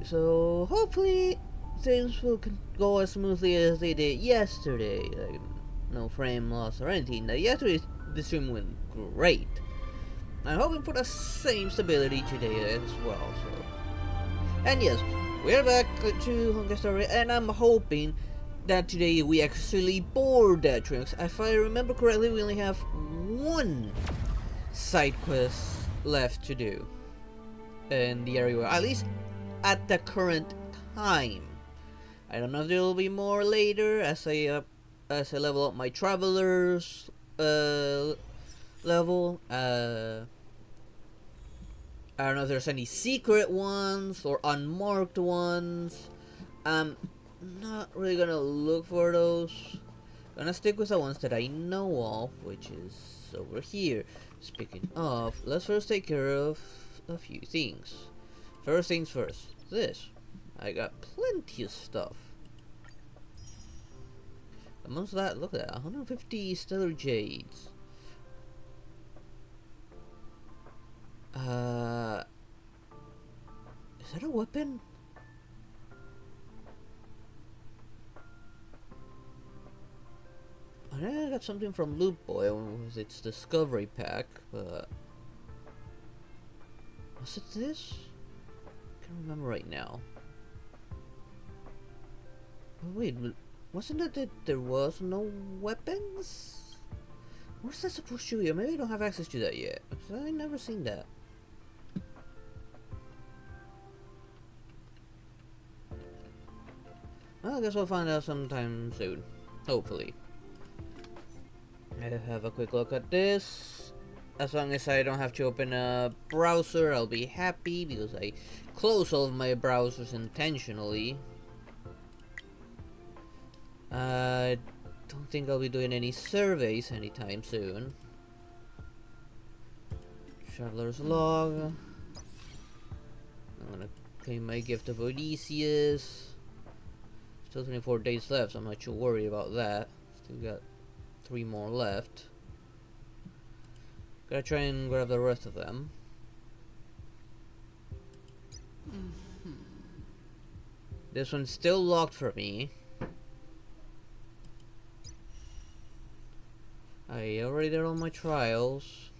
So hopefully things will go as smoothly as they did yesterday. Like, no frame loss or anything. Yesterday the stream went great. I'm hoping for the same stability today as well. So, and yes, we're back to Honkai Story, and I'm hoping that today we actually board that trunks. If I remember correctly, we only have one side quest left to do in the area, at least at the current time. I don't know if there will be more later as I level up my travelers level. I don't know if there's any secret ones or unmarked ones. I'm not really gonna look for those. Gonna stick with the ones that I know of, which is over here. Speaking of, let's first take care of a few things. First things first. This. I got plenty of stuff. Amongst that, look at that, 150 stellar jades. Is that a weapon? I know I got something from Loot Boy with its discovery pack, but was it this? I can't remember right now. Oh, wait, wasn't it that there was no weapons? What's that supposed to be? Maybe I don't have access to that yet. I've never seen that. Well, I guess we'll find out sometime soon. Hopefully. I'll have a quick look at this. As long as I don't have to open a browser, I'll be happy because I close all of my browsers intentionally. I don't think I'll be doing any surveys anytime soon. Traveler's log. I'm gonna claim my gift of Odysseus. Still 24 days left, so I'm not too worried about that. Still got 3 more left. Gotta try and grab the rest of them. This one's still locked for me. I already did all my trials.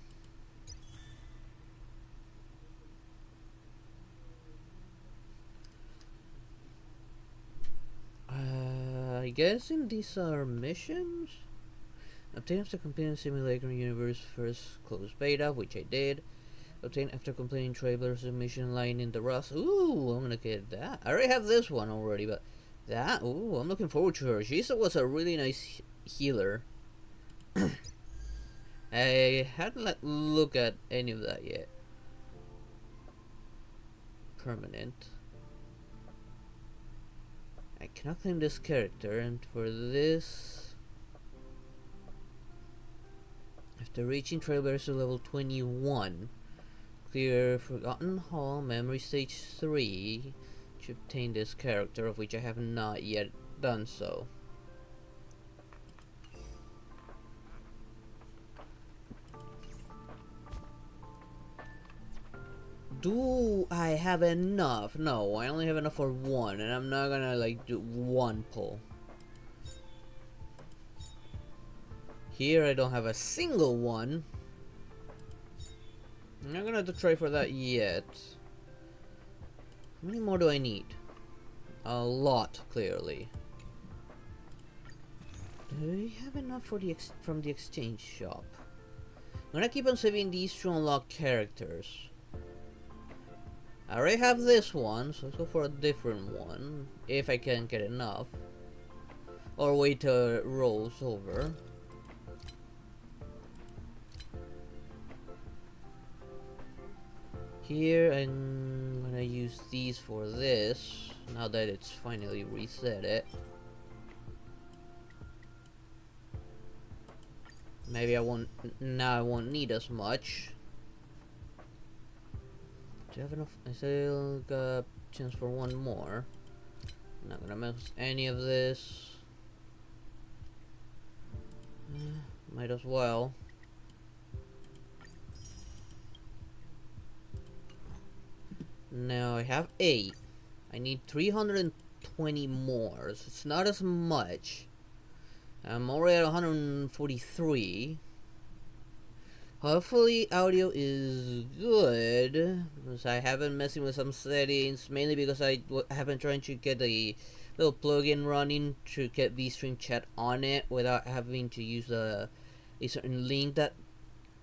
I guess these are missions? Obtain after completing Simulator Universe first closed beta, which I did. Obtain after completing Traveler's mission line in the Rust. Ooh, I'm gonna get that. I already have this one already, but that, ooh, I'm looking forward to her. She was a really nice healer. I hadn't look at any of that yet. Permanent. I cannot claim this character, and for this, after reaching Trailblazer level 21, clear Forgotten Hall Memory Stage 3 to obtain this character, of which I have not yet done so. Do I have enough? No, I only have enough for one, and I'm not gonna like do one pull. Here I don't have a single one. I'm not gonna have to try for that yet. How many more do I need? A lot, clearly. Do we have enough for the from the exchange shop? I'm gonna keep on saving these to unlock characters. I already have this one, so let's go for a different one, if I can get enough. Or wait till it rolls over. Here, I'm gonna use these for this, now that it's finally reset it. Maybe I won't need as much. Do you have enough? I still got a chance for one more. I'm not gonna miss any of this. Might as well. Now I have 8. I need 320 more. So it's not as much. I'm already at 143. Hopefully audio is good, because I haven't messing with some settings, mainly because I have been trying to get a little plugin running to get VStream chat on it without having to use a certain link that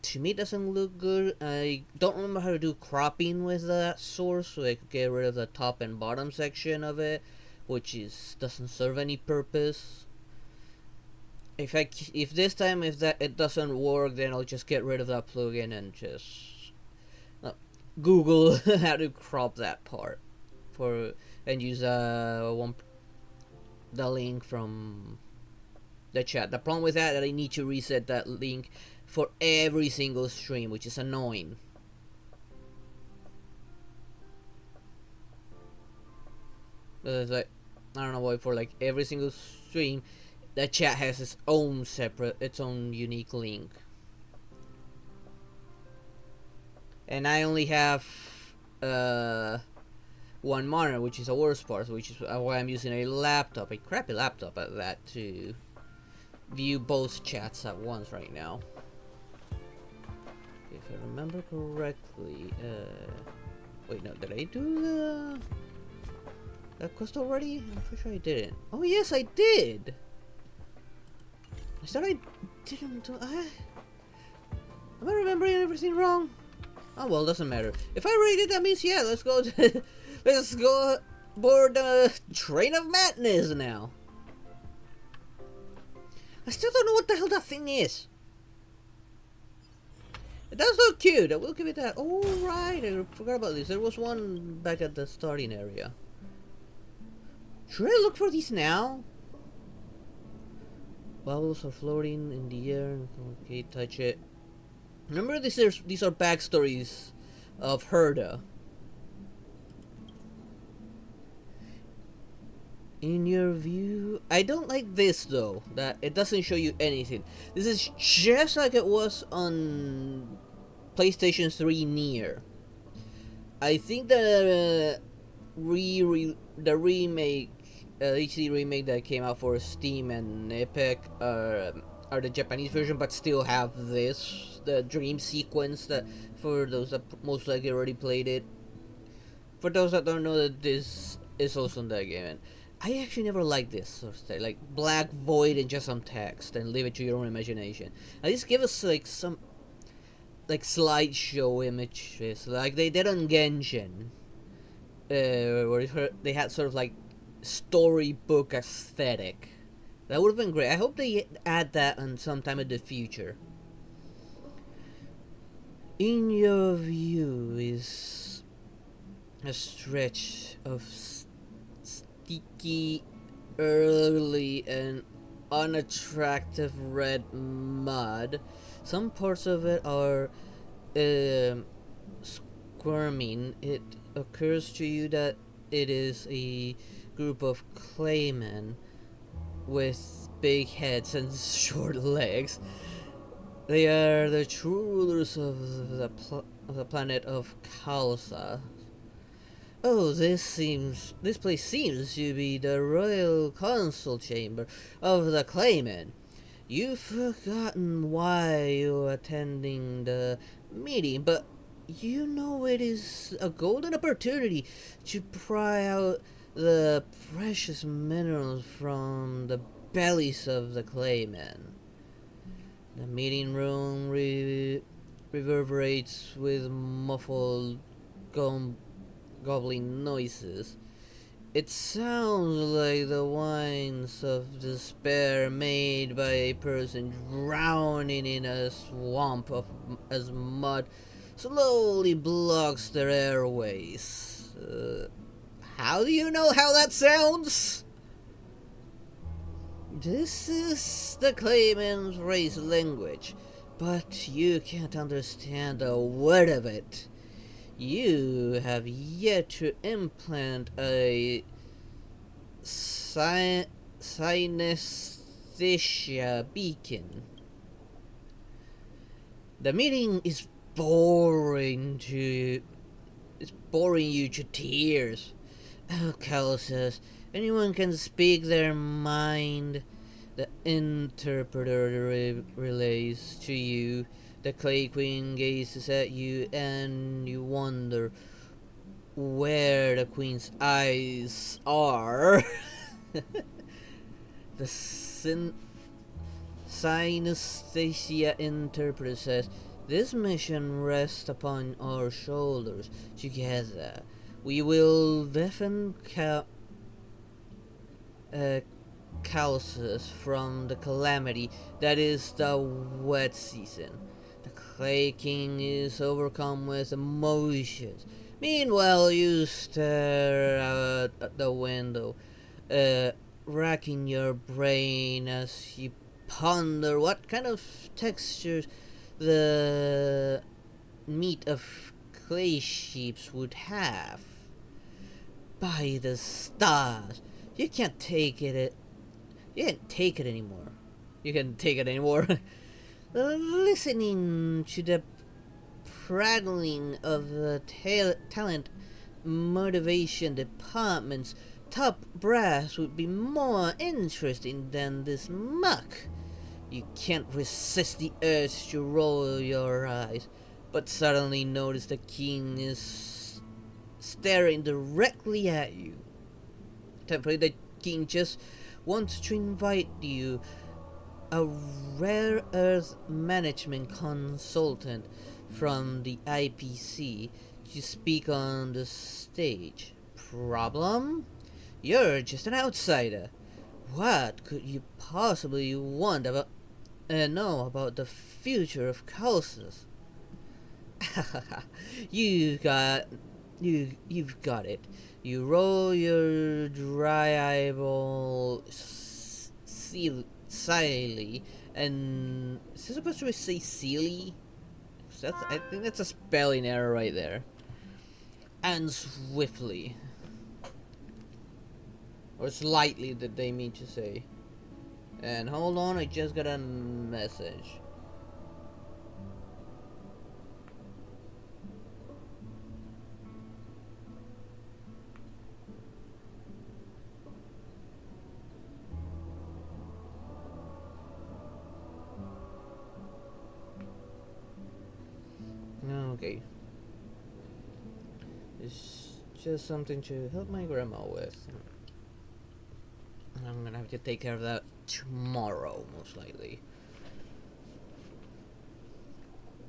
to me doesn't look good. I don't remember how to do cropping with that source, so I could get rid of the top and bottom section of it, which doesn't serve any purpose. If this time if that it doesn't work, then I'll just get rid of that plugin and just Google how to crop that part and use the link from the chat. The problem with that I need to reset that link for every single stream, which is annoying. But it's like, I don't know why, for like every single stream the chat has its own unique link. And I only have one monitor, which is the worst part, which is why I'm using a laptop, a crappy laptop at that, to view both chats at once right now. If I remember correctly, wait, no, did I do that quest already? I'm pretty sure I didn't. Oh yes, I did! I thought I didn't do. Am I remembering everything wrong? Oh well, doesn't matter. If I read it, that means yeah. Let's go. Let's go board the train of madness now. I still don't know what the hell that thing is. It does look cute. I will give it that. Oh right, I forgot about this. There was one back at the starting area. Should I look for these now? Bubbles are floating in the air. Okay, touch it. Remember, these are backstories of Herda. In your view, I don't like this though. That it doesn't show you anything. This is just like it was on PlayStation 3 Nier. I think the remake. HD remake that came out for Steam and Epic are the Japanese version, but still have the dream sequence that for those that most likely already played it. For those that don't know, that this is also in that game. And I actually never liked this sort of thing, like black void and just some text, and leave it to your own imagination. At least give us like some slideshow images, like they did on Genshin, where they had sort of like storybook aesthetic. That would have been great. I hope they add that on sometime in the future. In your view is a stretch of sticky, early, and unattractive red mud. Some parts of it are squirming. It occurs to you that it is a group of claymen with big heads and short legs. They are the true rulers of the planet of Kalsa. Oh, this place seems to be the royal council chamber of the claymen. You've forgotten why you're attending the meeting, but you know it is a golden opportunity to pry out the precious minerals from the bellies of the claymen. The meeting room reverberates with muffled gobbling noises. It sounds like the whines of despair made by a person drowning in a swamp as mud slowly blocks their airways. How do you know how that sounds? This is the Clayman's race language, but you can't understand a word of it. You have yet to implant a synesthesia beacon. The meeting is boring you to tears. Oh, Calus, anyone can speak their mind. The interpreter relays to you. The Clay Queen gazes at you, and you wonder where the Queen's eyes are. The synesthesia interpreter says, "This mission rests upon our shoulders. Together, we will defend Calus from the calamity that is the wet season." The Clay King is overcome with emotions. Meanwhile, you stare out at the window, racking your brain as you ponder what kind of textures the meat of clay sheeps would have. By the stars, you can't take it. You can't take it anymore. You can't take it anymore. Listening to the prattling of the talent motivation department's top brass would be more interesting than this muck. You can't resist the urge to roll your eyes, but suddenly notice the king is staring directly at you. Temporarily, the king just wants to invite you, a rare earth management consultant from the IPC, to speak on the stage. Problem? You're just an outsider. What could you possibly want about know about the future of Calus? You've got it. You roll your dry eyeball slyly, and is it supposed to say "seely"? I think that's a spelling error right there. And swiftly, or slightly, that they mean to say. And hold on, I just got a message. Okay. It's just something to help my grandma with. I'm gonna have to take care of that tomorrow, most likely.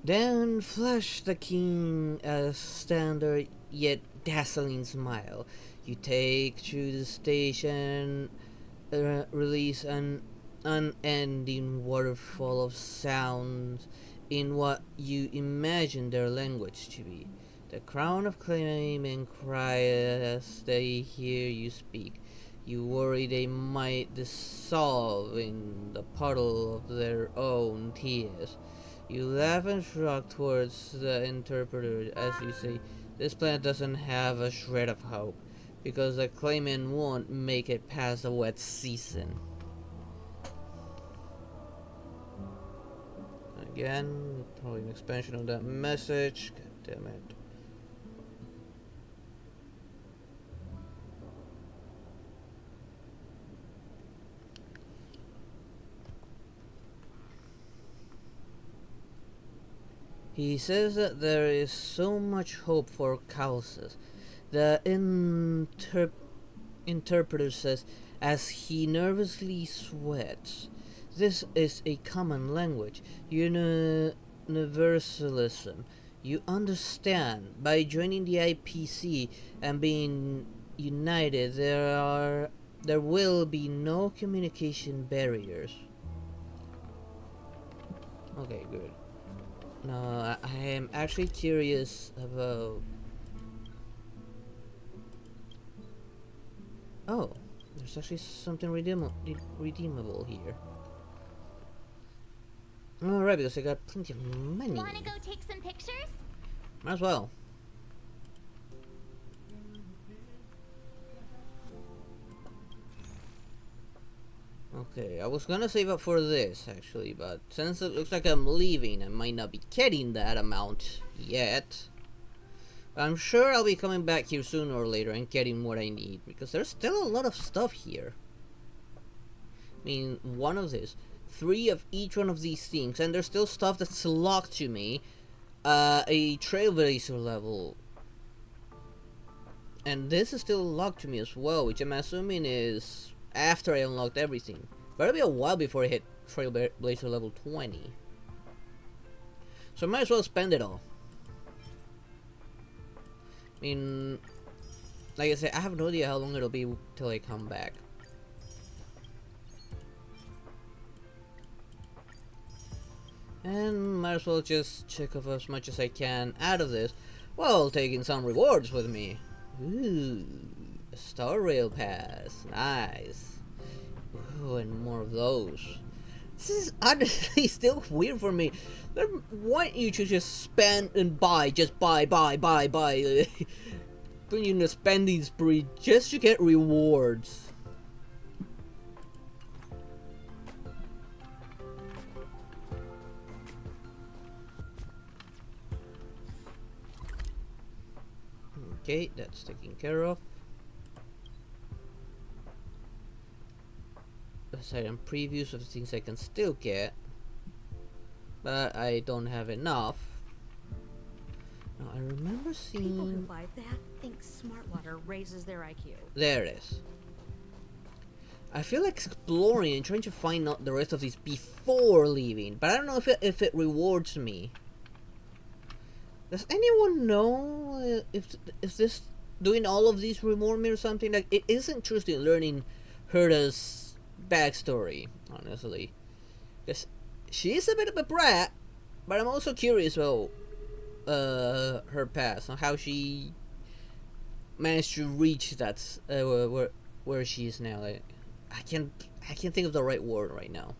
Then flash the king a standard yet dazzling smile. You take to the station, release an unending waterfall of sounds in what you imagine their language to be. The crown of claiming cry as they hear you speak. You worry they might dissolve in the puddle of their own tears. You laugh and shrug towards the interpreter as you say, "This planet doesn't have a shred of hope, because the claimant won't make it past the wet season." Again, probably an expansion of that message. God damn it. He says that there is so much hope for Calus. The interpreter says as he nervously sweats. This is a common language, universalism. You understand. By joining the IPC and being united, there will be no communication barriers. Okay, good. Now, I am actually curious about... Oh, there's actually something redeemable here. Alright, because I got plenty of money. Wanna go take some pictures? Might as well. Okay, I was gonna save up for this, actually, but since it looks like I'm leaving, I might not be getting that amount yet. I'm sure I'll be coming back here sooner or later and getting what I need, because there's still a lot of stuff here. I mean, one of these, 3 of each one of these things, and there's still stuff that's locked to me. A Trailblazer level. And this is still locked to me as well, which I'm assuming is after I unlocked everything. But it'll be a while before I hit Trailblazer level 20. So I might as well spend it all. I mean, like I said, I have no idea how long it'll be till I come back. And might as well just check off as much as I can out of this, while taking some rewards with me. Ooh, a Star Rail Pass, nice. Ooh, and more of those. This is honestly still weird for me. They want you to just spend and buy, just buy. Put you in a spending spree just to get rewards. Okay, that's taken care of. Aside on previews of the things I can still get, but I don't have enough. Now I remember seeing. People who buy that think smart water raises their IQ. There it is. I feel like exploring and trying to find out the rest of these before leaving, but I don't know if it rewards me. Does anyone know if this doing all of these reward me or something? Like, it is interesting learning Herta's backstory, honestly, because she is a bit of a brat, but I'm also curious about her past and how she managed to reach that where she is now. Like, I can't think of the right word right now,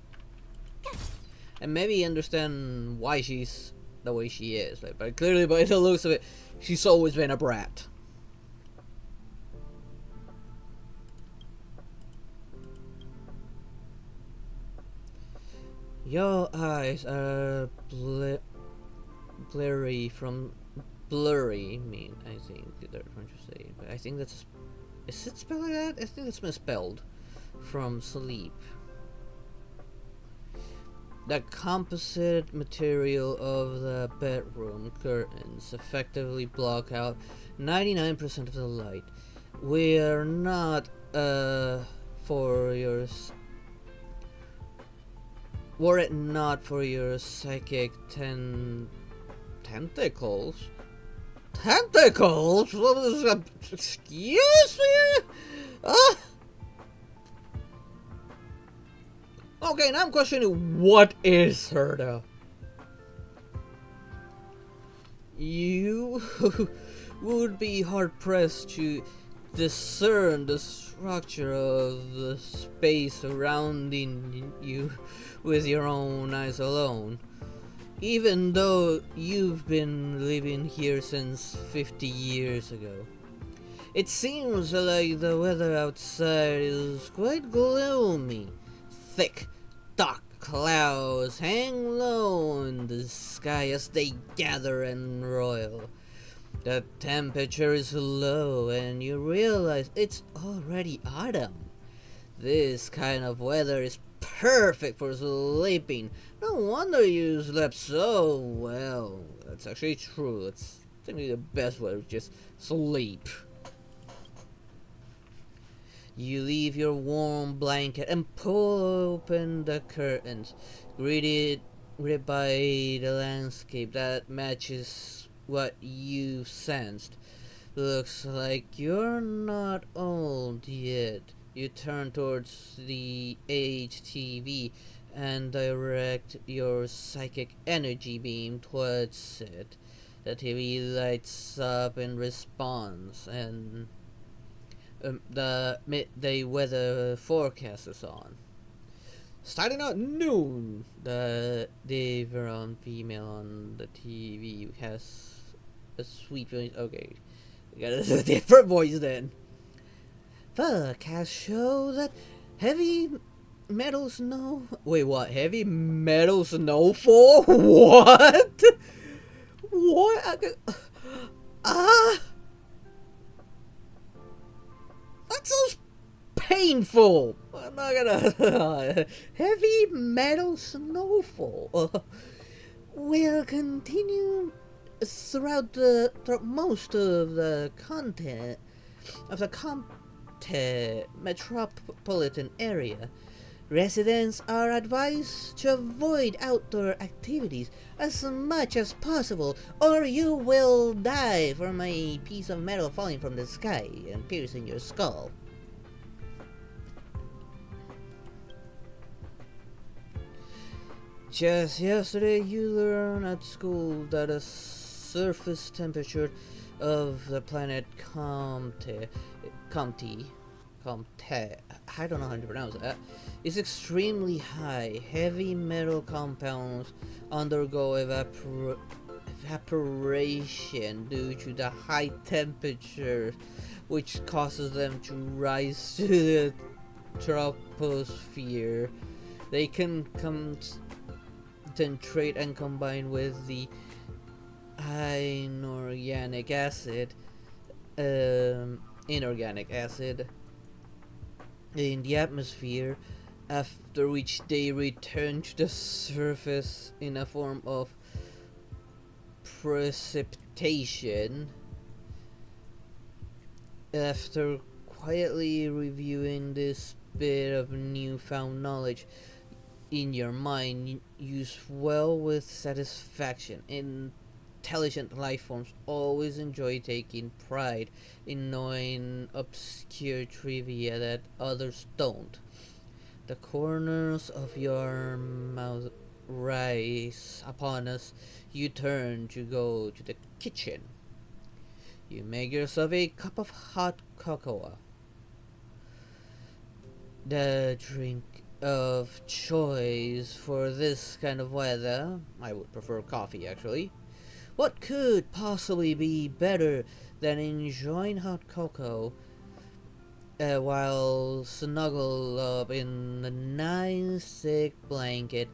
and maybe understand why she's the way she is, like, but clearly by the looks of it, she's always been a brat. Your eyes are blurry from blurry. I mean, I think they're trying to say, but I think that's is it spelled like that? I think it's misspelled. From sleep. The composite material of the bedroom curtains effectively block out 99% of the light. We are not for your were it not for your psychic tentacles. Tentacles? What was that? Excuse me? Okay, now I'm questioning what is Herta. You would be hard pressed to discern the structure of the space surrounding you with your own eyes alone. Even though you've been living here since 50 years ago. It seems like the weather outside is quite gloomy. Thick, dark clouds hang low in the sky as they gather and roil. The temperature is low and you realize it's already autumn. This kind of weather is perfect for sleeping. No wonder you slept so well. That's actually true. That's technically the best way to just sleep. You leave your warm blanket and pull open the curtains, greeted by the landscape that matches what you sensed. Looks like you're not old yet. You turn towards the HTV and direct your psychic energy beam towards it. The TV lights up in response, and the midday weather forecast is on. Starting at noon, the Deveron female on the TV has a sweet voice. Okay, we got a different voice then. Forecasts show that heavy metal snow. Wait, what? Heavy metal snowfall? What? What? Ah! That sounds painful! I'm not gonna... Heavy metal snowfall will continue throughout most of the content of the metropolitan area. Residents are advised to avoid outdoor activities as much as possible, or you will die from a piece of metal falling from the sky and piercing your skull. Just yesterday, you learned at school that the surface temperature of the planet Comte, I don't know how to pronounce that, is extremely high. Heavy metal compounds undergo evaporation due to the high temperature, which causes them to rise to the troposphere. They can concentrate and combine with the inorganic acid in the atmosphere, after which they return to the surface in a form of precipitation. After quietly reviewing this bit of newfound knowledge in your mind, you swell with satisfaction. Intelligent life forms always enjoy taking pride in knowing obscure trivia that others don't. The corners of your mouth rise upon us. You turn to go to the kitchen. You make yourself a cup of hot cocoa, the drink of choice for this kind of weather. I would prefer coffee, actually. What could possibly be better than enjoying hot cocoa while snuggled up in a nice thick blanket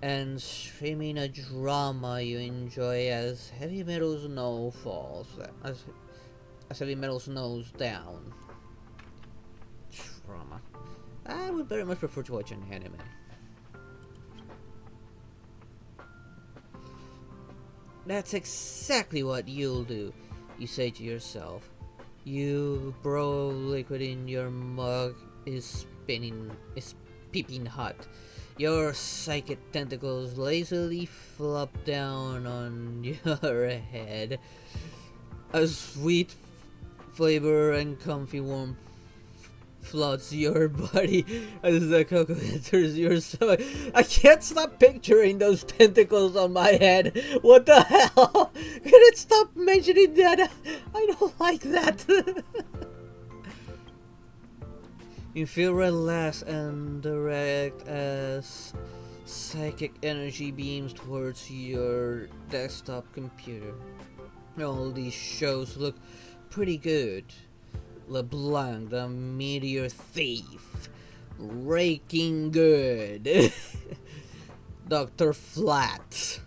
and streaming a drama you enjoy as heavy metal snow falls, as heavy metal snows down. Drama. I would very much prefer to watch an anime. That's exactly what you'll do, you say to yourself. You bro liquid in your mug is peeping hot. Your psychic tentacles lazily flop down on your head. A sweet flavor and comfy warmth floods your body as the cocoa enters your stomach. I can't stop picturing those tentacles on my head. What the hell? Can it stop mentioning that? I don't like that. You feel relaxed and direct as psychic energy beams towards your desktop computer. All these shows look pretty good. LeBlanc, the Meteor Thief, Raking Good, Dr. Flat.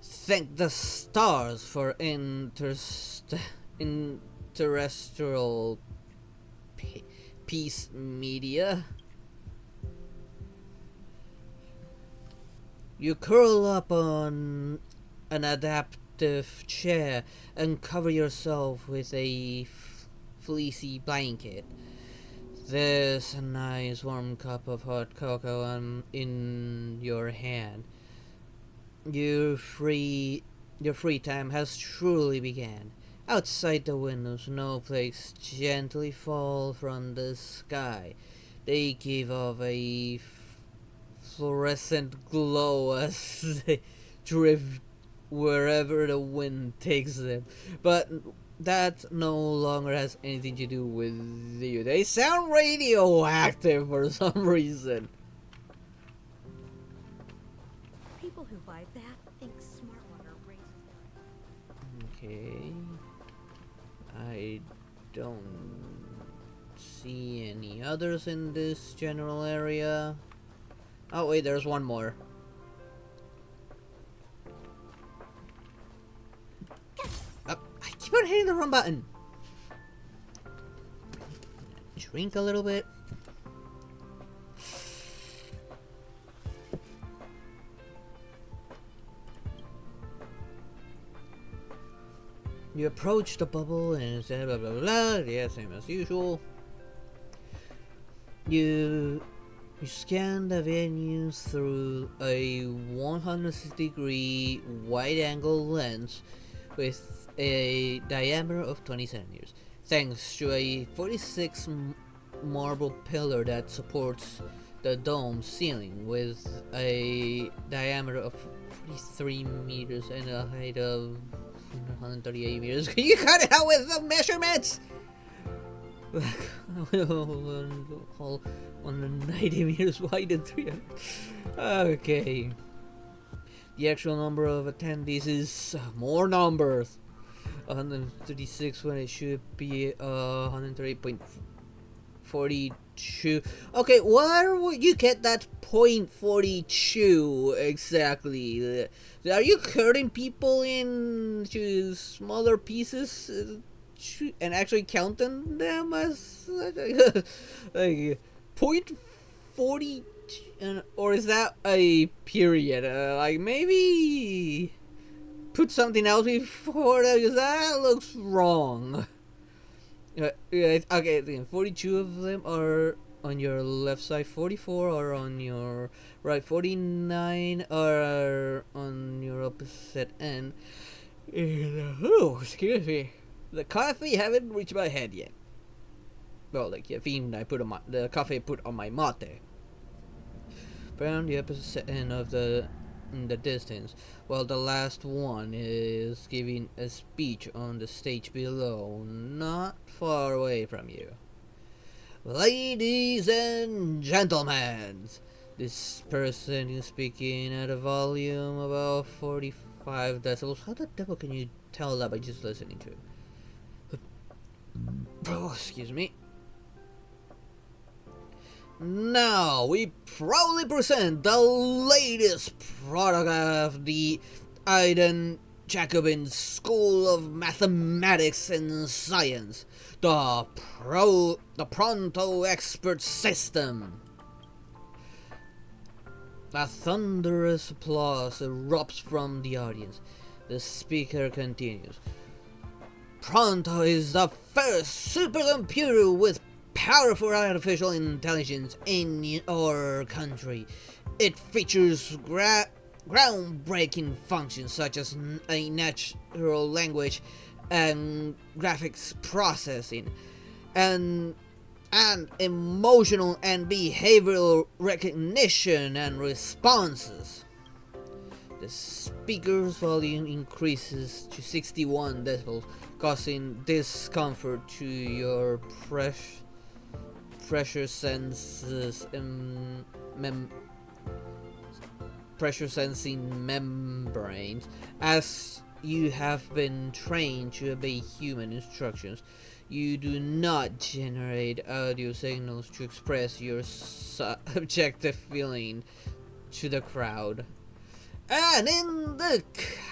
Thank the stars for interstellar peace media. You curl up on an adaptive chair and cover yourself with a fleecy blanket. There's a nice warm cup of hot cocoa in your hand. Your free time has truly begun. Outside the window, snowflakes gently fall from the sky. They give off a fluorescent glow as they drift wherever the wind takes them. But that no longer has anything to do with you. They sound radioactive for some reason. People who buy that think smart water raises their... Okay. I don't see any others in this general area. Oh wait, there's one more. I'm hitting the wrong button. Shrink a little bit. You approach the bubble and say blah blah blah. Yeah, same as usual. You scan the venues through a 160-degree wide-angle lens with a diameter of 20 centimeters, thanks to a 46 marble pillar that supports the dome ceiling with a diameter of 43 meters and a height of 138 meters. Can you cut it out with the measurements? 190 meters wide and 300. Okay. The actual number of attendees is more numbers. 136 when it should be 138.42. Okay, where would you get that .42 exactly? Are you cutting people into smaller pieces and actually counting them as like .40, or is that a period? Like maybe put something else before that, because that looks wrong. Okay, 42 of them are on your left side, 44 are on your right, 49 are on your opposite end. Oh, excuse me. The coffee haven't reached my head yet. Well, the caffeine I put on the coffee I put on my mate. From the opposite end of in the distance, while the last one is giving a speech on the stage below, not far away from you. Ladies and gentlemen, this person is speaking at a volume about 45 decibels. How the devil can you tell that by just listening to it? Oh, excuse me. Now we proudly present the latest product of the Iden Jacobin School of Mathematics and Science, the Pronto Expert System. A thunderous applause erupts from the audience. The speaker continues. Pronto is the first supercomputer with powerful artificial intelligence in our country. It features groundbreaking functions such as a natural language and graphics processing and emotional and behavioral recognition and responses. The speaker's volume increases to 61 decibels, causing discomfort to your pressure senses and pressure sensing membranes. As you have been trained to obey human instructions, you do not generate audio signals to express your subjective feeling to the crowd. And in the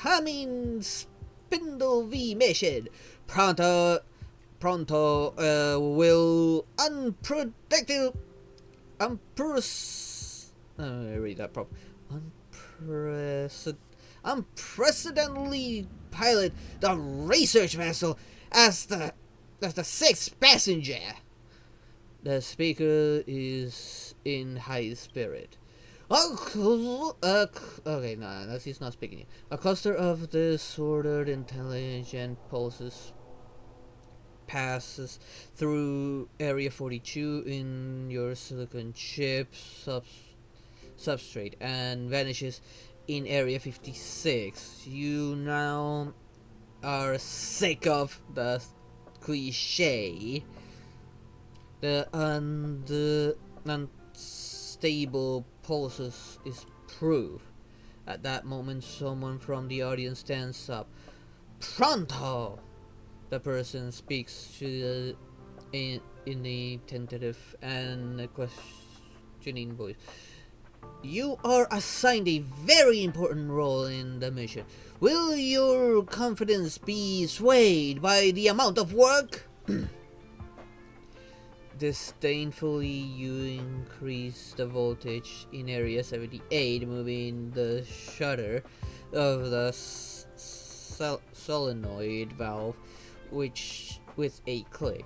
coming Spindle V mission, Pronto will unprecedentedly pilot the research vessel as the sixth passenger. The speaker is in high spirit. Okay, no, he's not speaking yet. A cluster of disordered intelligent pulses passes through Area 42 in your silicon chip substrate and vanishes in Area 56. You now are sick of the cliche. The unstable pulses is proof. At that moment, someone from the audience stands up. Pronto! The person speaks to in a tentative and a questioning voice. You are assigned a very important role in the mission. Will your confidence be swayed by the amount of work? Disdainfully, you increase the voltage in Area 78, moving the shutter of the solenoid valve, which with a click.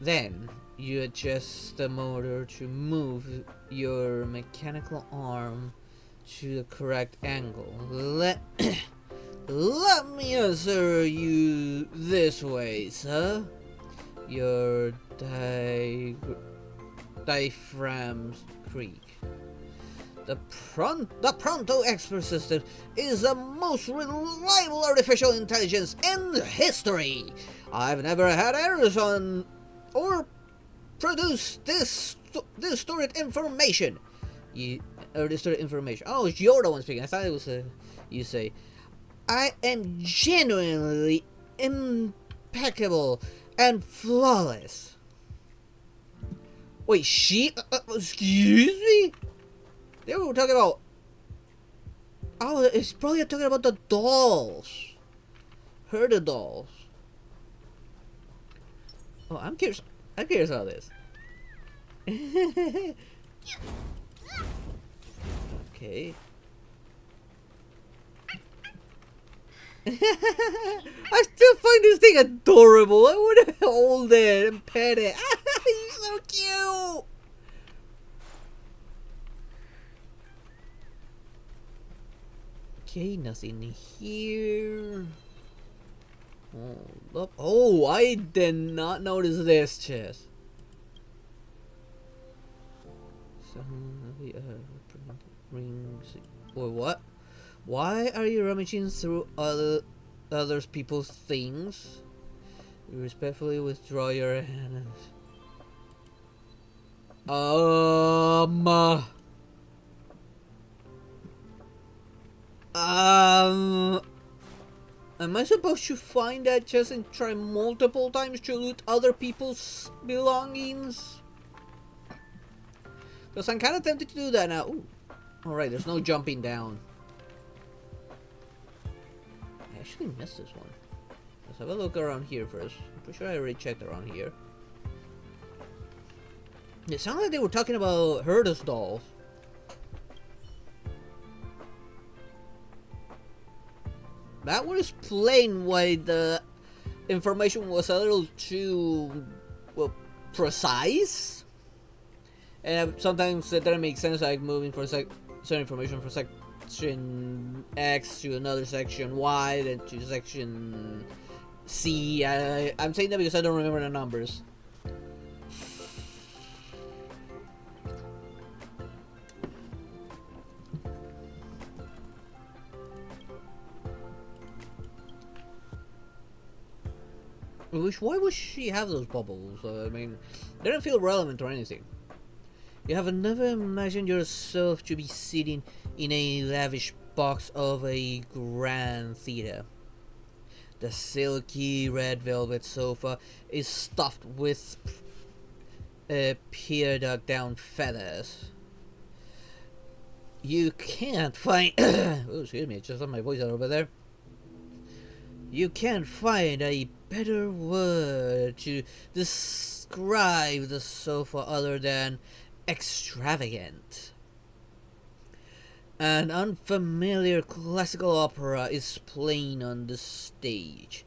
Then you adjust the motor to move your mechanical arm to the correct angle. Let me answer you this way, sir. Your diaphragm creak. The Pronto Expert System is the most reliable artificial intelligence in history. I've never had errors on or produced this distorted information. Distorted information. Oh, you're the one speaking. I thought it was you say. I am genuinely impeccable and flawless. Wait, excuse me? They were talking about... Oh, it's probably talking about the dolls. The dolls. Oh, I'm curious about this. Okay. I still find this thing adorable. I want to hold it and pet it. He's so cute. Okay, nothing here. Hold up. Oh, I did not notice this chest. Wait, what? Why are you rummaging through other people's things? You respectfully withdraw your hands. Am I supposed to find that chest and try multiple times to loot other people's belongings? Because I'm kind of tempted to do that now. Ooh. Alright, there's no jumping down. I actually missed this one. Let's have a look around here first. I'm pretty sure I already checked around here. It sounded like they were talking about Herda's dolls. That would explain why the information was a little too, well, precise. And sometimes it doesn't make sense, like moving from certain information from section X to another section Y, then to section C. I'm saying that because I don't remember the numbers. Why would she have those bubbles? I mean, they don't feel relevant or anything. You have never imagined yourself to be sitting in a lavish box of a grand theater. The silky red velvet sofa is stuffed with pear-dug down feathers. You can't find... oh, excuse me, I just let my voice out over there. You can't find a better word to describe the sofa other than extravagant. An unfamiliar classical opera is playing on the stage.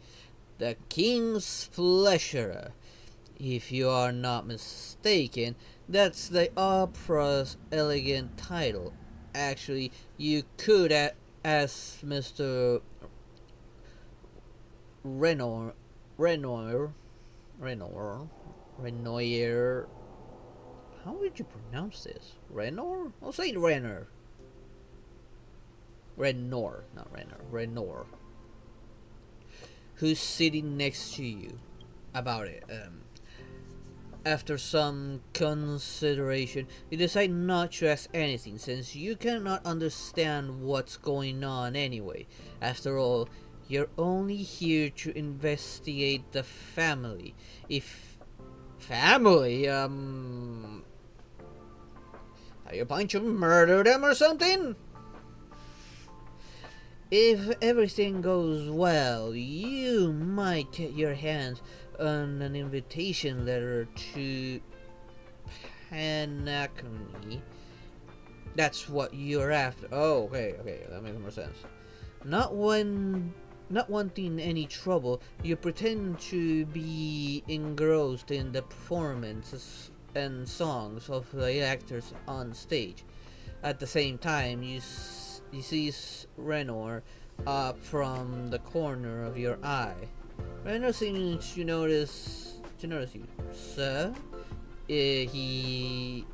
The King's Pleasure. If you are not mistaken, that's the opera's elegant title. Actually, you could ask Mr. Renoir. How would you pronounce this? Renoir? I'll say Renner. Renoir, not Renner. Renoir. Who's sitting next to you about it? After some consideration, you decide not to ask anything since you cannot understand what's going on anyway. After all, you're only here to investigate the family. If family, Are you planning to murder them or something? If everything goes well, you might get your hands on an invitation letter to Panacony. That's what you're after. Oh, okay, that makes more sense. Not wanting any trouble, you pretend to be engrossed in the performances and songs of the actors on stage. At the same time, you see Renor up from the corner of your eye. Renor seems to notice you, sir. He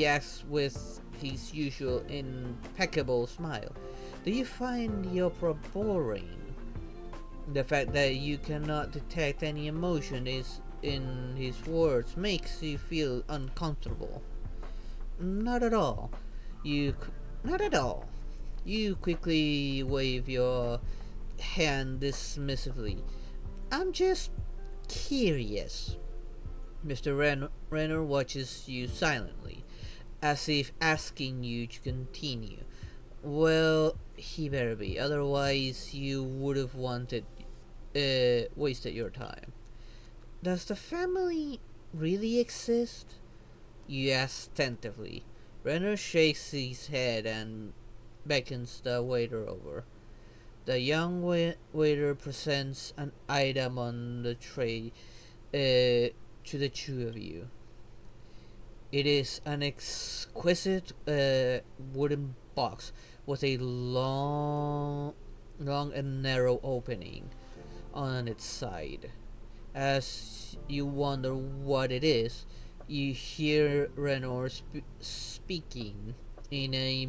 asks with his usual impeccable smile. Do you find the opera boring? The fact that you cannot detect any emotion in his words makes you feel uncomfortable. Not at all. Not at all. You quickly wave your hand dismissively. I'm just curious. Mr. Renner watches you silently, as if asking you to continue. Well, he better be, otherwise you would have wasted your time. Does the family really exist? You ask tentatively. Renner shakes his head and beckons the waiter over. The young waiter presents an item on the tray to the two of you. It is an exquisite wooden box with a long and narrow opening on its side. As you wonder what it is, you hear Renor speaking in a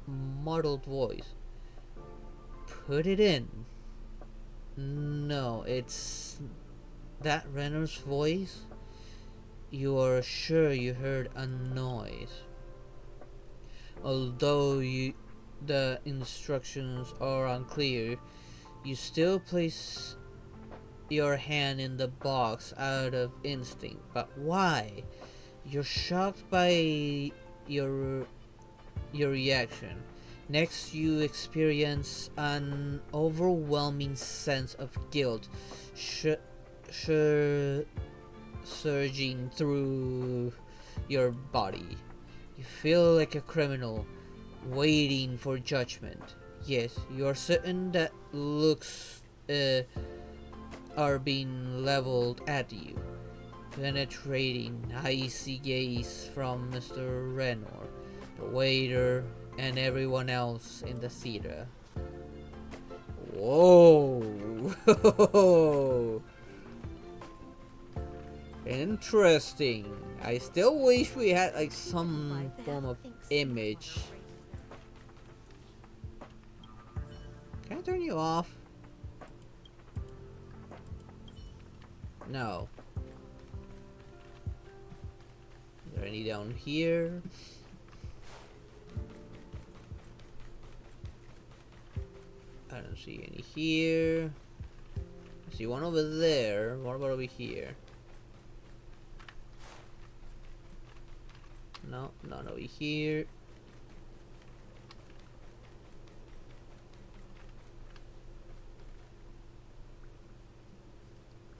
muddled voice. Put it in. No, it's that Renor's voice. You are sure you heard a noise. Although the instructions are unclear, you still place your hand in the box out of instinct. But why? You're shocked by your reaction. Next, you experience an overwhelming sense of guilt surging through your body. You feel like a criminal waiting for judgment. Yes, you are certain that looks are being leveled at you. Penetrating, icy gaze from Mr. Renor, the waiter, and everyone else in the theater. Whoa! Interesting. I still wish we had like some form of image. Can I turn you off? No. Is there any down here? I don't see any here. I see one over there. What about over here? No, none over here.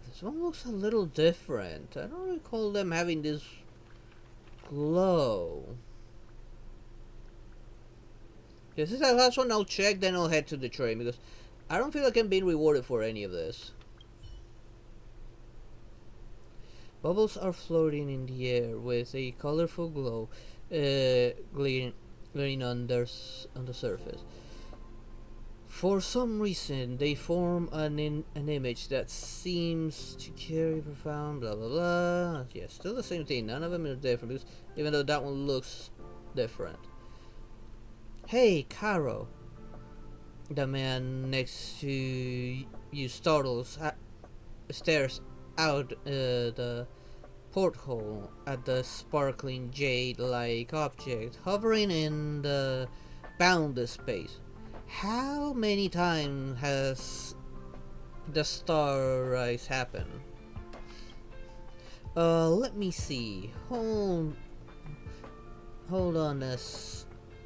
This one looks a little different. I don't recall them having this glow. This is the last one I'll check, then I'll head to the train because I don't feel like I'm being rewarded for any of this. Bubbles are floating in the air with a colorful glow glaring on the surface. For some reason, they form an image that seems to carry profound blah blah blah. Yeah, still the same thing. None of them are different, even though that one looks different. Hey, Caro. The man next to you stares out the porthole at the sparkling jade-like object hovering in the boundless space. How many times has the star rise happened? Let me see. hold on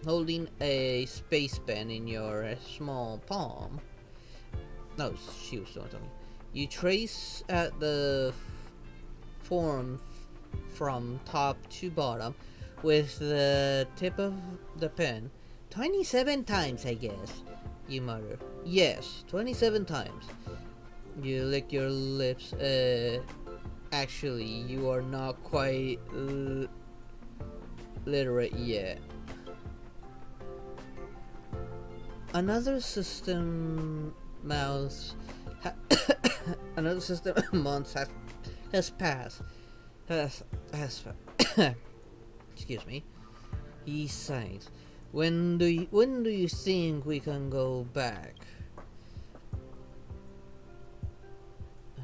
holding a space pen in your small palm. No, she was doing something. You trace at the form from top to bottom with the tip of the pen. 27 times, I guess, you mutter. Yes, 27 times. You lick your lips. Actually, you are not quite literate yet. Another system mouse another system months has passed. Has excuse me. He sighs. When do you think we can go back?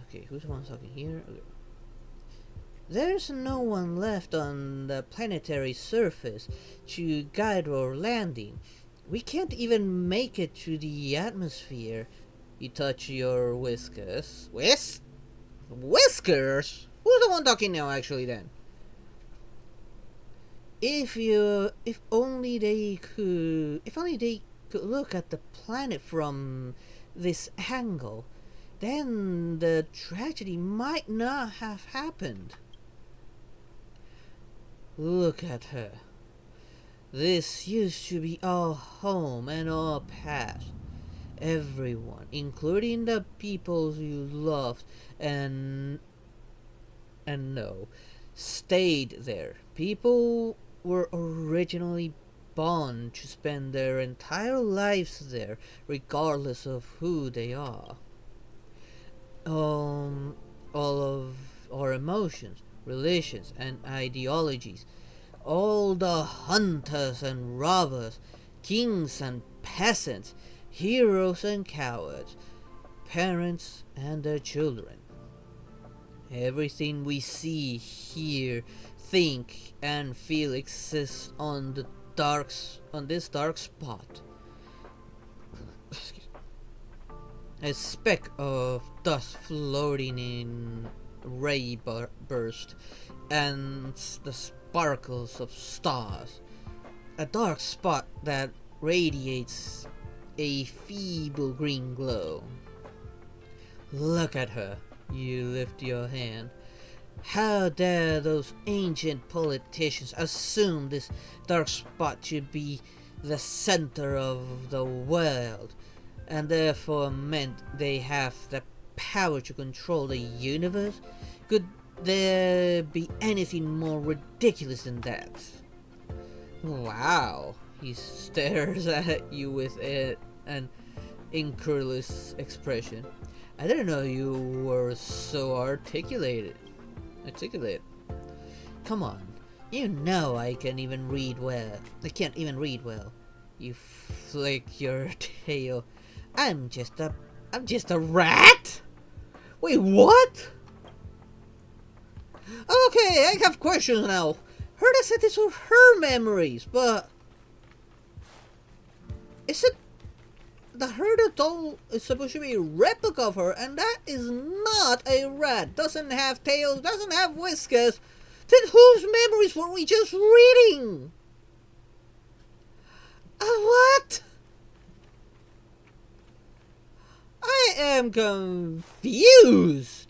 Okay, who's the one talking here? Okay. There's no one left on the planetary surface to guide our landing. We can't even make it to the atmosphere. You touch your whiskers. Whiskers? Who's the one talking now, actually, then? If only they could look at the planet from this angle, then the tragedy might not have happened. Look at her. This used to be our home and our past. Everyone, including the people you loved and know, stayed there. People were originally born to spend their entire lives there, regardless of who they are. All of our emotions, religions, and ideologies, all the hunters and robbers, kings and peasants, heroes and cowards, parents and their children. Everything we see, hear, think, and feel exists on this dark spot. A speck of dust floating in ray burst, and the sparkles of stars. A dark spot that radiates a feeble green glow. Look at her. You lift your hand. How dare those ancient politicians assume this dark spot should be the center of the world, and therefore meant they have the power to control the universe? Could there be anything more ridiculous than that? Wow. He stares at you with an incredulous expression. I didn't know you were so articulate. Come on. You know I can't even read well. You flick your tail. I'm just a rat? Wait, what? Okay, I have questions now. Herta said this were her memories, but is it the Herta doll is supposed to be a replica of her, and that is not a rat. Doesn't have tails, doesn't have whiskers. Then whose memories were we just reading? What? I am confused.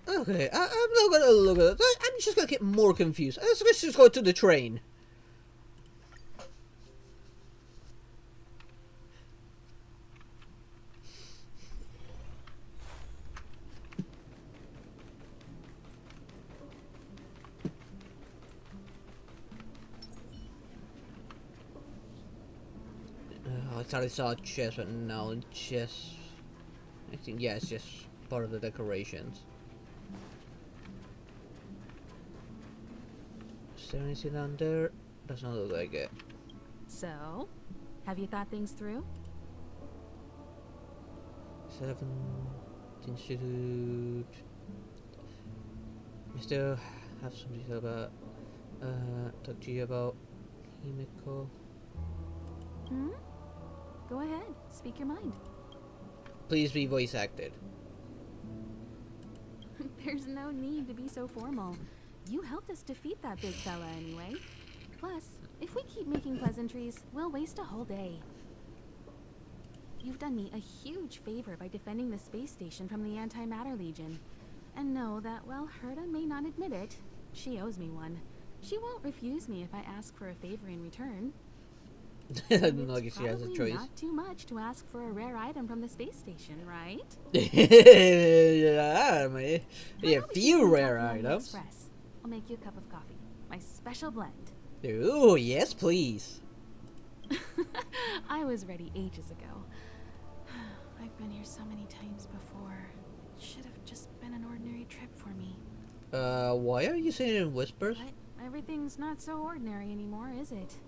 Okay, I'm not gonna look at it. I'm just gonna get more confused. Let's just go to the train. I thought I saw a chest, but no, it's just... I think, yeah, it's just part of the decorations. Is there anything down there? Does not look like it. So, have you thought things through? 7 Institute. I still have something about talk to you about Himiko. Hmm? Go ahead, speak your mind. Please be voice acted. There's no need to be so formal. You helped us defeat that big fella anyway. Plus, if we keep making pleasantries, we'll waste a whole day. You've done me a huge favor by defending the space station from the Antimatter Legion. And know that while Herta may not admit it, she owes me one. She won't refuse me if I ask for a favor in return. I don't know if she has a Probably choice. not too much to ask for a rare item from the space station, right? Yeah, man. How Yeah, about we few continue rare talking on the items. Express? I'll make you a cup of coffee. My special blend. Ooh, yes, please. I was ready ages ago. I've been here so many times before. It should have just been an ordinary trip for me. Why are you saying it in whispers? But everything's not so ordinary anymore, is it?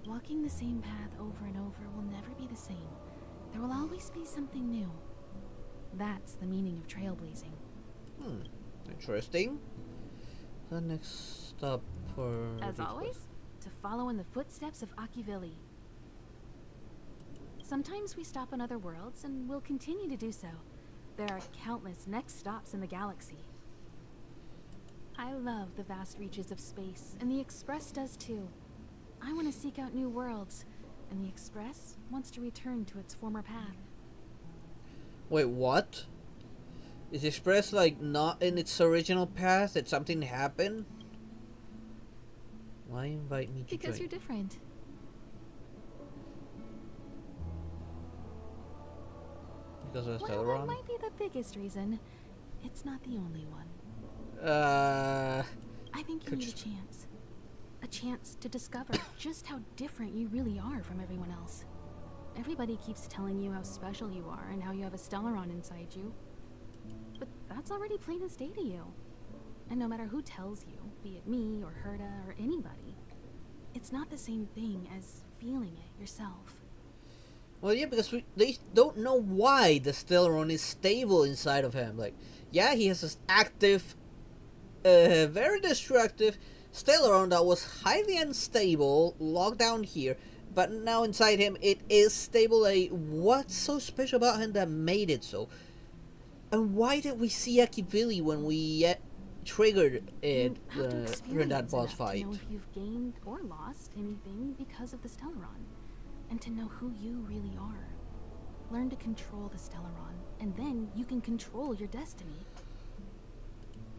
Walking the same path over and over will never be the same. There will always be something new. That's the meaning of trailblazing. Interesting. The next stop for... As the always, Express. to follow in the footsteps of Akivili. Sometimes we stop on other worlds, and we'll continue to do so. There are countless next stops in the galaxy. I love the vast reaches of space, and the Express does too. I want to seek out new worlds, and the Express wants to return to its former path. Wait, what? Is the Express, like, not in its original path? Did something happen? Why invite me to Because join? you're different. Because of the Well, that Celeron? might be the biggest reason. It's not the only one. I think you Could need a just- chance. A chance to discover just how different you really are from everyone else. Everybody keeps telling you how special you are and how you have a Stellaron inside you. But that's already plain as day to you. And no matter who tells you, be it me or Herta or anybody, it's not the same thing as feeling it yourself. Well, yeah, because they don't know why the Stellaron is stable inside of him. Like, yeah, he has this active, very destructive Stellaron that was highly unstable, locked down here, but now inside him it is stable. Like, what's so special about him that made it so? And why did we see Akivili when we triggered it You have to during experience that boss enough fight? to know if you've gained or lost anything because of the Stellaron, and to know who you really are. Learn to control the Stellaron, and then you can control your destiny.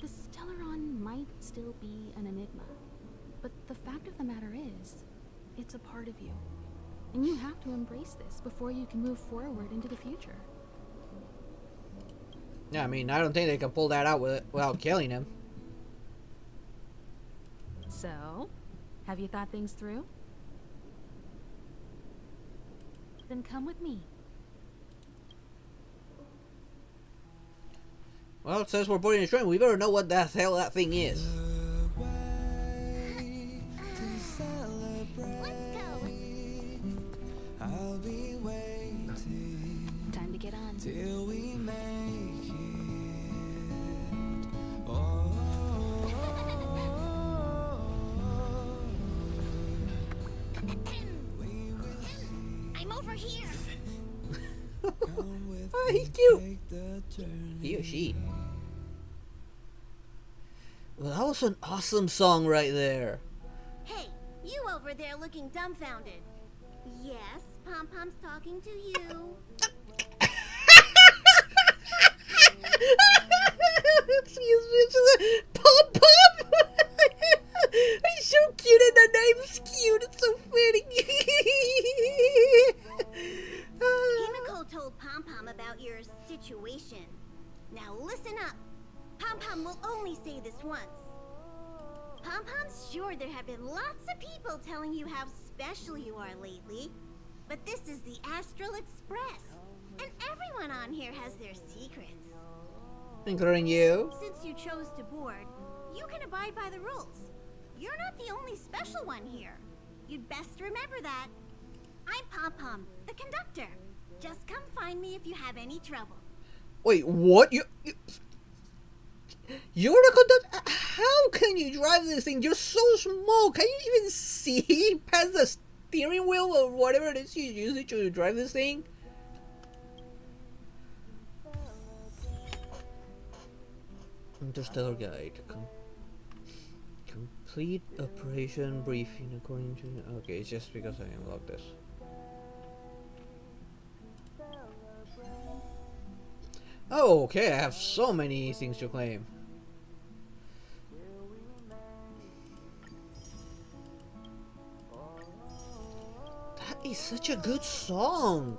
The Stellaron might still be an enigma, but the fact of the matter is, it's a part of you. And you have to embrace this before you can move forward into the future. Yeah, I mean, I don't think they can pull that out without killing him. So, have you thought things through? Then come with me. Well, since we're boarding a train, we better know what the hell that thing is. I'll be waiting Time to get on. till we make it. Oh, we will I'm over here. come with Oh, me, he's cute. take the journey. He or she. Well, that was an awesome song right there. Hey, you over there looking dumbfounded. Yes, Pom Pom's talking to you. Excuse me, it's Pom Pom. He's so cute, and the name's cute. It's so fitting. Himiko told Pom Pom about your situation. Now listen up. Pom Pom will only say this once. Pom Pom's sure there have been lots of people telling you how special you are lately, but this is the Astral Express, and everyone on here has their secrets. Including you. Since you chose to board, you can abide by the rules. You're not the only special one here. You'd best remember that. I'm Pom Pom, the conductor. Just come find me if you have any trouble. Wait, what? You're the conductor? How can you drive this thing? You're so small. Can you even see past the steering wheel or whatever it is you use to drive this thing? Interstellar Guide. Complete operation briefing according to. Okay, it's just because I unlocked this. Oh, okay, I have so many things to claim. That is such a good song.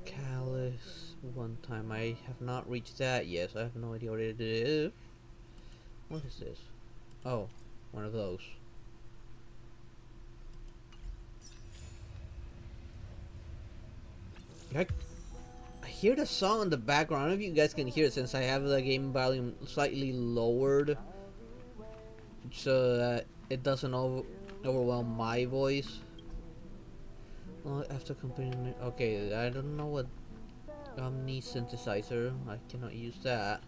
Callus. One time I have not reached that yet, so I have no idea what it is. What is this? Oh, one of those. I hear the song in the background. I don't know if you guys can hear it since I have the game volume slightly lowered so that it doesn't overwhelm my voice. Well, after completing it, okay, I don't know what Omni synthesizer. I cannot use that.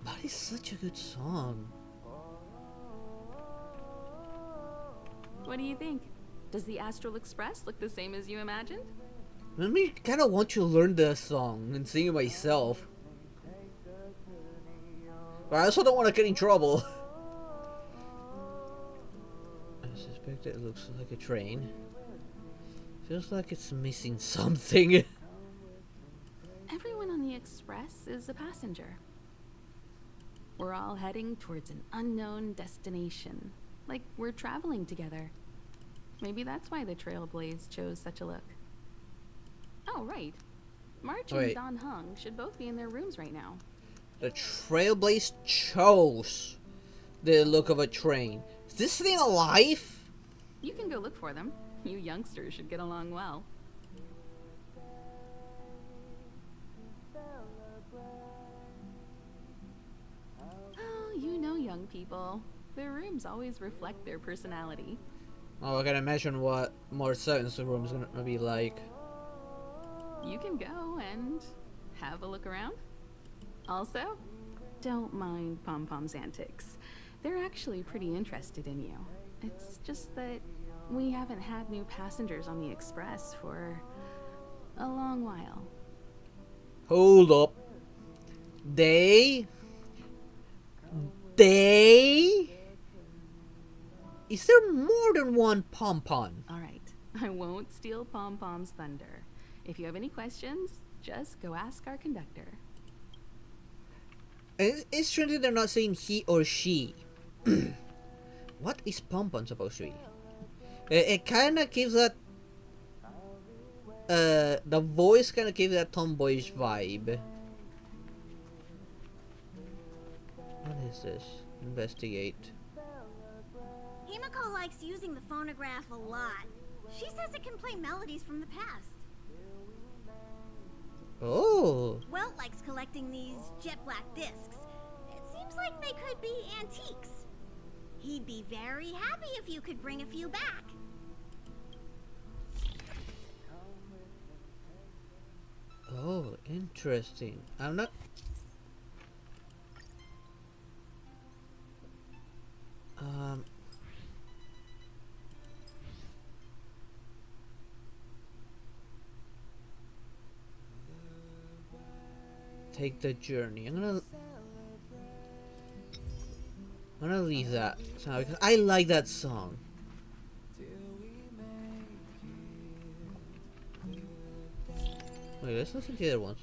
But it's such a good song. What do you think? Does the Astral Express look the same as you imagined? I mean, kind of want to learn the song and sing it myself. But I also don't want to get in trouble. I suspect it looks like a train. Feels like it's missing something. Everyone on the Express is a passenger. We're all heading towards an unknown destination. Like we're traveling together. Maybe that's why the Trailblaze chose such a look. Oh, right. March and Don Hung should both be in their rooms right now. The Trailblaze chose the look of a train. Is this thing alive? You can go look for them. You youngsters should get along well. Oh, you know young people. Their rooms always reflect their personality. Oh, I can imagine what Marcel's room is gonna be like. You can go and have a look around. Also, don't mind Pom Pom's antics. They're actually pretty interested in you. It's just that we haven't had new passengers on the Express for a long while. Hold up. They? Is there more than one Pom Pom? Alright, I won't steal Pom Pom's thunder. If you have any questions, just go ask our conductor. It's true that they're not saying he or she. What is Pom Pom supposed to be? It kind of gives that. The voice kind of gives that tomboyish vibe. What is this? Investigate. Himiko likes using the phonograph a lot. She says it can play melodies from the past. Oh. Welt likes collecting these jet black discs. It seems like they could be antiques. He'd be very happy if you could bring a few back. Oh, interesting. I'm not. Take the journey. I'm gonna leave that song because I like that song. Wait, let's listen to the other ones.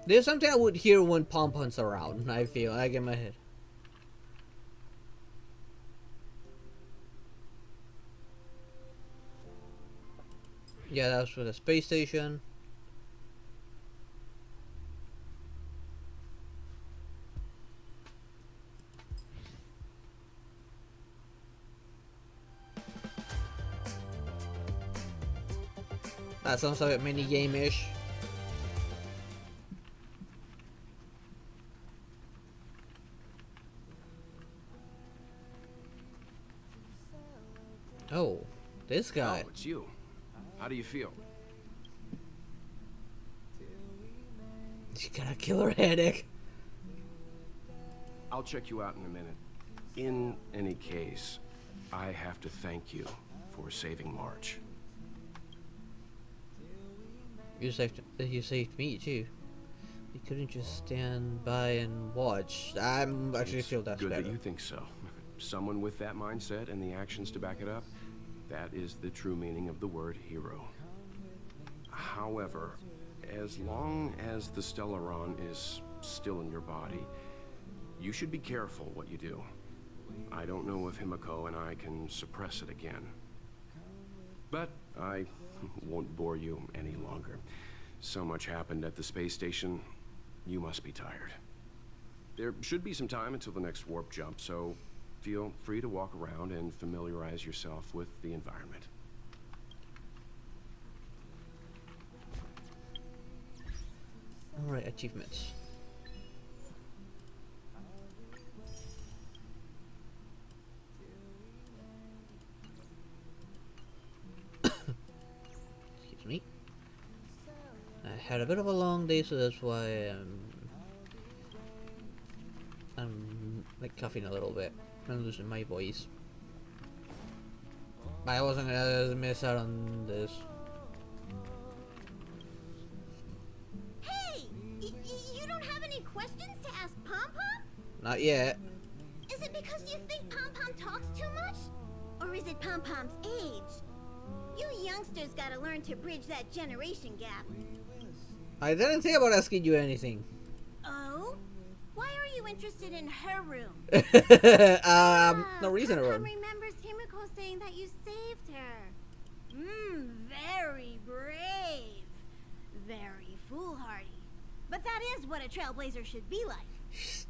There's something I would hear when Pom Pom's around. I feel like in my head. Yeah, that was for the space station. That sounds like a mini game-ish. Oh, this guy. Oh, it's you. How do you feel? You got a killer headache. I'll check you out in a minute. In any case, I have to thank you for saving March. You saved me too. You couldn't just stand by and watch. I'm actually It's feel that's good better. that you think so. Someone with that mindset and the actions to back it up, that is the true meaning of the word hero. However, as long as the Stellaron is still in your body, you should be careful what you do. I don't know if Himiko and I can suppress it again. But I won't bore you any longer. So much happened at the space station, you must be tired. There should be some time until the next warp jump, so feel free to walk around and familiarize yourself with the environment. Alright, achievements. Excuse me. I had a bit of a long day, so that's why I'm like coughing a little bit. I'm losing my voice. But I wasn't gonna miss out on this. Hey! You don't have any questions to ask Pom Pom? Not yet. Is it because you think Pom Pom talks too much? Or is it Pom Pom's age? You youngsters gotta learn to bridge that generation gap. I didn't think about asking you anything. Oh? Why are you interested in her room? No reason to Pom run. remembers Himiko saying that you saved her. Very brave. Very foolhardy. But that is what a trailblazer should be like.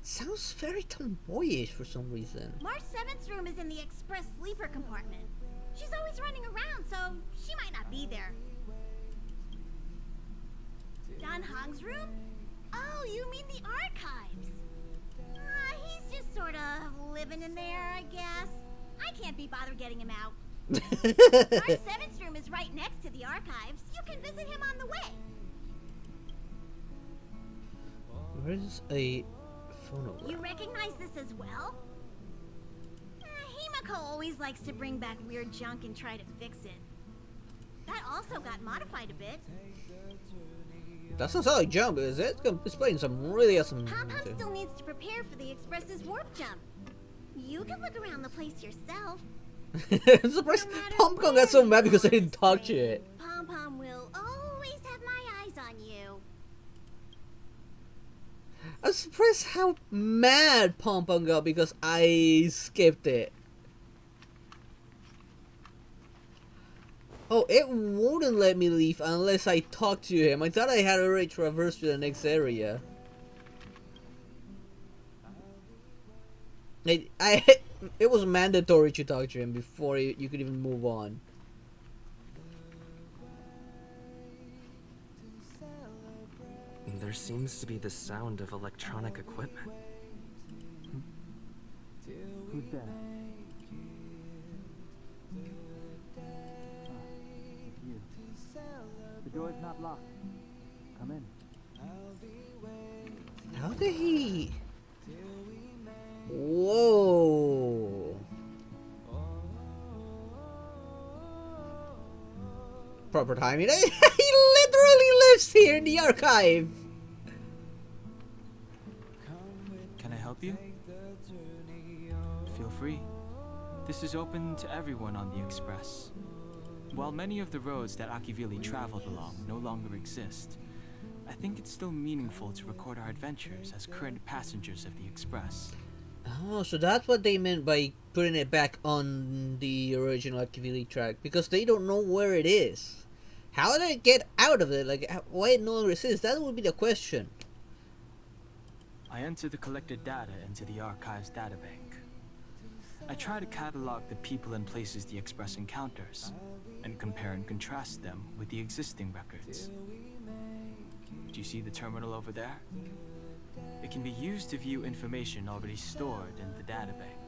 Sounds very tomboyish for some reason. March 7th's room is in the express sleeper compartment. She's always running around, so she might not be there. Don Hong's room? Oh, you mean the archives? He's just sort of living in there, I guess. I can't be bothered getting him out. March 7th's room is right next to the archives. You can visit him on the way. Where's a phonograph? You recognize this as well? Himiko always likes to bring back weird junk and try to fix it. That also got modified a bit. Doesn't sound like jump, is it? It's playing some really awesome Pom Pom music. still needs to prepare for the Express's warp jump. You can look around the place yourself. I'm surprised Pom Pom got so mad because I didn't talk to it. Pom Pom will always have my eyes on you. I'm surprised how mad Pom Pom got because I skipped it. Oh, it wouldn't let me leave unless I talked to him. I thought I had already traversed to the next area. It was mandatory to talk to him before you could even move on. There seems to be the sound of electronic equipment. Who's there? You. The door's not locked. Come in. How did he... Whoa. Proper timing. He literally lives here in the archive. Can I help you? Feel free. This is open to everyone on the Express. While many of the roads that Akivili traveled along no longer exist, I think it's still meaningful to record our adventures as current passengers of the Express. Oh, so that's what they meant by putting it back on the original Akivili track, because they don't know where it is. How did it get out of it? Like, why it no longer exists? That would be the question. I enter the collected data into the archive's databank. I try to catalog the people and places the Express encounters, and compare and contrast them with the existing records. Do you see the terminal over there? It can be used to view information already stored in the databank.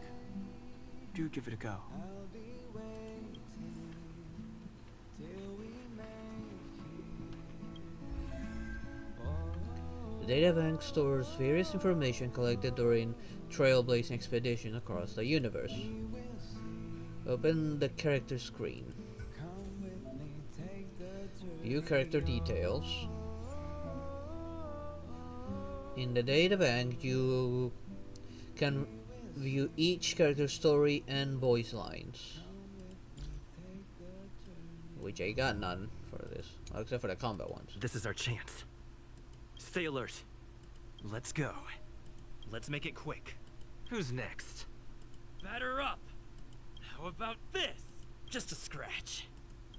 Do give it a go. The databank stores various information collected during trailblazing expeditions across the universe. Open the character screen. View character details. In the databank, you can view each character's story and voice lines. Which I got none for this, except for the combat ones. This is our chance. Stay alert. Let's go. Let's make it quick. Who's next? Batter up! How about this? Just a scratch.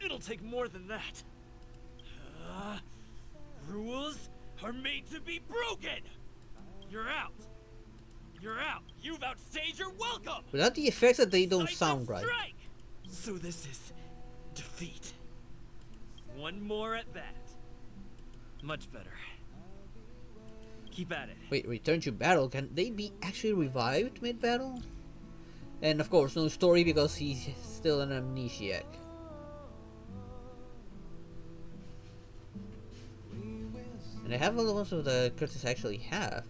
It'll take more than that. Rules are made to be broken! You're out! You're out! You've outstayed your welcome! Without the effects that they don't Decisive sound right. strike! So this is defeat. One more at that. Much better. Keep at it. Wait, return to battle? Can they be actually revived mid-battle? And of course, no story because he's still an amnesiac. And I have all the ones of the characters I actually have.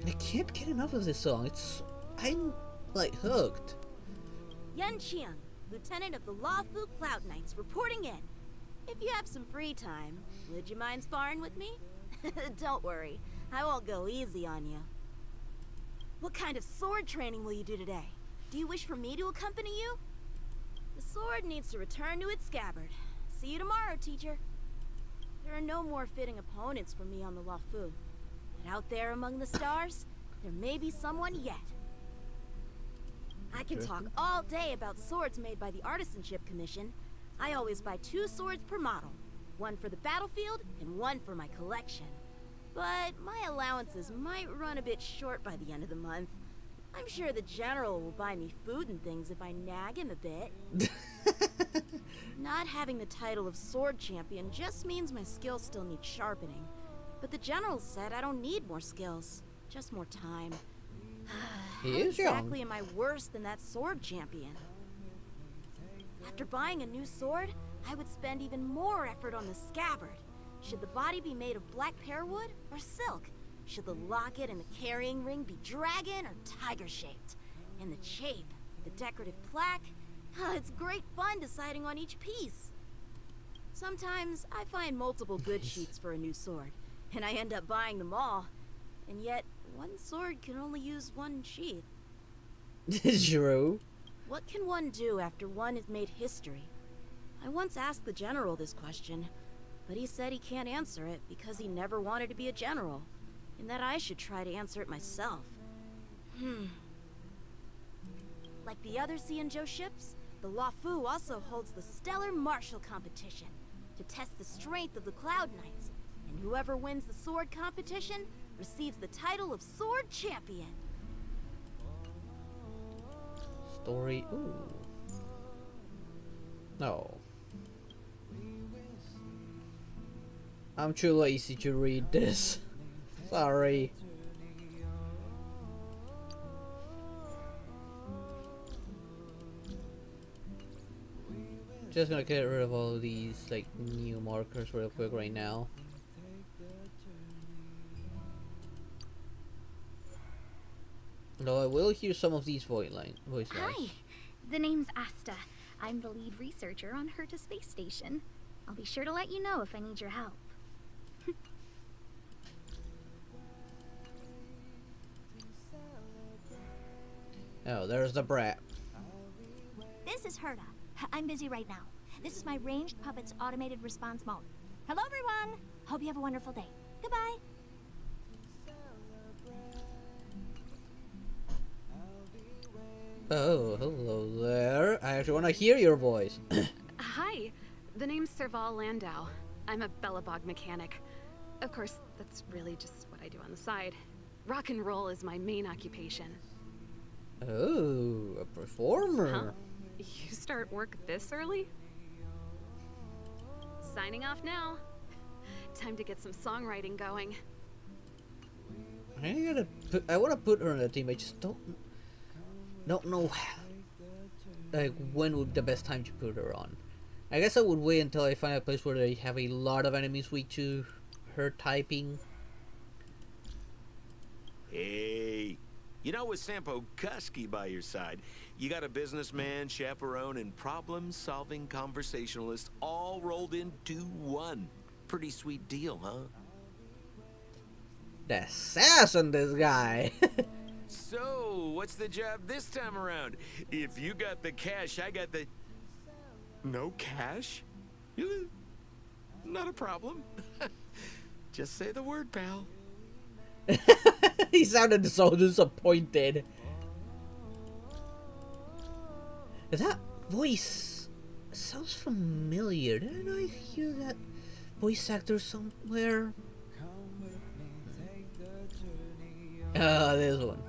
I can't get enough of this song. I'm like hooked. Yan Qiang, Lieutenant of the Lawfu Cloud Knights, reporting in. If you have some free time, would you mind sparring with me? Don't worry, I won't go easy on you. What kind of sword training will you do today? Do you wish for me to accompany you? The sword needs to return to its scabbard. See you tomorrow, teacher. There are no more fitting opponents for me on the Lawfu. But out there among the stars, there may be someone yet. I can talk all day about swords made by the Artisanship Commission. I always buy 2 swords per model. One for the battlefield, and one for my collection. But my allowances might run a bit short by the end of the month. I'm sure the General will buy me food and things if I nag him a bit. Not having the title of Sword Champion just means my skills still need sharpening. But the General said I don't need more skills, just more time. He How is young. exactly am I worse than that Sword Champion? After buying a new sword, I would spend even more effort on the scabbard. Should the body be made of black pearwood or silk? Should the locket and the carrying ring be dragon or tiger-shaped? And the chape, the decorative plaque? It's great fun deciding on each piece. Sometimes I find multiple good sheets for a new sword, and I end up buying them all. And yet, one sword can only use one sheath. True. What can one do after one has made history? I once asked the General this question, but he said he can't answer it because he never wanted to be a general, and that I should try to answer it myself. Like the other Xianzhou ships, the Lawfu also holds the Stellar Martial Competition to test the strength of the Cloud Knights, and whoever wins the sword competition receives the title of Sword Champion. Story. Ooh. No. I'm too lazy to read this. Sorry. Just gonna get rid of all of these like new markers real quick right now. Though I will hear some of these voice lines. Hi, the name's Asta. I'm the lead researcher on Herta Space Station. I'll be sure to let you know if I need your help. Oh, there's the brat. This is Herta. I'm busy right now. This is my ranged puppet's automated response mode. Hello, everyone. Hope you have a wonderful day. Goodbye. Oh, hello there. I actually want to hear your voice. Hi, the name's Serval Landau. I'm a Bellabog mechanic. Of course, that's really just what I do on the side. Rock and roll is my main occupation. Oh, a performer. Huh? You start work this early? Signing off now. Time to get some songwriting going. I want to put her on the team. I just don't know how. Like when would be the best time to put her on. I guess I would wait until I find a place where they have a lot of enemies with her typing. Hey, you know, with Sampo Kusky by your side, you got a businessman, chaperone, and problem-solving conversationalist all rolled into one. Pretty sweet deal, huh? The sass on this guy. So, what's the job this time around? If you got the cash, I got the... No cash? Not a problem. Just say the word, pal. He sounded so disappointed. That voice sounds familiar. Didn't I hear that voice actor somewhere? This one.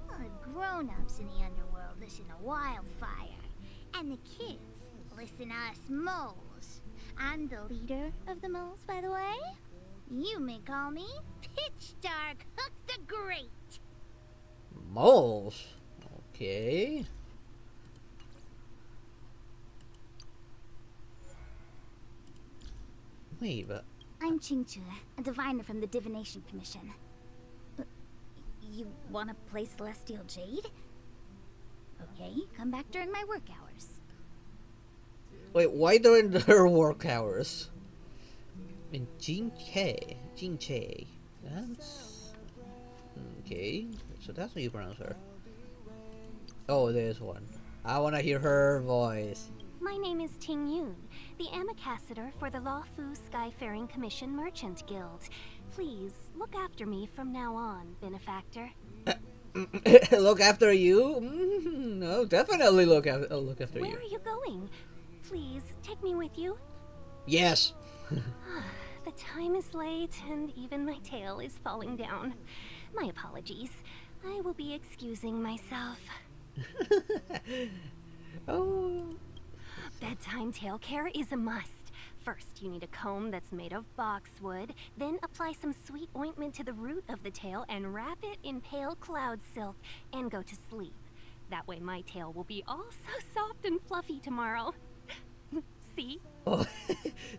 The grown-ups in the underworld listen to Wildfire, and the kids listen to us moles. I'm the leader of the moles, by the way. You may call me Pitch Dark Hook the Great. Moles? Okay. Wait, but... I'm Chingchu, a diviner from the Divination Commission. You want to play Celestial Jade? Okay, come back during my work hours. Wait, why during her work hours? And Jinche. That's... Okay, so that's how you pronounce her. Oh, there's one. I want to hear her voice. My name is Ting Yun, the ambassador for the Lawfu Skyfaring Commission Merchant Guild. Please, look after me from now on, benefactor. Look after you? No, definitely look after you. Where are you going? Please, take me with you. Yes. The time is late, and even my tail is falling down. My apologies. I will be excusing myself. Oh. Bedtime tail care is a must. First, you need a comb that's made of boxwood, then apply some sweet ointment to the root of the tail and wrap it in pale cloud silk and go to sleep. That way my tail will be all so soft and fluffy tomorrow. See? Oh,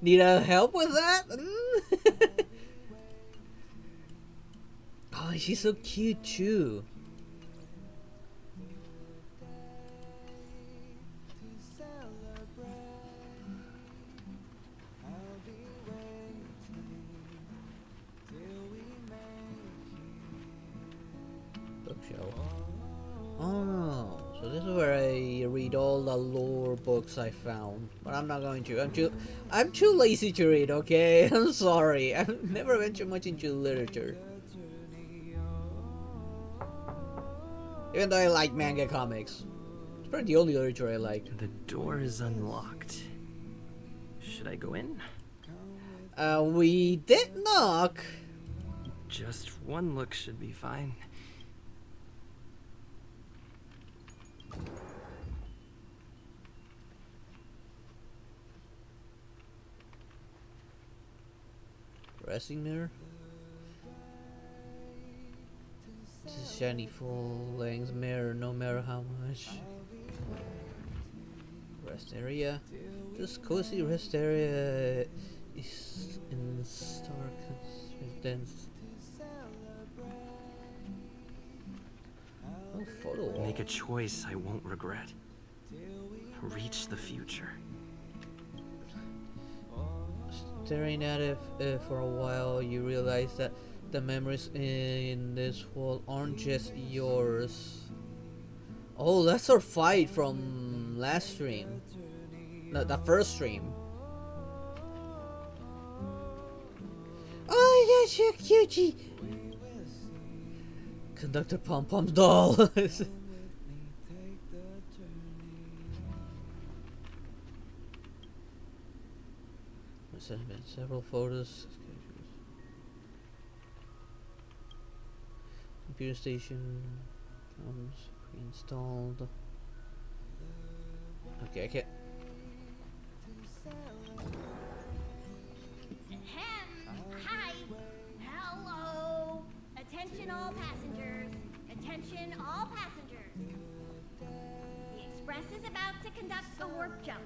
need help with that? Oh, she's so cute too. Bookshelf. Oh, so this is where I read all the lore books I found, but I'm not going to. I'm too lazy to read. Okay, I'm sorry. I've never ventured much into literature. Even though I like manga comics, it's probably the only literature I like. The door is unlocked. Should I go in? We did knock. Just one look should be fine. Dressing mirror. This is shiny full-length mirror, no matter how much. Rest area. This cozy rest area is in stark dense. Oh, photo wall. Make a choice I won't regret. Reach the future. Staring at it for a while, you realize that the memories in this wall aren't just yours. Oh, that's our fight from last stream. No, the first stream. Oh, that's so cutie. Conductor Pom Pom's doll. There's been several photos. Computer station comes pre-installed. Okay, I can't. Hi. Hello. Attention all passengers. Attention all passengers. The Express is about to conduct a warp jump.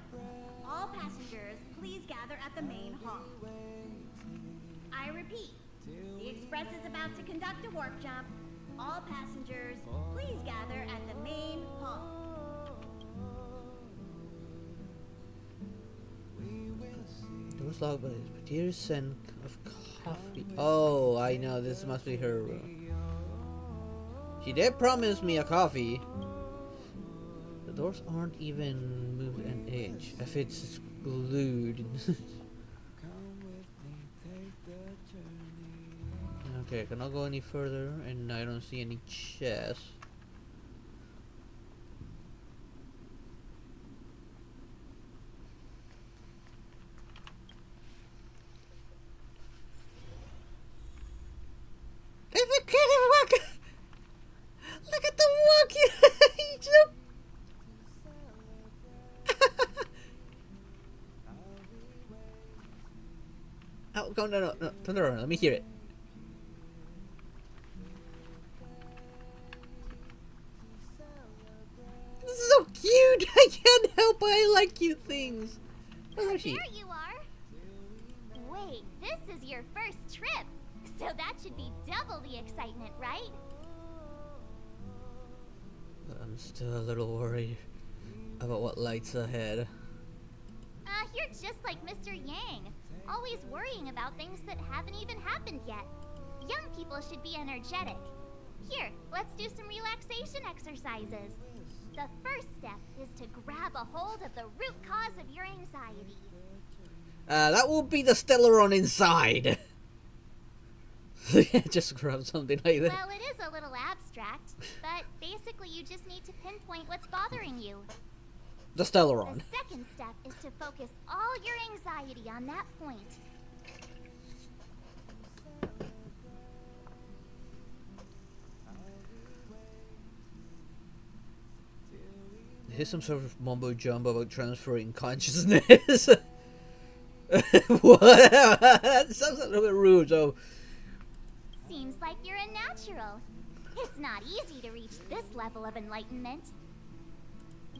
All passengers, please gather at the main hall. I repeat, the Express is about to conduct a warp jump. All passengers, please gather at the main hall. Doors locked, but it's dear scent of coffee. Oh, I know. This must be her room. She did promise me a coffee. The doors aren't even moved an inch. If it's glued. Okay, I cannot go any further, and I don't see any chests. Look at the walkie! Oh, go, no, turn around, let me hear it. This is so cute! I can't help but I like cute things. Where is she? There you are. Wait, this is your first trip, so that should be double the excitement, right? But I'm still a little worried about what lies ahead. You're just like Mr. Yang, always worrying about things that haven't even happened yet. Young people should be energetic. Here, let's do some relaxation exercises. The first step is to grab a hold of the root cause of your anxiety. That will be the Stellaron inside. Just grab something like that. Well, it is a little abstract, but basically you just need to pinpoint what's bothering you. The Stellaron. The second step is to focus all your anxiety on that point. Here's some sort of mumbo jumbo about transferring consciousness. What? That sounds a little bit rude, so. Seems like you're a natural. It's not easy to reach this level of enlightenment.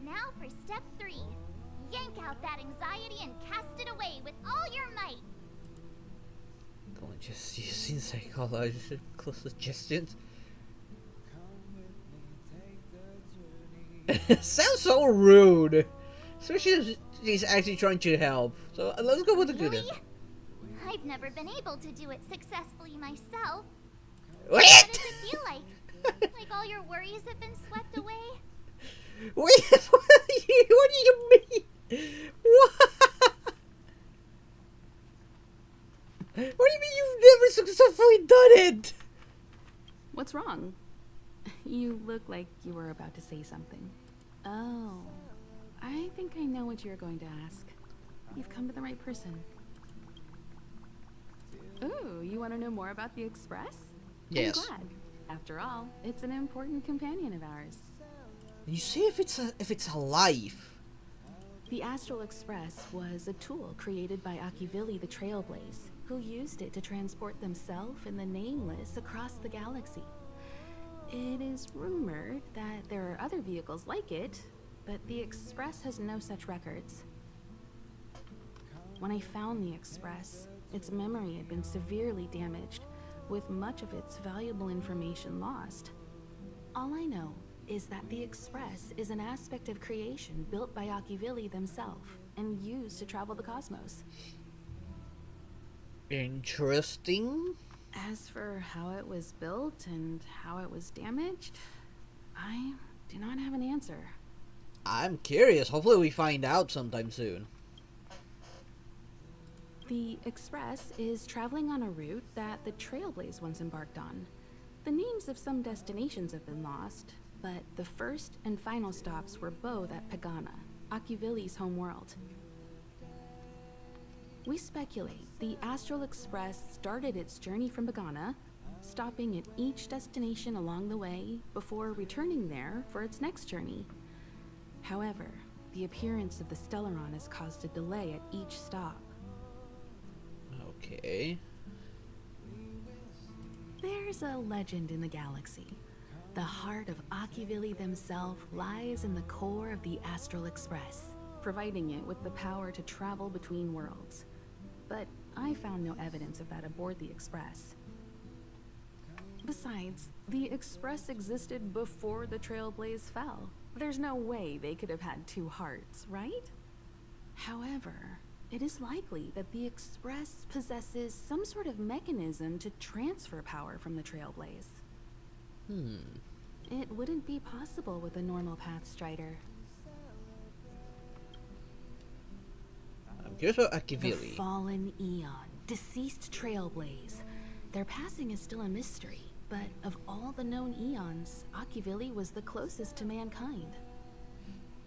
Now for step 3. Yank out that anxiety and cast it away with all your might. Go on, just using psychological suggestions. Sounds so rude. Especially if she's actually trying to help. So let's go with the goodness. I've never been able to do it successfully myself. What? What does it feel like? Like all your worries have been swept away? Wait, what do you mean? What? What do you mean you've never successfully done it? What's wrong? You look like you were about to say something. Oh, I think I know what you're going to ask. You've come to the right person. Ooh, you want to know more about the Express? Yes. I'm glad. After all, it's an important companion of ours. You see if it's alive. The Astral Express was a tool created by Akivili the Trailblaze, who used it to transport themselves and the Nameless across the galaxy. It is rumored that there are other vehicles like it, but the Express has no such records. When I found the Express, its memory had been severely damaged, with much of its valuable information lost. All I know is that the Express is an aspect of creation built by Akivili themselves and used to travel the cosmos. Interesting. As for how it was built and how it was damaged, I do not have an answer. I'm curious. Hopefully we find out sometime soon. The Express is traveling on a route that the Trailblaze once embarked on. The names of some destinations have been lost, but the first and final stops were both at Pagana, Akivili's homeworld. We speculate the Astral Express started its journey from Pagana, stopping at each destination along the way before returning there for its next journey. However, the appearance of the Stellaron has caused a delay at each stop. Okay. There's a legend in the galaxy. The heart of Akivili themselves lies in the core of the Astral Express, providing it with the power to travel between worlds. But I found no evidence of that aboard the Express. Besides, the Express existed before the Trailblaze fell. There's no way they could have had two hearts, right? However, it is likely that the Express possesses some sort of mechanism to transfer power from the Trailblaze. It wouldn't be possible with a normal Path Strider. I'm curious about The Akivili. fallen Eon, deceased Trailblaze. Their passing is still a mystery, but of all the known Eons, Akivili was the closest to mankind.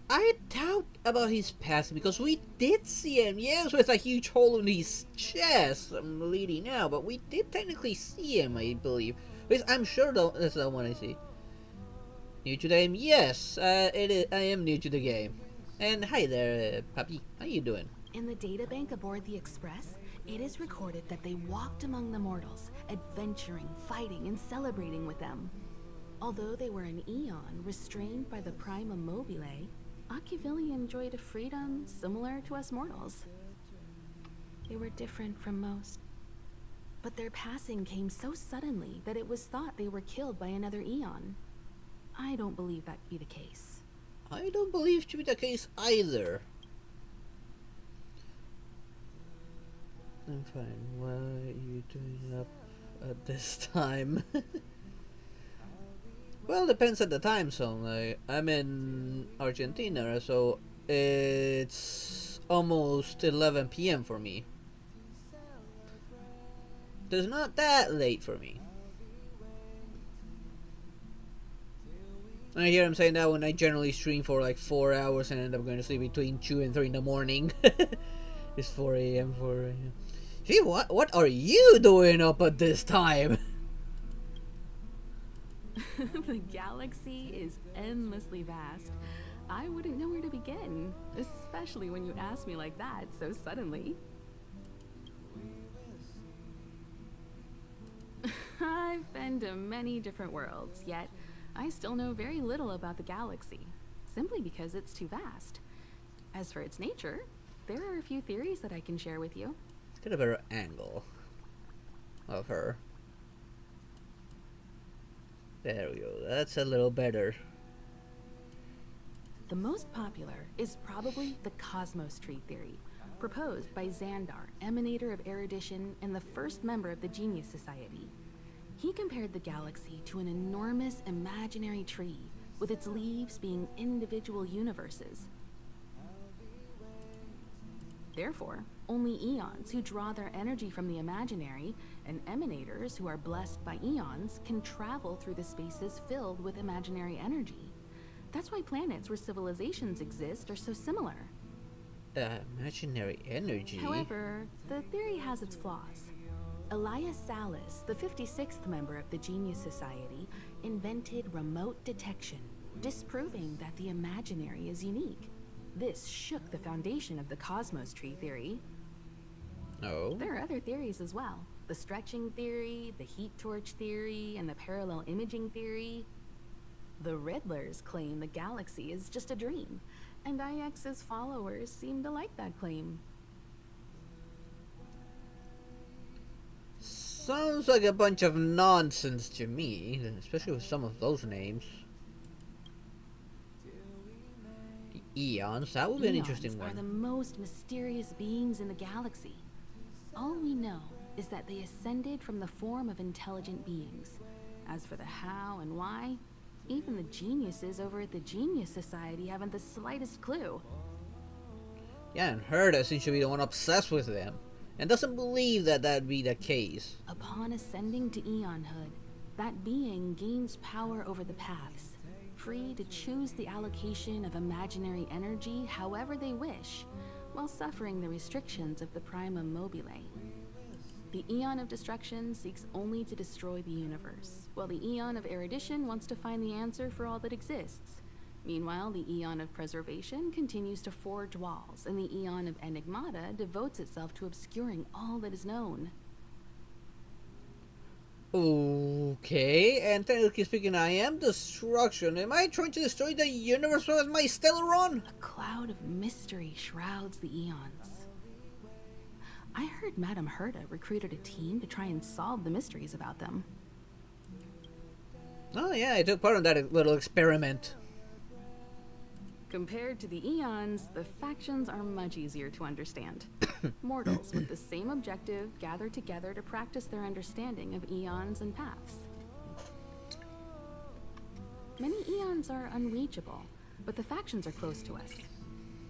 I doubt about his past because we did see him, yes, with a huge hole in his chest. I'm bleeding now, but we did technically see him, I believe. At least I'm sure that's the one I see. New to the game? Yes, it is. I am new to the game. And hi there, puppy. How you doing? In the databank aboard the Express, it is recorded that they walked among the mortals, adventuring, fighting, and celebrating with them. Although they were an Eon restrained by the Prima Mobile, Akivili enjoyed a freedom similar to us mortals. They were different from most. But their passing came so suddenly that it was thought they were killed by another Eon. I don't believe that to be the case. I don't believe it to be the case either. I'm fine. What are you doing up at this time? Well, depends on the time zone. I'm in Argentina, so it's almost 11 p.m. for me. It's not that late for me. I hear him saying that when I generally stream for like 4 hours and end up going to sleep between 2 and 3 in the morning. It's 4 a.m. 4 a.m. Gee, what are you doing up at this time? The galaxy is endlessly vast. I wouldn't know where to begin, especially when you ask me like that so suddenly. I've been to many different worlds, yet I still know very little about the galaxy, simply because it's too vast. As for its nature, there are a few theories that I can share with you. Let's get a better angle of her. There we go, that's a little better. The most popular is probably the Cosmos Tree theory, proposed by Xandar, emanator of erudition and the first member of the Genius Society. He compared the galaxy to an enormous imaginary tree, with its leaves being individual universes. Therefore, only Eons who draw their energy from the imaginary, and emanators who are blessed by Eons, can travel through the spaces filled with imaginary energy. That's why planets where civilizations exist are so similar. Imaginary energy? However, the theory has its flaws. Elias Salas, the 56th member of the Genius Society, invented remote detection, disproving that the imaginary is unique. This shook the foundation of the Cosmos Tree theory. Oh? There are other theories as well. The stretching theory, the heat torch theory, and the parallel imaging theory. The Riddlers claim the galaxy is just a dream, and IX's followers seem to like that claim. Sounds like a bunch of nonsense to me, especially with some of those names. The Eons, that would be an interesting Eons are the one. most mysterious beings in the galaxy. All we know is that they ascended from the form of intelligent beings. As for the how and why, even the geniuses over at the Genius Society haven't the slightest clue. Yeah, and Herda seems to be the one obsessed with them, and doesn't believe that that'd be the case. Upon ascending to Eonhood, that being gains power over the paths, free to choose the allocation of imaginary energy however they wish, while suffering the restrictions of the Prima Mobile. The Eon of Destruction seeks only to destroy the universe, while the Eon of Erudition wants to find the answer for all that exists. Meanwhile, the Eon of Preservation continues to forge walls, and the Eon of Enigmata devotes itself to obscuring all that is known. Okay, and technically speaking, I am destruction. Am I trying to destroy the universe with my Stellaron? A cloud of mystery shrouds the eons. I heard Madame Herta recruited a team to try and solve the mysteries about them. Oh yeah, I took part in that little experiment. Compared to the eons, the factions are much easier to understand. Mortals with the same objective gather together to practice their understanding of eons and paths. Many eons are unreachable, but the factions are close to us.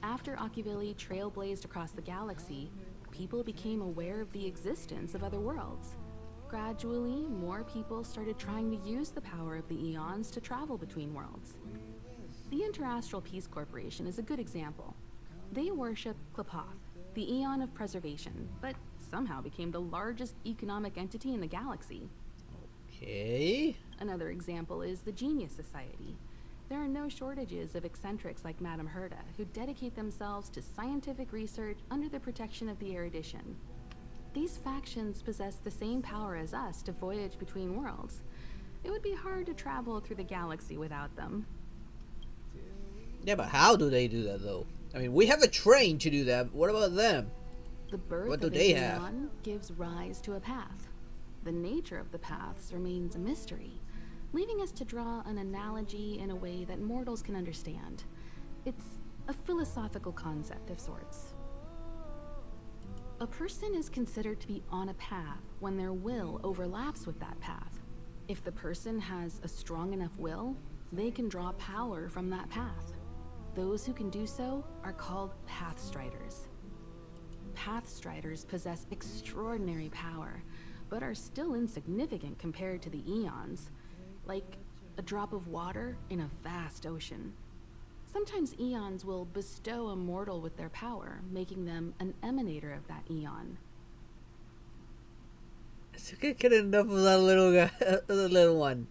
After Akivili trailblazed across the galaxy, people became aware of the existence of other worlds. Gradually, more people started trying to use the power of the eons to travel between worlds. The Interastral Peace Corporation is a good example. They worship Klapoth, the Eon of Preservation, but somehow became the largest economic entity in the galaxy. Okay. Another example is the Genius Society. There are no shortages of eccentrics like Madame Herta who dedicate themselves to scientific research under the protection of the erudition. These factions possess the same power as us to voyage between worlds. It would be hard to travel through the galaxy without them. Yeah, but how do they do that though? I mean, we have a train to do that. What about them? The birth What do of they an have? eon gives rise to a path. The nature of the paths remains a mystery, leaving us to draw an analogy in a way that mortals can understand. It's a philosophical concept of sorts. A person is considered to be on a path when their will overlaps with that path. If the person has a strong enough will, they can draw power from that path. Those who can do so are called Pathstriders. Pathstriders possess extraordinary power, but are still insignificant compared to the eons, like a drop of water in a vast ocean. Sometimes eons will bestow a mortal with their power, making them an emanator of that eon. I can't get enough of that little guy, the little one.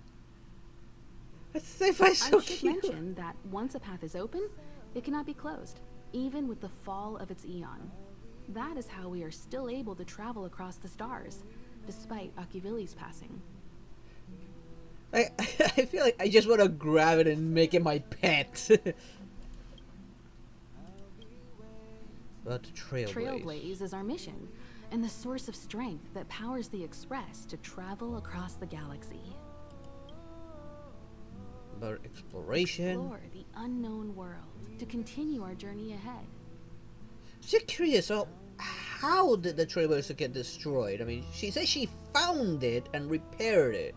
They find so I should cute. mention that once a path is open, it cannot be closed, even with the fall of its eon. That is how we are still able to travel across the stars, despite Akivili's passing. I feel like I just want to grab it and make it my pet. But Trailblaze is our mission, and the source of strength that powers the Express to travel across the galaxy. About exploration. Explore the unknown world to continue our journey ahead. Just curious, so how did the Trailblazer get destroyed? I mean, she says she found it and repaired it.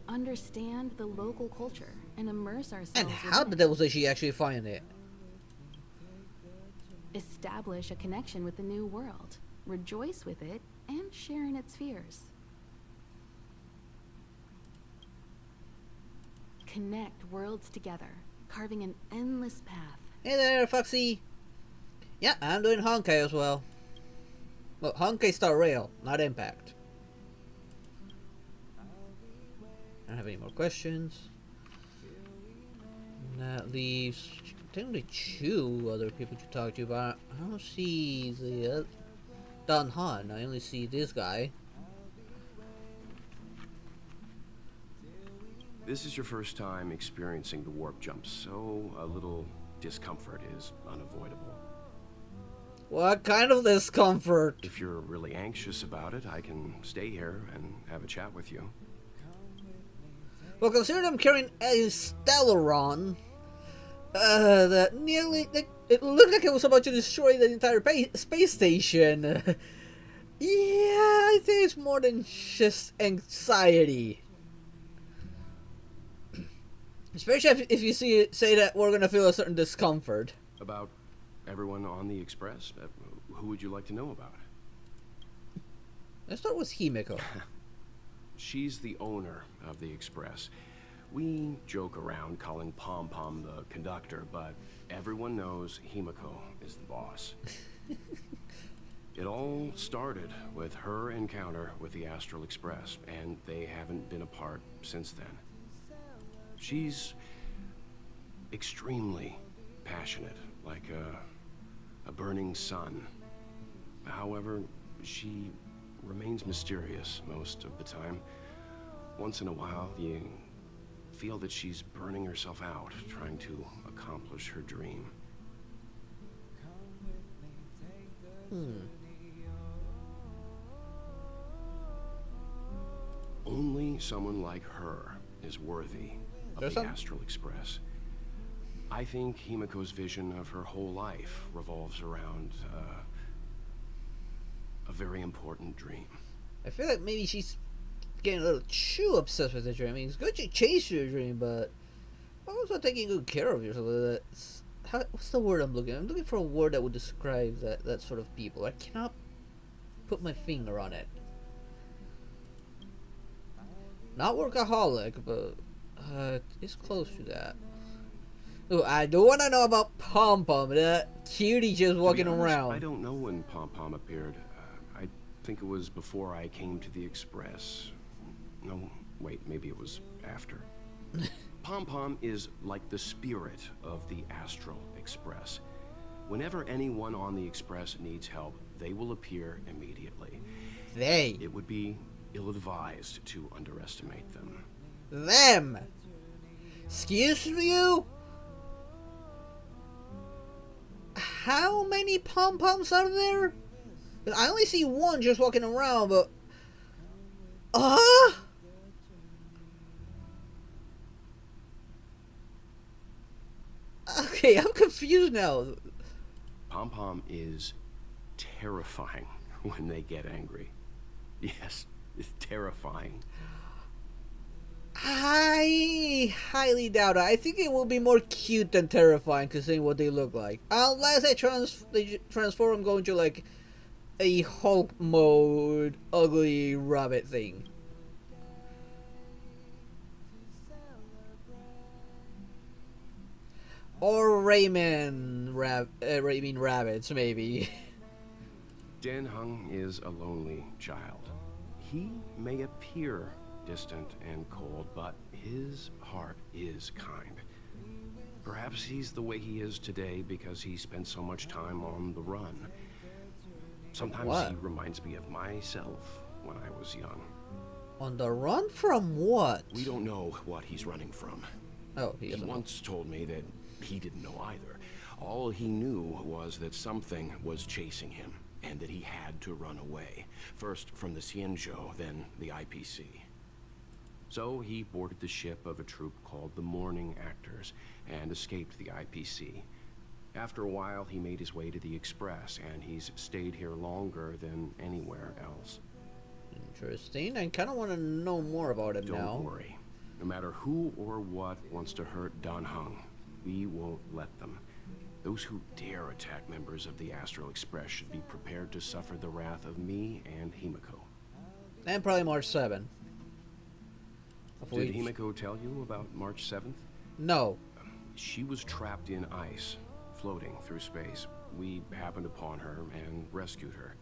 Understand the local culture and immerse ourselves And in how it. the devil did she actually find it? Establish a connection with the new world, rejoice with it, and share in its fears. Connect worlds together, carving an endless path. Hey there, Foxy. Yeah, I'm doing Honkai as well. Well, Honkai Star Rail, not Impact. I don't have any more questions. And that leaves technically two other people to talk to, but I don't see the Don Han. I only see this guy. This is your first time experiencing the warp jump, so a little discomfort is unavoidable. What kind of discomfort? If you're really anxious about it, I can stay here and have a chat with you. Well, considering I'm carrying a Stellaron, that nearly, it looked like it was about to destroy the entire space station. Yeah, I think it's more than just anxiety. Especially if you say that we're gonna feel a certain discomfort. About everyone on the Express? Who would you like to know about? Let's start with Himeko. She's the owner of the Express. We joke around calling Pom Pom the conductor, but everyone knows Himeko is the boss. It all started with her encounter with the Astral Express, and they haven't been apart since then. She's extremely passionate, like a burning sun. However, she remains mysterious most of the time. Once in a while, you feel that she's burning herself out, trying to accomplish her dream. Only someone like her is worthy of the Astral Express. I think Himiko's vision of her whole life revolves around a very important dream. I feel like maybe she's getting a little too obsessed with the dream. I mean, it's good to chase your dream, but also taking good care of yourself. What's the word I'm looking? I'm looking for a word that would describe that sort of people. I cannot put my finger on it. Not workaholic, but it's close to that. Oh, I do want to know about Pom Pom, that cutie just walking around. I don't know when Pom Pom appeared. I think it was before I came to the Express. No, wait, maybe it was after. Pom Pom is like the spirit of the Astral Express. Whenever anyone on the Express needs help, they will appear immediately. It would be ill-advised to underestimate them. Them? Excuse you? How many pom-poms are there? I only see one just walking around, but... Okay, I'm confused now. Pom Pom is terrifying when they get angry. Yes, it's terrifying. I highly doubt it. I think it will be more cute than terrifying, considering what they look like. Unless they transform and go into like a Hulk mode ugly rabbit thing. Or Rayman rabbits, maybe. Dan Heng is a lonely child. He may appear distant and cold, but his heart is kind. Perhaps he's the way he is today because he spent so much time on the run. Sometimes he reminds me of myself when I was young. On the run from what? We don't know what he's running from. Oh, he once told me that he didn't know either. All he knew was that something was chasing him and that he had to run away. First from the Xianzhou, then the IPC. So he boarded the ship of a troop called the Morning Actors and escaped the IPC. After a while, he made his way to the Express, and he's stayed here longer than anywhere else. Interesting. I kind of want to know more about him now. Don't worry. No matter who or what wants to hurt Dan Heng, we won't let them. Those who dare attack members of the Astral Express should be prepared to suffer the wrath of me and Himiko. And probably March 7th. Did Himiko tell you about March 7th? No. She was trapped in ice, floating through space. We happened upon her and rescued her.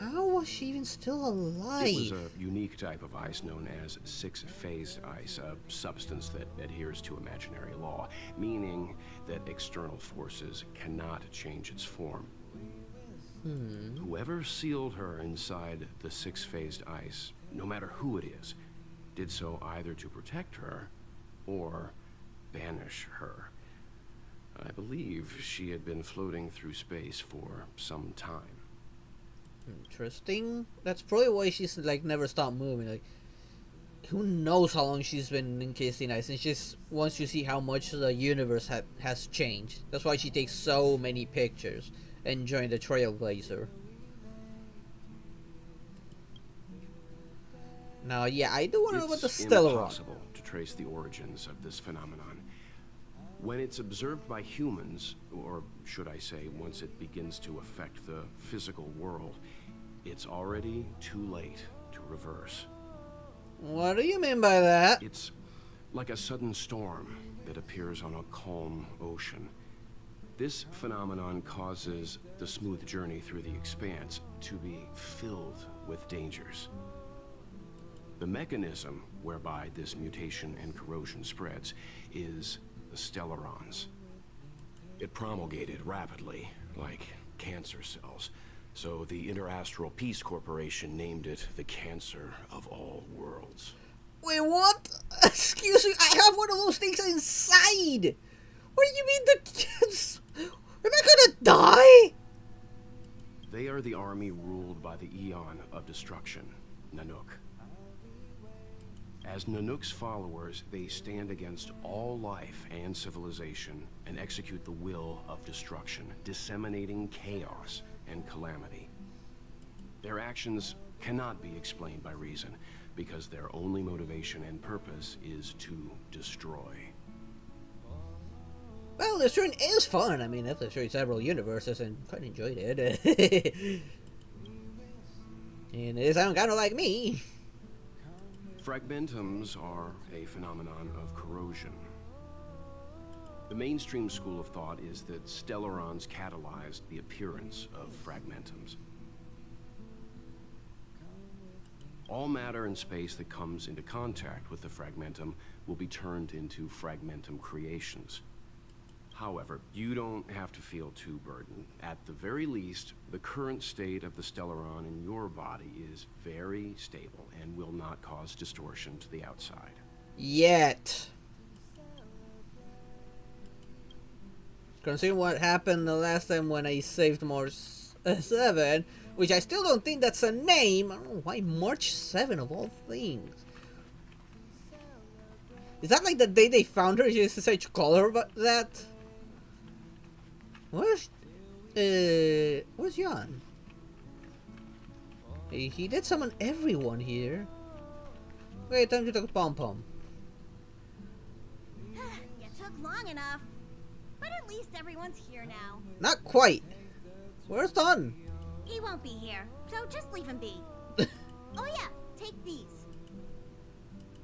How was she even still alive? It was a unique type of ice known as six-phased ice, a substance that adheres to imaginary law, meaning that external forces cannot change its form. Whoever sealed her inside the six-phased ice, no matter who it is, did so either to protect her or banish her. I believe she had been floating through space for some time. Interesting. That's probably why she's like never stopped moving. Like, who knows how long she's been encased in ice? And she just wants to see how much the universe has changed. That's why she takes so many pictures and joined the Trailblazer. Now, yeah, I do want to know about the Stellaron. It's impossible to trace the origins of this phenomenon. When it's observed by humans, or should I say, once it begins to affect the physical world, it's already too late to reverse. What do you mean by that? It's like a sudden storm that appears on a calm ocean. This phenomenon causes the smooth journey through the expanse to be filled with dangers. The mechanism whereby this mutation and corrosion spreads is the Stellarons. It promulgated rapidly, like cancer cells, So the Interastral Peace Corporation named it the cancer of all worlds. Wait, what? Excuse me, I have one of those things inside! What do you mean the kids? Am I gonna die? They are the army ruled by the Eon of Destruction, Nanook. As Nanook's followers, they stand against all life and civilization and execute the will of destruction, disseminating chaos and calamity. Their actions cannot be explained by reason, because their only motivation and purpose is to destroy. Well, destroying is fun. I mean, I've destroyed several universes and quite enjoyed it. And it is kind of like me. Fragmentums are a phenomenon of corrosion. The mainstream school of thought is that Stellarons catalyzed the appearance of fragmentums. All matter and space that comes into contact with the fragmentum will be turned into fragmentum creations. However, you don't have to feel too burdened. At the very least, the current state of the Stellaron in your body is very stable and will not cause distortion to the outside. Yet. Considering what happened the last time when I saved March 7, which I still don't think that's a name. I don't know why March 7 of all things. Is that like the day they found her? She decided to call her about that? Where's Jan? He did summon everyone here. Wait, time to talk to Pom Pom. You took long enough. But at least everyone's here now. Not quite. Where's Don? He won't be here, so just leave him be. Oh yeah, take these.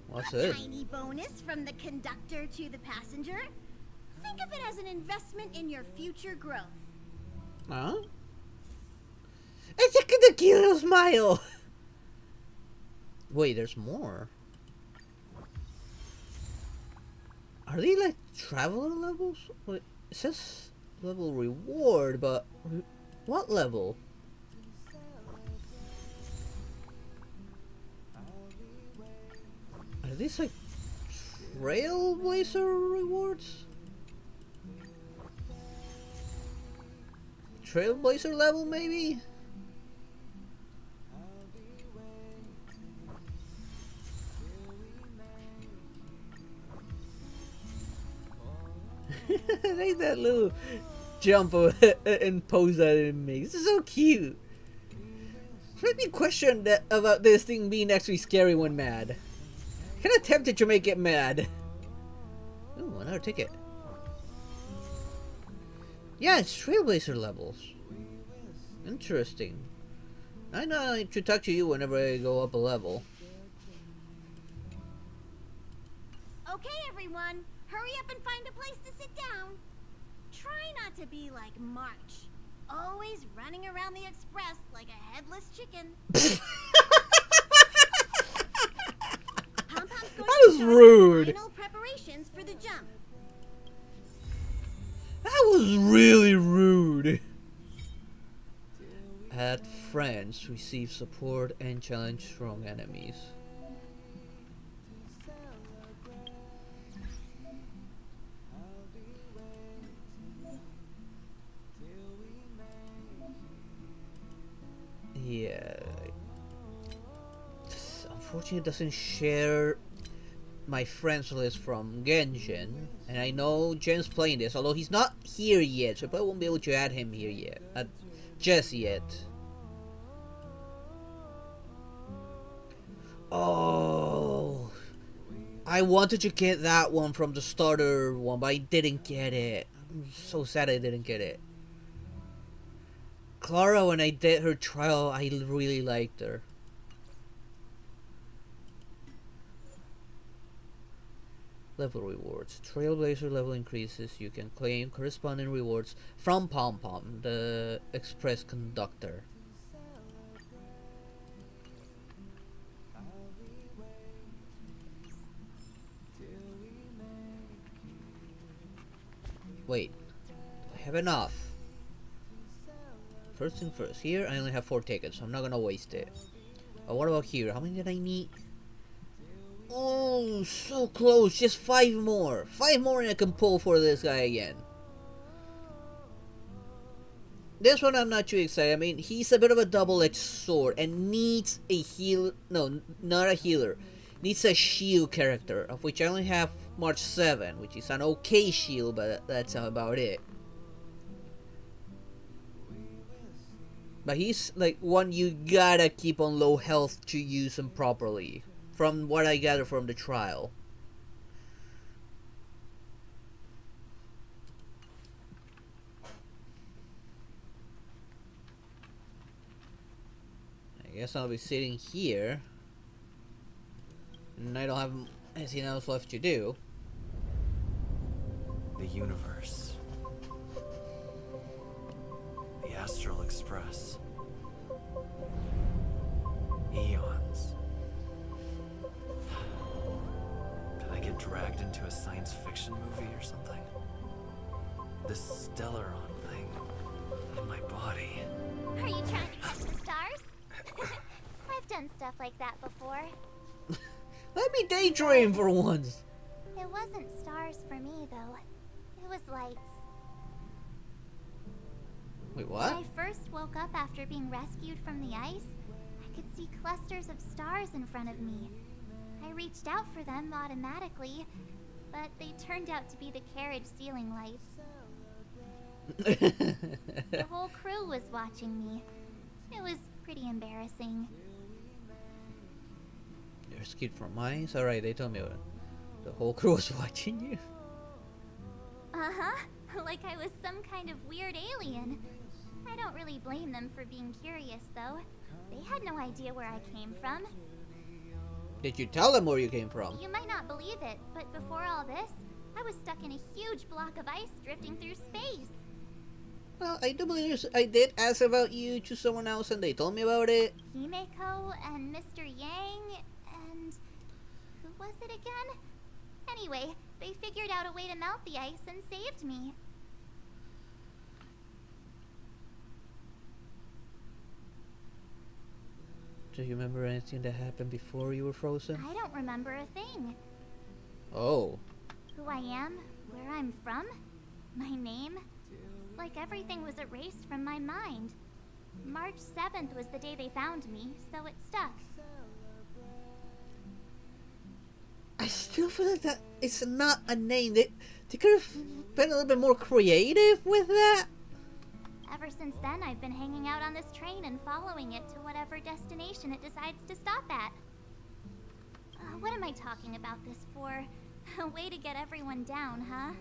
What's a it? Tiny bonus from the conductor to the passenger. Think of it as an investment in your future growth. Huh? It's a cute smile. Wait, there's more. Are they like traveler levels? Wait, it says level reward, but what level? Are these like Trailblazer rewards? Trailblazer level, maybe? I like that little jump and pose that it makes. It's so cute. It made me question that about this thing being actually scary when mad. Kind of tempted to make it mad. Ooh, another ticket. Yeah, it's Trailblazer levels. Interesting. I know I should talk to you whenever I go up a level. Okay, everyone, hurry up and find a place to sit down. Try not to be like March, always running around the express like a headless chicken. Pom-Pom's going That was to rude. Final preparations for the jump. That was really rude. Add friends, receive support, and challenge strong enemies. Yeah. Unfortunately, it doesn't share my friends list from Genshin, and I know Jen's playing this, although he's not here yet, so I probably won't be able to add him here yet. Just yet. Oh, I wanted to get that one from the starter one, but I didn't get it. I'm so sad I didn't get it. Clara, when I did her trial, I really liked her. Level rewards. Trailblazer level increases. You can claim corresponding rewards from Pom Pom, the express conductor. Wait, I have enough. First thing first. Here I only have 4 tickets, so I'm not gonna waste it. What about here? How many did I need? Oh, so close. Just 5 more. 5 more and I can pull for this guy again. This one I'm not too excited. I mean, he's a bit of a double-edged sword and needs a heal. No, not a healer. Needs a shield character, of which I only have March 7, which is an okay shield, but that's about it. But he's like one you gotta keep on low health to use him properly, from what I gather from the trial. I guess I'll be sitting here, and I don't have anything else left to do. The universe. The Astral Express. Eons. Did I get dragged into a science fiction movie or something? This Stellaron thing in my body. Are you trying to catch the stars? I've done stuff like that before. Let me daydream for once. It wasn't stars for me, though. It was lights. Wait, what? When I first woke up after being rescued from the ice, I could see clusters of stars in front of me. I reached out for them automatically, but they turned out to be the carriage ceiling lights. The whole crew was watching me. It was pretty embarrassing. You're rescued from mines? Alright, they told me about it. The whole crew was watching you. Uh-huh. Like I was some kind of weird alien. I don't really blame them for being curious, though. They had no idea where I came from. Did you tell them where you came from? You might not believe it, but before all this, I was stuck in a huge block of ice drifting through space. Well, I do believe you. I did ask about you to someone else and they told me about it. Himeko and Mr. Yang and... who was it again? Anyway, they figured out a way to melt the ice and saved me. Do you remember anything that happened before you were frozen? I don't remember a thing. Oh. Who I am, where I'm from, my name. It's like everything was erased from my mind. March 7th was the day they found me, so it stuck. I still feel like that it's not a name. They could have been a little bit more creative with that. Ever since then, I've been hanging out on this train and following it to whatever destination it decides to stop at. What am I talking about this for? A way to get everyone down, huh?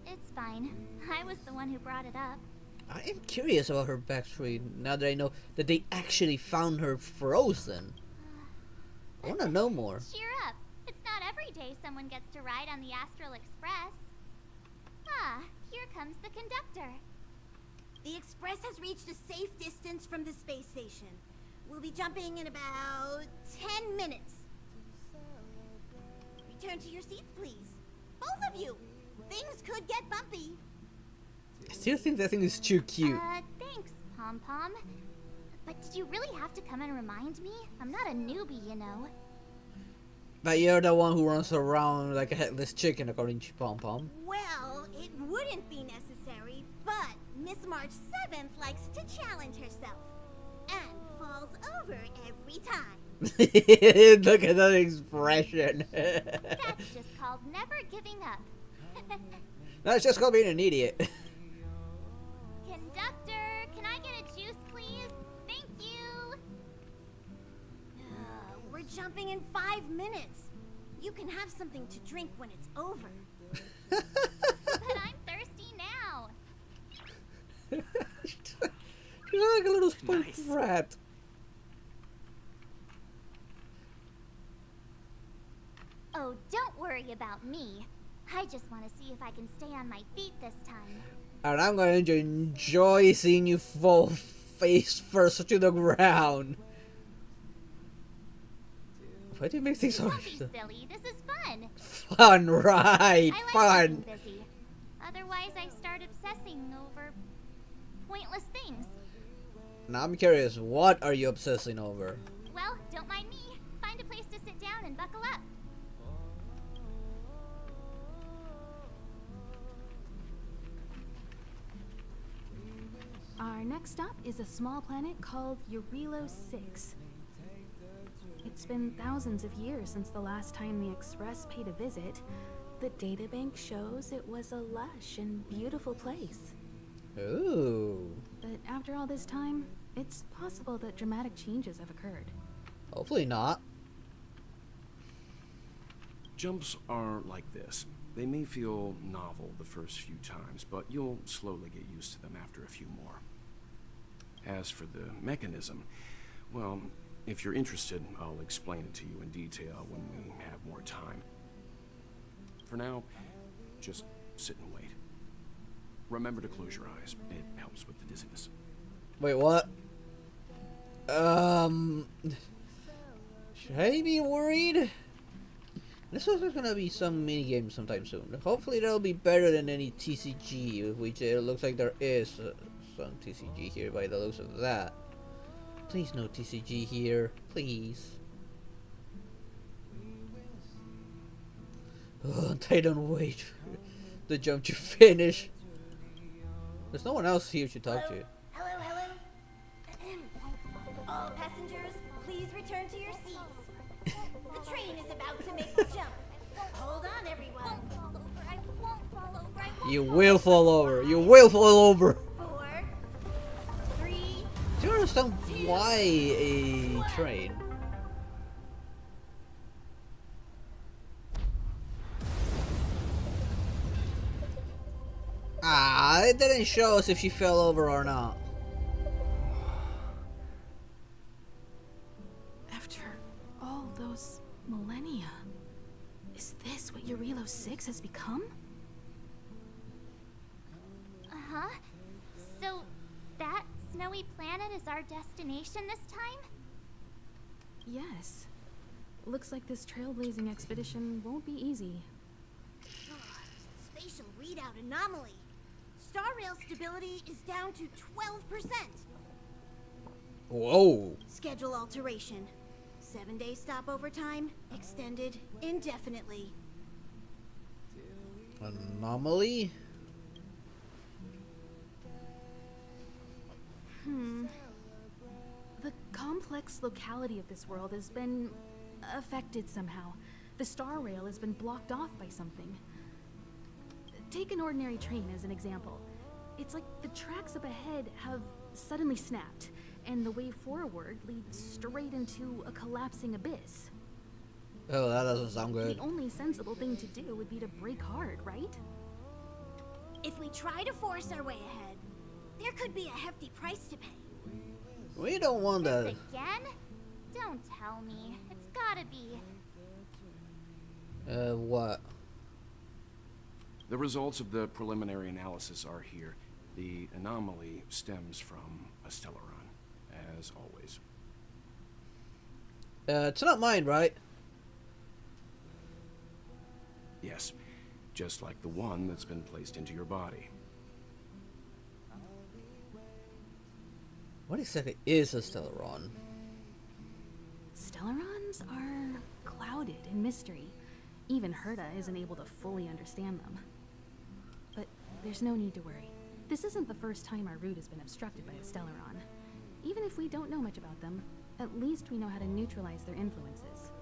It's fine. I was the one who brought it up. I am curious about her backstory now that I know that they actually found her frozen. I want to know more. Cheer up. It's not every day someone gets to ride on the Astral Express. Ah, here comes the conductor. The Express has reached a safe distance from the space station. We'll be jumping in about 10 minutes. Return to your seats, please. Both of you. Things could get bumpy. I still think that thing is too cute. Thanks, Pom Pom. But did you really have to come and remind me? I'm not a newbie, you know. But you're the one who runs around like a headless chicken, according to Pom Pom. Well, it wouldn't be necessary, but Miss March 7th likes to challenge herself. And falls over every time. Look at that expression. That's just called never giving up. That's just called being an idiot. Conductor, can I get a juice, please? Thank you. We're jumping in 5 minutes. You can have something to drink when it's over. But I'm thirsty now. She's like a little spoiled rat. Oh, don't worry about me. I just want to see if I can stay on my feet this time. And I'm going to enjoy seeing you fall face first to the ground. Why do you make things so Don't be silly. This is fun. fun, right? I like Fun. being busy. Otherwise, I start obsessing over pointless things. Now I'm curious, what are you obsessing over? Well, don't mind me. Find a place to sit down and buckle up. Our next stop is a small planet called Eurilo 6. It's been thousands of years since the last time the Express paid a visit. The databank shows it was a lush and beautiful place. Ooh. But after all this time, it's possible that dramatic changes have occurred. Hopefully not. Jumps are like this. They may feel novel the first few times, but you'll slowly get used to them after a few more. As for the mechanism, well, if you're interested, I'll explain it to you in detail when we have more time. For now, just sit and wait. Remember to close your eyes. It helps with the dizziness. Wait, what? Should I be worried? This looks like gonna be some mini game sometime soon. Hopefully that'll be better than any TCG, which it looks like there is some TCG here by the looks of that. Please no TCG here, please. Oh, I don't wait for the jump to finish. There's no one else here to talk to. Hello, hello. All passengers, please return to your seats. The train is about to make the jump. Hold on, everyone. I won't fall over. I won't You will fall over. You will fall over. 4, 3. Do you understand why a train? Ah, it didn't show us if she fell over or not. After all those millennia, is this what Eurilo 6 has become? Uh-huh. So, that snowy planet is our destination this time? Yes. Looks like this trailblazing expedition won't be easy. Spatial readout anomaly. Star rail stability is down to 12%. Whoa. Schedule alteration. 7-day stopover time extended indefinitely. Anomaly? The complex locality of this world has been affected somehow. The star rail has been blocked off by something. Take an ordinary train as an example. It's like the tracks up ahead have suddenly snapped, and the way forward leads straight into a collapsing abyss. Oh, that doesn't sound good. The only sensible thing to do would be to brake hard, right? If we try to force our way ahead, there could be a hefty price to pay. We don't want This that. again? Don't tell me. It's gotta be. What? The results of the preliminary analysis are here. The anomaly stems from a Stellaron, as always. It's not mine, right? Yes, just like the one that's been placed into your body. What exactly is a Stellaron? Stellarons are clouded in mystery. Even Herta isn't able to fully understand them. But there's no need to worry. This isn't the first time our route has been obstructed by a Stellaron. Even if we don't know much about them, at least we know how to neutralize their influences.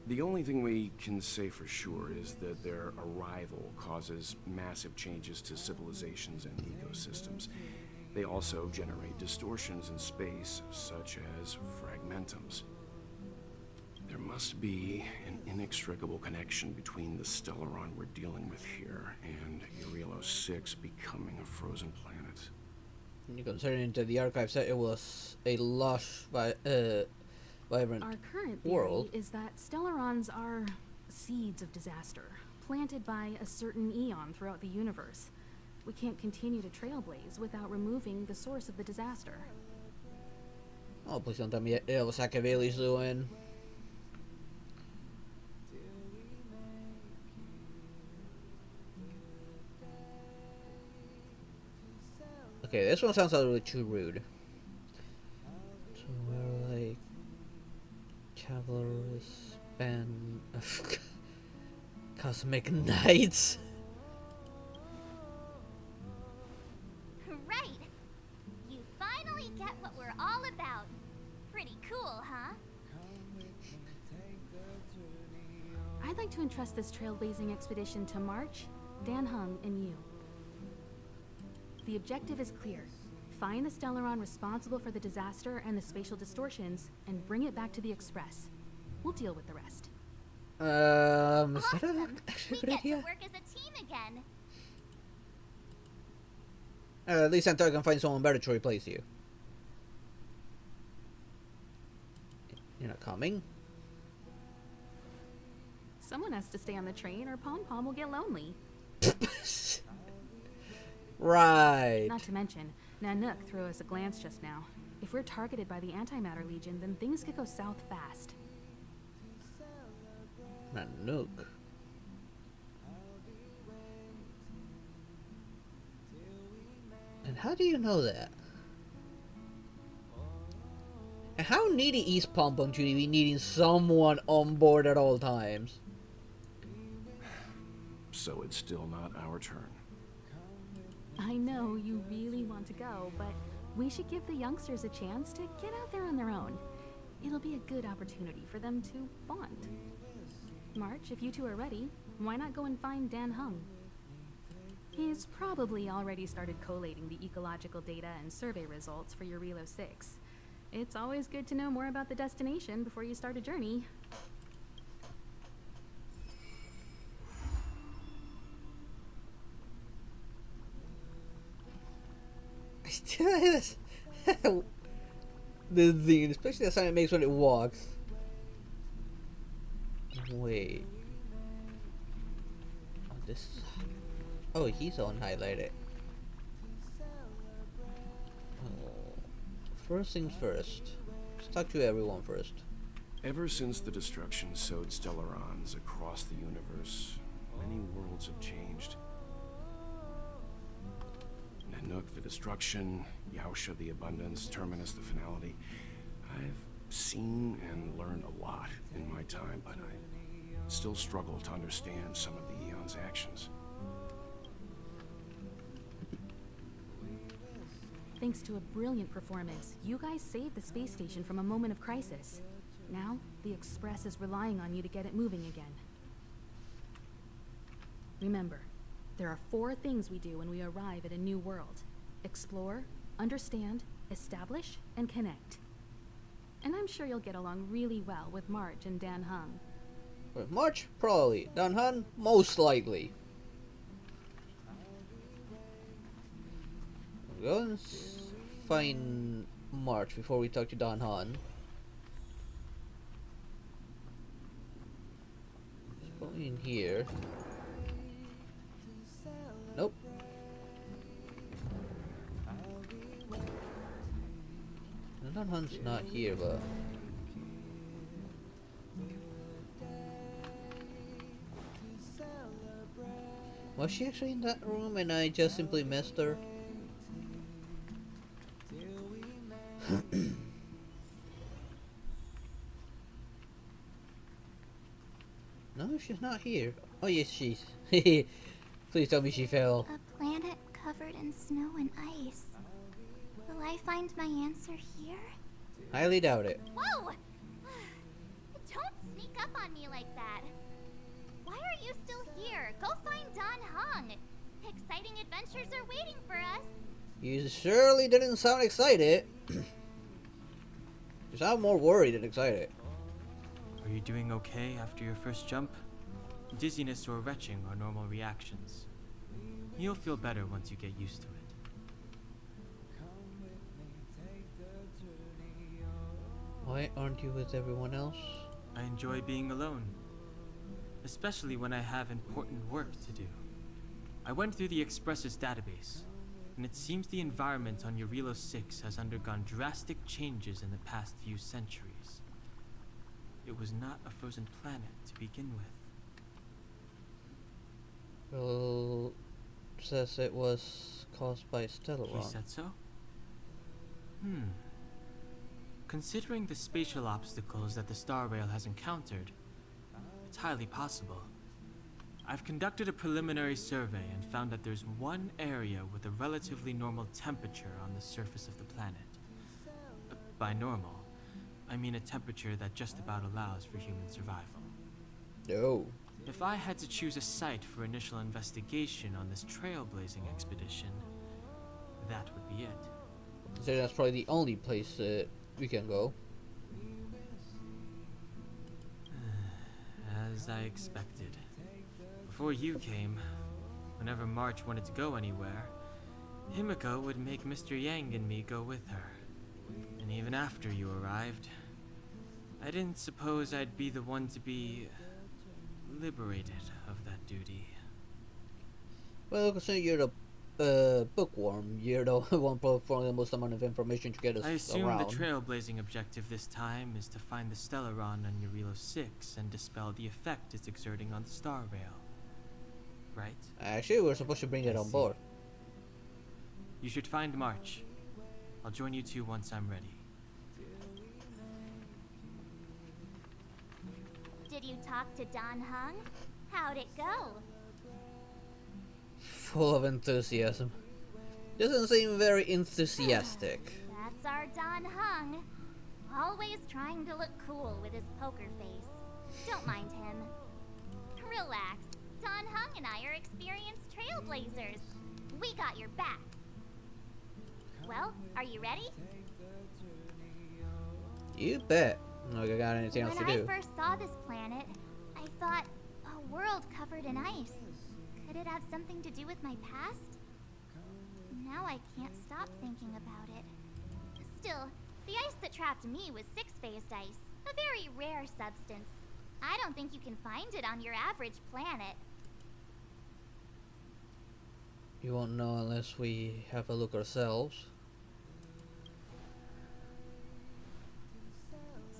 The only thing we can say for sure is that their arrival causes massive changes to civilizations and ecosystems. They also generate distortions in space, such as fragmentums. There must be an inextricable connection between the Stellaron we're dealing with here and Eurilo 6 becoming a frozen planet. Concerning to the archive said it was a lush, vibrant Our current theory world. is that Stellarons are seeds of disaster, planted by a certain eon throughout the universe. We can't continue to trailblaze without removing the source of the disaster. Oh, please don't tell me it was Saakaveli's doing. Okay, this one sounds a little too rude. So we're like cavalrous band of cosmic knights. Right! You finally get what we're all about. Pretty cool, huh? I'd like to entrust this trailblazing expedition to March, Dan Hung, and you. The objective is clear. Find the Stellaron responsible for the disaster and the spatial distortions, and bring it back to the Express. We'll deal with the rest. Is that Awesome. actually We a good get idea? to work as a team again. At least until I can find someone better to replace you. You're not coming? Someone has to stay on the train or Pom Pom will get lonely. Right. Not to mention, Nanook threw us a glance just now. If we're targeted by the Antimatter Legion, then things could go south fast. Nanook. And how do you know that? And how needy is Pom Pom to be needing someone on board at all times? So it's still not our turn. I know you really want to go, but we should give the youngsters a chance to get out there on their own. It'll be a good opportunity for them to bond. March, if you two are ready, why not go and find Dan Hung? He's probably already started collating the ecological data and survey results for your Relo 6. It's always good to know more about the destination before you start a journey. I still hate this. The zine, especially the sound it makes when it walks. Wait. Oh, this. Oh, he's on highlighted. Oh. First things first. Let's talk to everyone first. Ever since the destruction sowed Stellarons across the universe, many worlds have changed. Nanook, the destruction, Yaosha, the abundance, Terminus, the finality. I've seen and learned a lot in my time, but I still struggle to understand some of the Eon's actions. Thanks to a brilliant performance, you guys saved the space station from a moment of crisis. Now, the Express is relying on you to get it moving again. Remember, there are 4 things we do when we arrive at a new world. Explore, understand, establish, and connect. And I'm sure you'll get along really well with March and Dan Hung. With March, probably. Dan Hung, most likely. Go and find March before we talk to Dan Hung. Let's go in here. Nope. Dan Hung's not here, but was she actually in that room and I just simply missed her? No, she's not here. Oh yes, she's. Please tell me she fell. A planet covered in snow and ice. Will I find my answer here? Highly doubt it. Whoa! Don't sneak up on me like that. Why are you still here? Go find Dan Hung. Exciting adventures are waiting for us. You surely didn't sound excited. You sound more worried than excited. Are you doing okay after your first jump? Dizziness or retching are normal reactions. You'll feel better once you get used to it. Why aren't you with everyone else? I enjoy being alone, especially when I have important work to do. I went through the Express's database. and it seems the environment on Eurilo 6 has undergone drastic changes in the past few centuries. It was not a frozen planet to begin with. Well, says it was caused by He Stellaron. said so? Considering the spatial obstacles that the Star Rail has encountered, it's highly possible. I've conducted a preliminary survey and found that there's one area with a relatively normal temperature on the surface of the planet. By normal, I mean a temperature that just about allows for human survival. No. If I had to choose a site for initial investigation on this trailblazing expedition, that would be it. So that's probably the only place we can go. As I expected. Before you came, whenever March wanted to go anywhere, Himiko would make Mr. Yang and me go with her. And even after you arrived, I didn't suppose I'd be the one to be liberated of that duty. Well, considering you're the bookworm, you're the one providing the most amount of information to get us I assume around. the trailblazing objective this time is to find the Stellaron on Eurilo 6 and dispel the effect it's exerting on the Star Rail. Right? Actually, we're supposed to bring it on board. You should find March. I'll join you two once I'm ready. Did you talk to Don Hung? How'd it go? Full of enthusiasm. Doesn't seem very enthusiastic. That's our Don Hung. Always trying to look cool with his poker face. Don't mind him. Relax. Don Hung and I are experienced trailblazers. We got your back. Well, are you ready? You bet. No, I got anything else to When I do. first saw this planet, I thought, a world covered in ice. Could it have something to do with my past? Now I can't stop thinking about it. Still, the ice that trapped me was six-phased ice, a very rare substance. I don't think you can find it on your average planet. You won't know unless we have a look ourselves.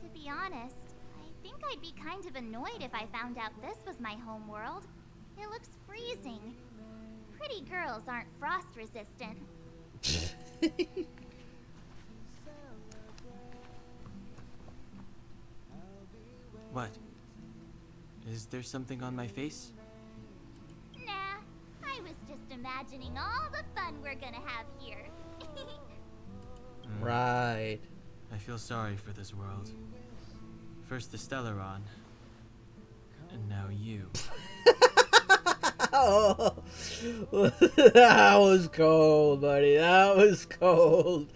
To be honest, I think I'd be kind of annoyed if I found out this was my home world. It looks freezing. Pretty girls aren't frost resistant. What? Is there something on my face? Nah, I was just imagining all the fun we're gonna have here. Right. I feel sorry for this world. First the Stellaron, and now you. Oh, that was cold, buddy. That was cold.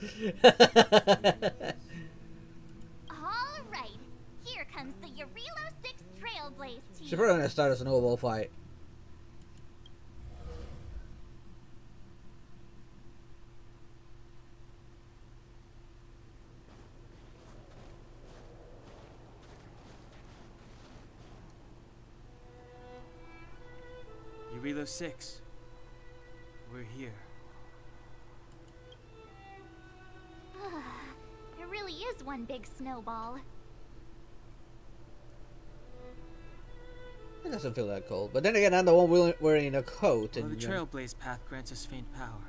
Alright, here comes the Eurilo 6 Trailblaze team. She's probably gonna start a snowball fight. Eurilo 6. We're here. It really is one big snowball. It doesn't feel that cold. But then again, I'm the one wearing a coat. Well, And the Trailblaze path grants us faint power.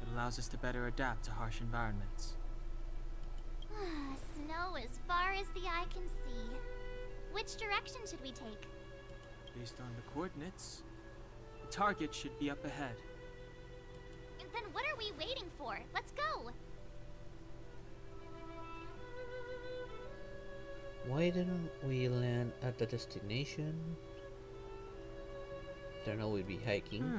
It allows us to better adapt to harsh environments. Snow as far as the eye can see. Which direction should we take? Based on the coordinates, the target should be up ahead. Then what are we waiting for? Let's go! Why didn't we land at the destination? Don't know we'd be hiking.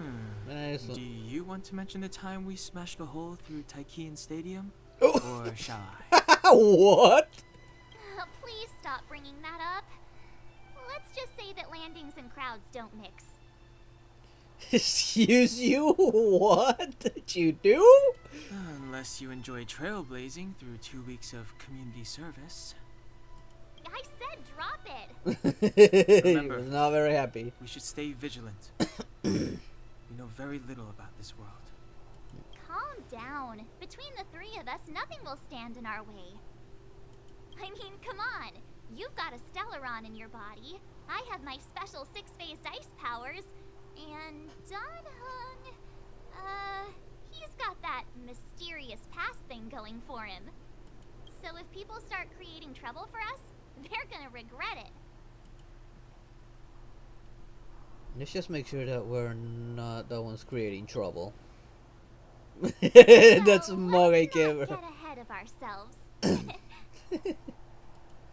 Nice. Do you want to mention the time we smashed a hole through Taikian Stadium? Oh. Or shall I? What? Please stop bringing that up. Let's just say that landings and crowds don't mix. Excuse you? What did you do? Unless you enjoy trailblazing through 2 weeks of community service. I said drop it! He was not very happy. We should stay vigilant. We know very little about this world. down. Between the three of us, nothing will stand in our way. I mean, come on. You've got a Stellaron in your body. I have my special six-phased ice powers. And Dunhung, he's got that mysterious past thing going for him. So if people start creating trouble for us, they're gonna regret it. Let's just make sure that we're not the ones creating trouble. That's smug, I can't. Let's not get ahead of ourselves.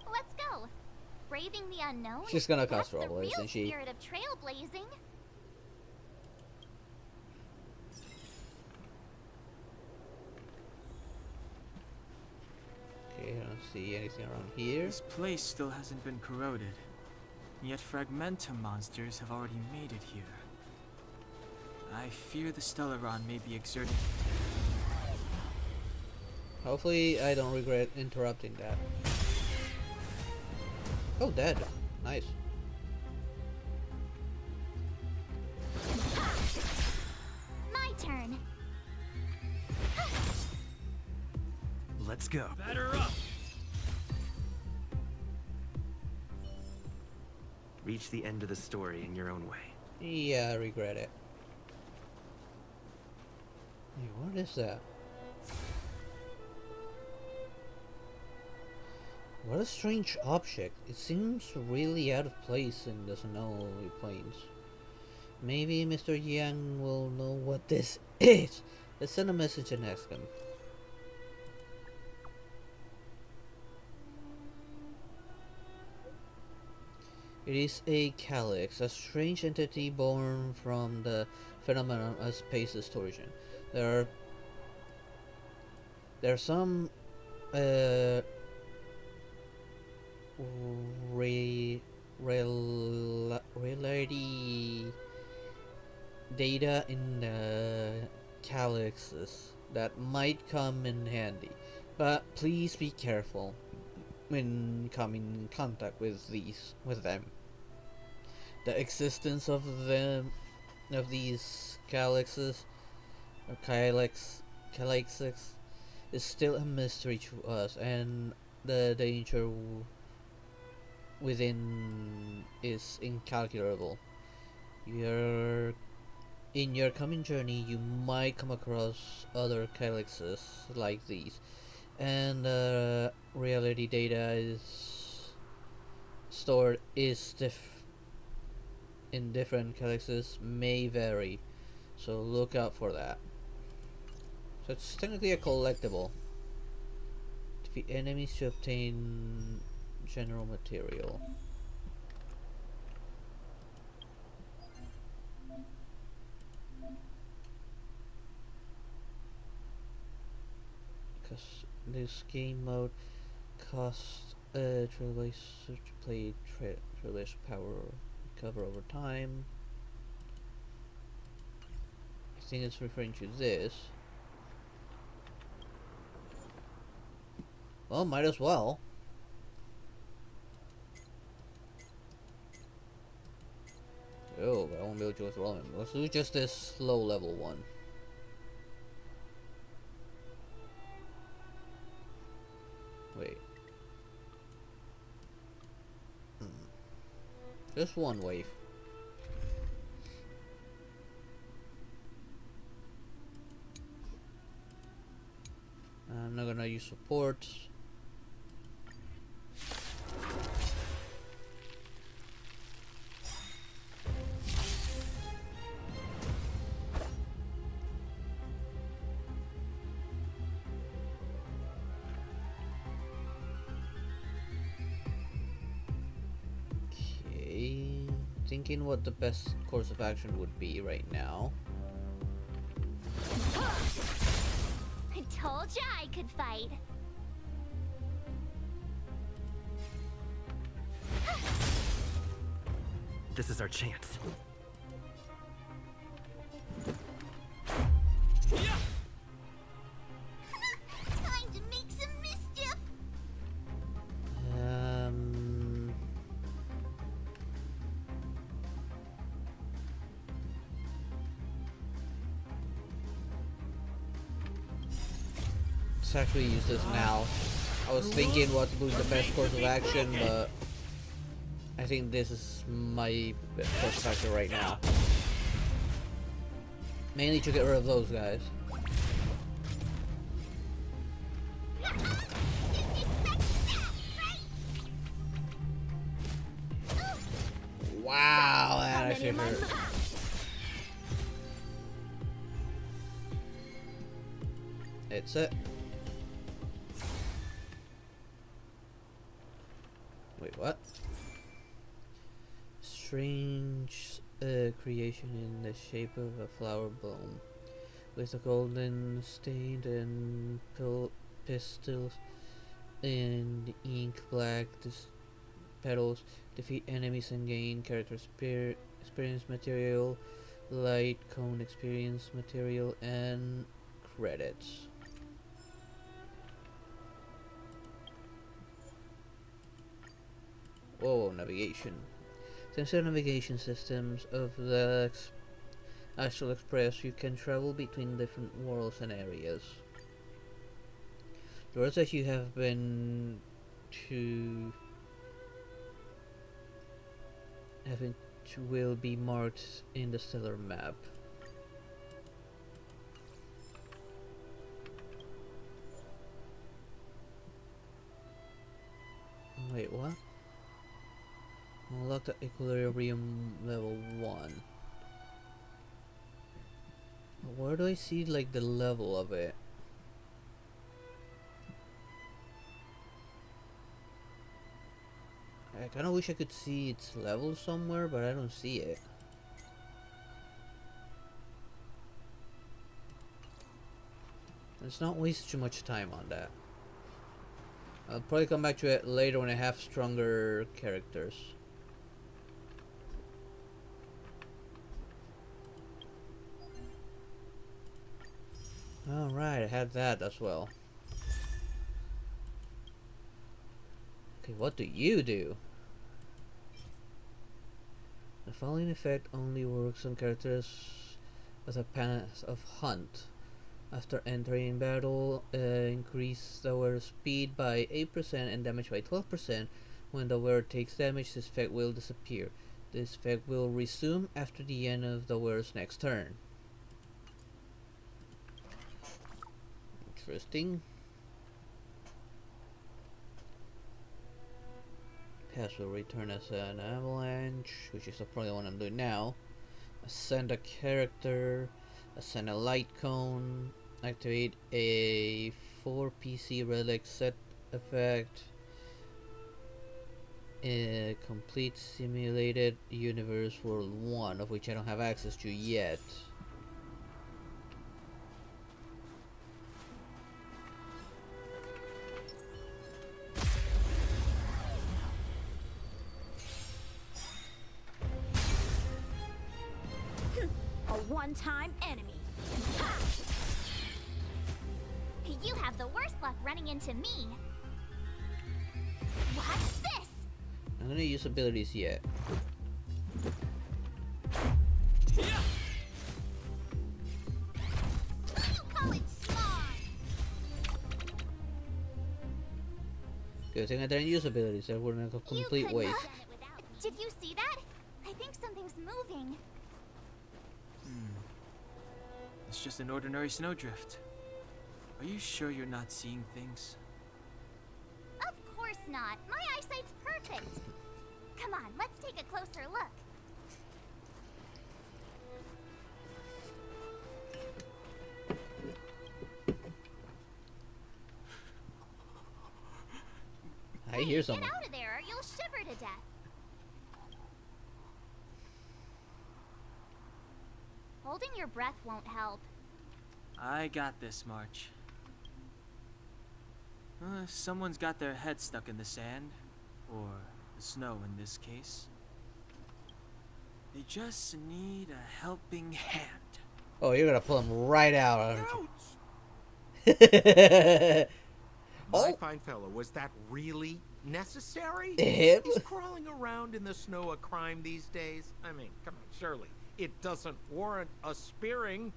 Let's go. Braving the unknown. She's gonna cause That's the trouble, real isn't she? Spirit of trailblazing. Okay, I don't see anything around here. This place still hasn't been corroded, yet Fragmentum monsters have already made it here. I fear the Stellaron may be exerting... Hopefully I don't regret interrupting that. Oh, dead. Nice. My turn. Let's go. Batter up! Reach the end of the story in your own way. Yeah, I regret it. Hey, what is that? What a strange object. It seems really out of place in the snowy plains. Maybe Mr. Yang will know what this is. Let's send a message and ask him. It is a calyx, a strange entity born from the phenomenon of space's torsion. There are some reality data in the calyxes that might come in handy, but please be careful when coming in contact with them. The existence of these calyxes or calyxes is still a mystery to us, and the danger within is incalculable. In your coming journey, you might come across other calyxes like these, and reality data is stored in different calyxes may vary, so look out for that. So it's technically a collectible. Defeat enemies to obtain general material. Because this game mode costs Trailblazer to play Trailblazer power recover over time. I think it's referring to this. Well, might as well. Oh, I won't be able to go through all of them. Let's do just this low level one. Wait. Just one wave. I'm not gonna use support. Thinking what the best course of action would be right now. I told ya I could fight. This is our chance. Time to make some mischief. actually use this now. I was thinking what would be the best course of action, but I think this is my best course of action right now. Mainly to get rid of those guys. Wow, that actually hurt. It's it. Wait, what? Strange creation in the shape of a flower bloom, with a golden stained and pistils in ink black petals. Defeat enemies and gain character experience material, light cone experience material, and credits. Whoa, navigation. Thanks to the navigation systems of the Astral Express, you can travel between different worlds and areas. The worlds that you have been to will be marked in the stellar map. Wait, what? Unlock the equilibrium level 1. Where do I see like the level of it? I kinda wish I could see its level somewhere, but I don't see it. Let's not waste too much time on that. I'll probably come back to it later when I have stronger characters. Alright, I had that as well. Okay, what do you do? The following effect only works on characters with a pass of Hunt. After entering battle, increase the wearer's speed by 8% and damage by 12%. When the wearer takes damage, this effect will disappear. This effect will resume after the end of the wearer's next turn. Interesting. Pass will return as an avalanche, which is probably the one I'm doing now. Ascend a character, ascend a light cone, activate a 4 PC relic set effect, complete simulated universe world 1, of which I don't have access to yet. One-time enemy. Ha! You have the worst luck running into me. What's this? I'm gonna use abilities yet. You call it smart? Good thing I didn't use abilities. That would have been a complete waste. Did you see that? I think something's moving. It's just an ordinary snowdrift. Are you sure you're not seeing things? Of course not. My eyesight's perfect. Come on, let's take a closer look. I hear someone. Get out of there or you'll shiver to death. Holding your breath won't help. I got this, March. If someone's got their head stuck in the sand, or the snow in this case, they just need a helping hand. Oh, you're gonna pull him right out, aren't you? My fine fellow, was that really necessary? Him? Is crawling around in the snow a crime these days? I mean, come on, surely. It doesn't warrant a spearing.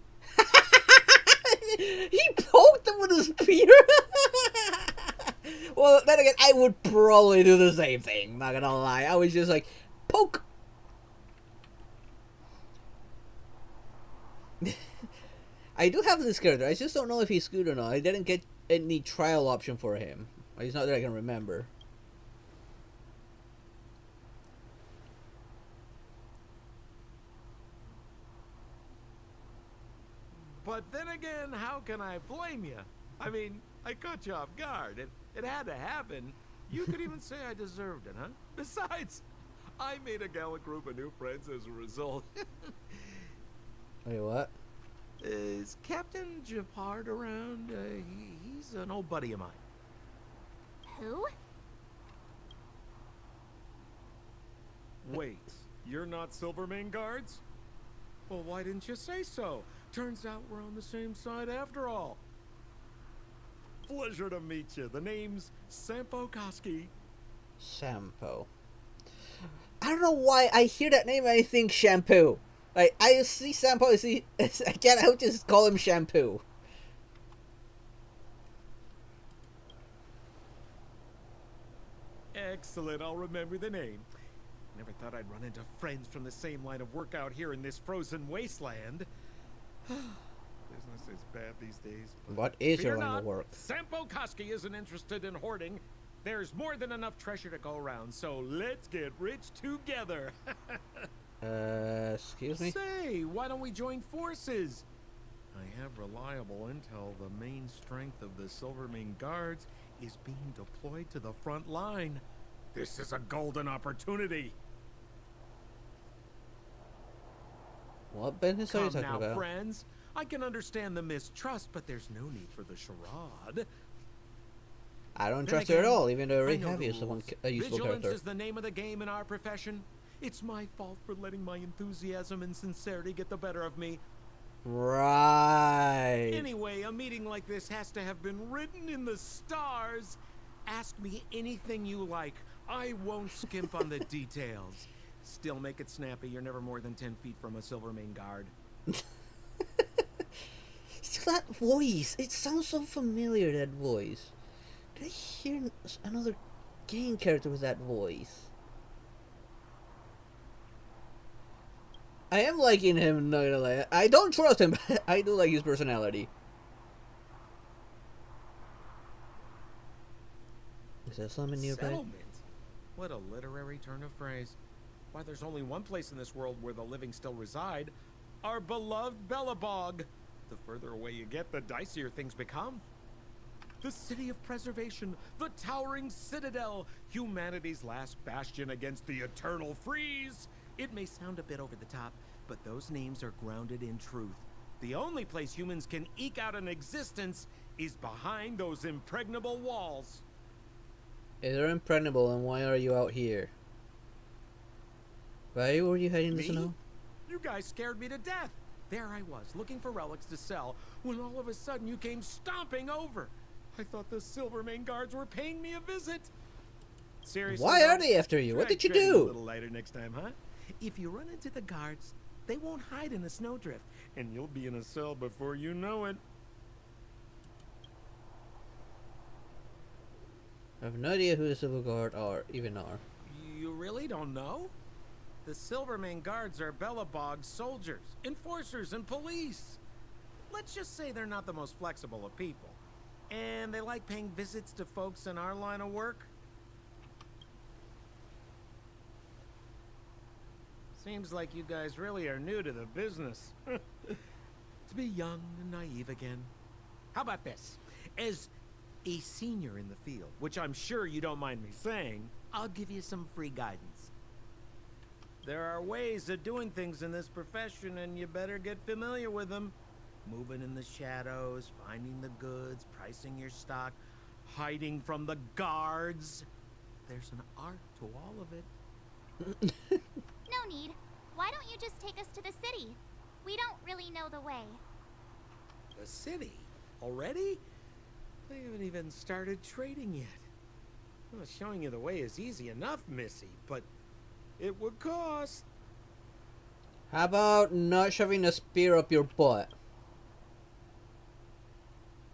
He poked him with a spear? then again, I would probably do the same thing. Not gonna lie. I was just like, poke. I do have this character. I just don't know if he's good or not. I didn't get any trial option for him. It's not that I can remember. But then again, how can I blame you? I mean, I caught you off guard. It had to happen. You could even say I deserved it, huh? Besides, I made a gallant group of new friends as a result. Wait, what? Is Captain Japard around? He's an old buddy of mine. Who? Wait, you're not Silvermane guards? Well, why didn't you say so? Turns out we're on the same side after all. Pleasure to meet you. The name's Sampo Koski. Sampo. I don't know why I hear that name and I think shampoo. Like, I see Sampo, I can't help just call him shampoo. Excellent, I'll remember the name. Never thought I'd run into friends from the same line of work out here in this frozen wasteland. Business is bad these days. What is your Fear line not, of work? Sampo Koski isn't interested in hoarding. There's more than enough treasure to go around, so let's get rich together. Excuse me? Say, why don't we join forces? I have reliable intel. The main strength of the Silvermane guards is being deployed to the front line. This is a golden opportunity. What business are you Come talking now, about? friends. I can understand the mistrust, but there's no need for the charade. I don't Then trust her at again, all, even though I I already know have the used rules. a useful Vigilance character. is the name of the game in our profession. It's my fault for letting my enthusiasm and sincerity get the better of me. Right. Anyway, a meeting like this has to have been written in the stars. Ask me anything you like. I won't skimp on the details. Still make it snappy. You're never more than 10 feet from a Silvermane guard. Still, that voice. It sounds so familiar, that voice. Did I hear another game character with that voice? I am liking him, not gonna lie. I don't trust him, but I do like his personality. Is there something nearby? Settlement? What a literary turn of phrase. Why, there's only one place in this world where the living still reside. Our beloved Bellabog. The further away you get, the dicier things become. The city of preservation, the towering citadel, humanity's last bastion against the eternal freeze. It may sound a bit over the top, but those names are grounded in truth. The only place humans can eke out an existence is behind those impregnable walls. If they're impregnable, and why are you out here? Why were you hiding in the Me? snow? You guys scared me to death. There I was, looking for relics to sell, when all of a sudden you came stomping over. I thought the Silvermane guards were paying me a visit. Seriously, Why are though, they after you? What try did you treading do? A little lighter next time, huh? If you run into the guards, they won't hide in a snowdrift, and you'll be in a cell before you know it. I have no idea who the Civil Guard are, even are. You really don't know? The Silvermane guards are Bellabog's soldiers, enforcers, and police. Let's just say they're not the most flexible of people. And they like paying visits to folks in our line of work. Seems like you guys really are new to the business. To be young and naive again. How about this? As a senior in the field, which I'm sure you don't mind me saying, I'll give you some free guidance. There are ways of doing things in this profession, and you better get familiar with them. Moving in the shadows, finding the goods, pricing your stock, hiding from the guards. There's an art to all of it. No need. Why don't you just take us to the city? We don't really know the way. The city? Already? They haven't even started trading yet. Well, showing you the way is easy enough, Missy, but it would cost. How about not shoving a spear up your butt?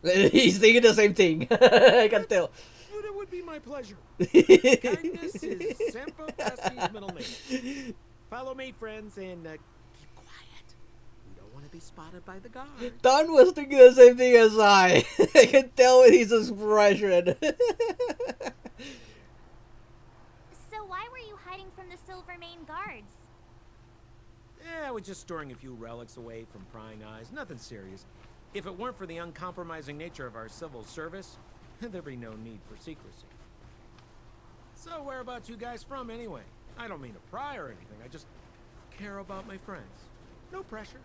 He's thinking the same thing. I can tell. But it would would be my pleasure. Kindness is Sampo Kuski's middle name. Follow me, friends, and keep quiet. We don't want to be spotted by the guard. Don was thinking the same thing as I. I can tell with his expression. So why were you hiding from the Silvermane guards? Yeah, we're just storing a few relics away from prying eyes. Nothing serious. If it weren't for the uncompromising nature of our civil service, there'd be no need for secrecy. So whereabouts you guys from, anyway? I don't mean to pry or anything. I just care about my friends. No pressure.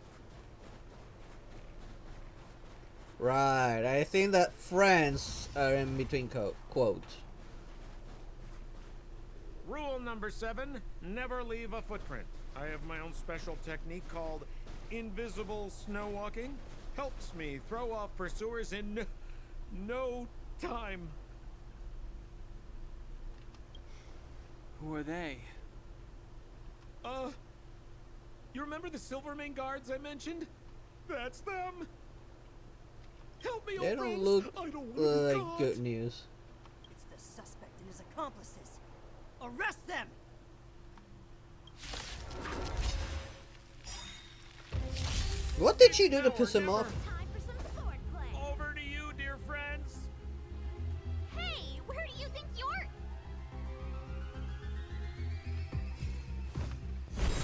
Right, I think that friends are in between quotes. Rule number 7, never leave a footprint. I have my own special technique called invisible snow walking. Helps me throw off pursuers in no time. Who are they? You remember the Silvermane guards I mentioned? That's them. Help me, They old don't friends. look I don't wanna be like caught. good news. It's the suspect and his accomplices. Arrest them! What did she do to piss him off? Time for some swordplay. Over to you, dear friends. Hey, where do you think you're?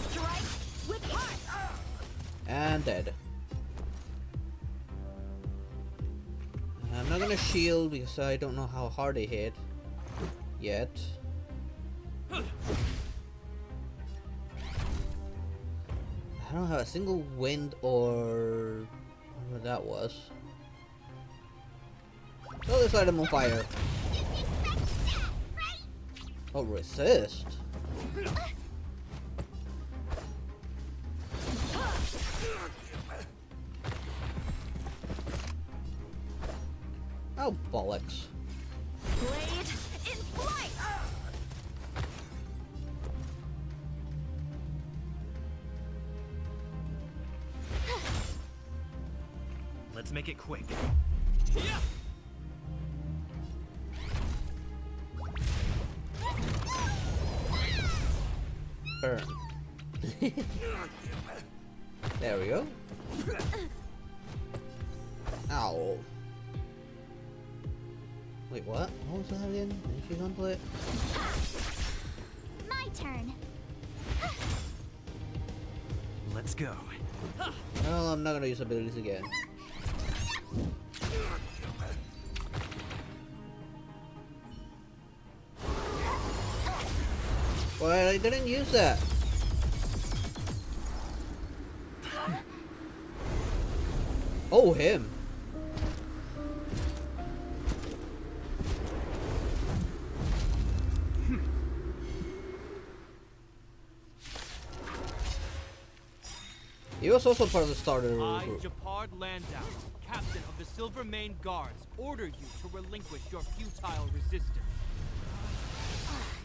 Strike with heart! And dead. I'm not gonna shield because I don't know how hard they hit yet. I don't have a single wind or whatever that was. So let's light them on fire. Oh, resist. Oh, bollocks. Blade in flight! Let's make it quick. Yeah. Burn. There we go. Ow. Wait, what? What was that again? Did she gunplay it? My turn. Let's go. No, I'm not gonna use abilities again. Well, I didn't use that. Oh, him. He was also part of the starter I, group. Japard Landau, captain of the Silvermane Guards, order you to relinquish your futile resistance.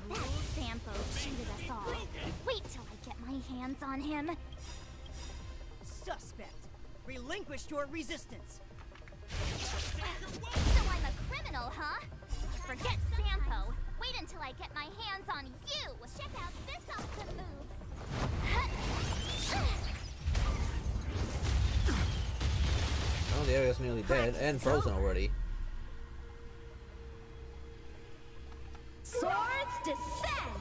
That Sampo cheated us all. Wait till I get my hands on him. Suspect, relinquish your resistance. So I'm a criminal, huh? Forget Sampo. Wait until I get my hands on you. Check out this awesome move. Oh, the area's nearly dead and frozen already. Swords descend!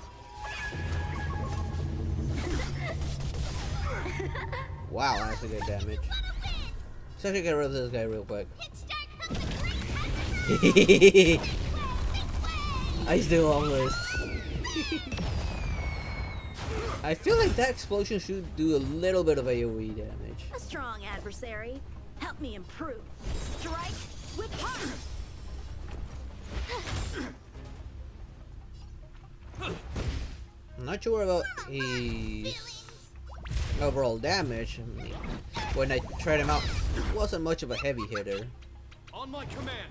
Wow, I actually get damage. Let's actually get rid of this guy real quick. I still almost. I feel like that explosion should do a little bit of AoE damage. A strong adversary. Help me improve. Strike with heart! I'm not sure about his overall damage. I mean, when I tried him out, he wasn't much of a heavy hitter. On my command.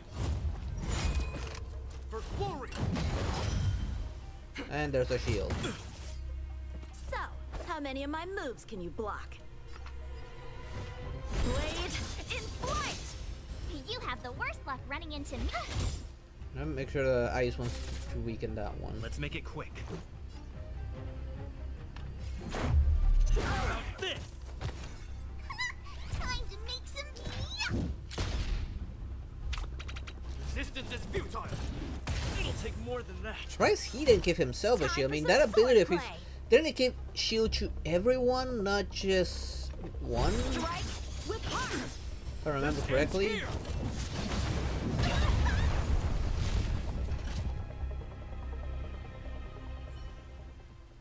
For glory. And there's a shield. So, how many of my moves can you block? Blade in flight! You have the worst luck running into me. I'll make sure the ice wants to weaken that one. Let's make it quick. How about this? Time to make some Resistance is futile. It'll take more than that. Surprised he didn't give himself a Time shield. I for mean, some that ability of his... swordplay. Didn't it give shield to everyone, not just one? Strike with heart. If I remember correctly. Here.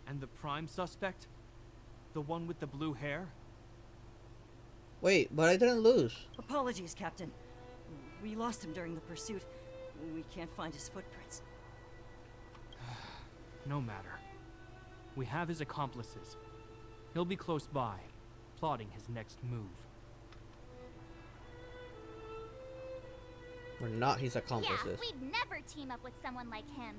And the prime suspect? The one with the blue hair? Wait, but I didn't lose. Apologies, Captain. We lost him during the pursuit. We can't find his footprints. No matter. We have his accomplices. He'll be close by, plotting his next move. We're not his Yeah, accomplices. we'd never team up with someone like him.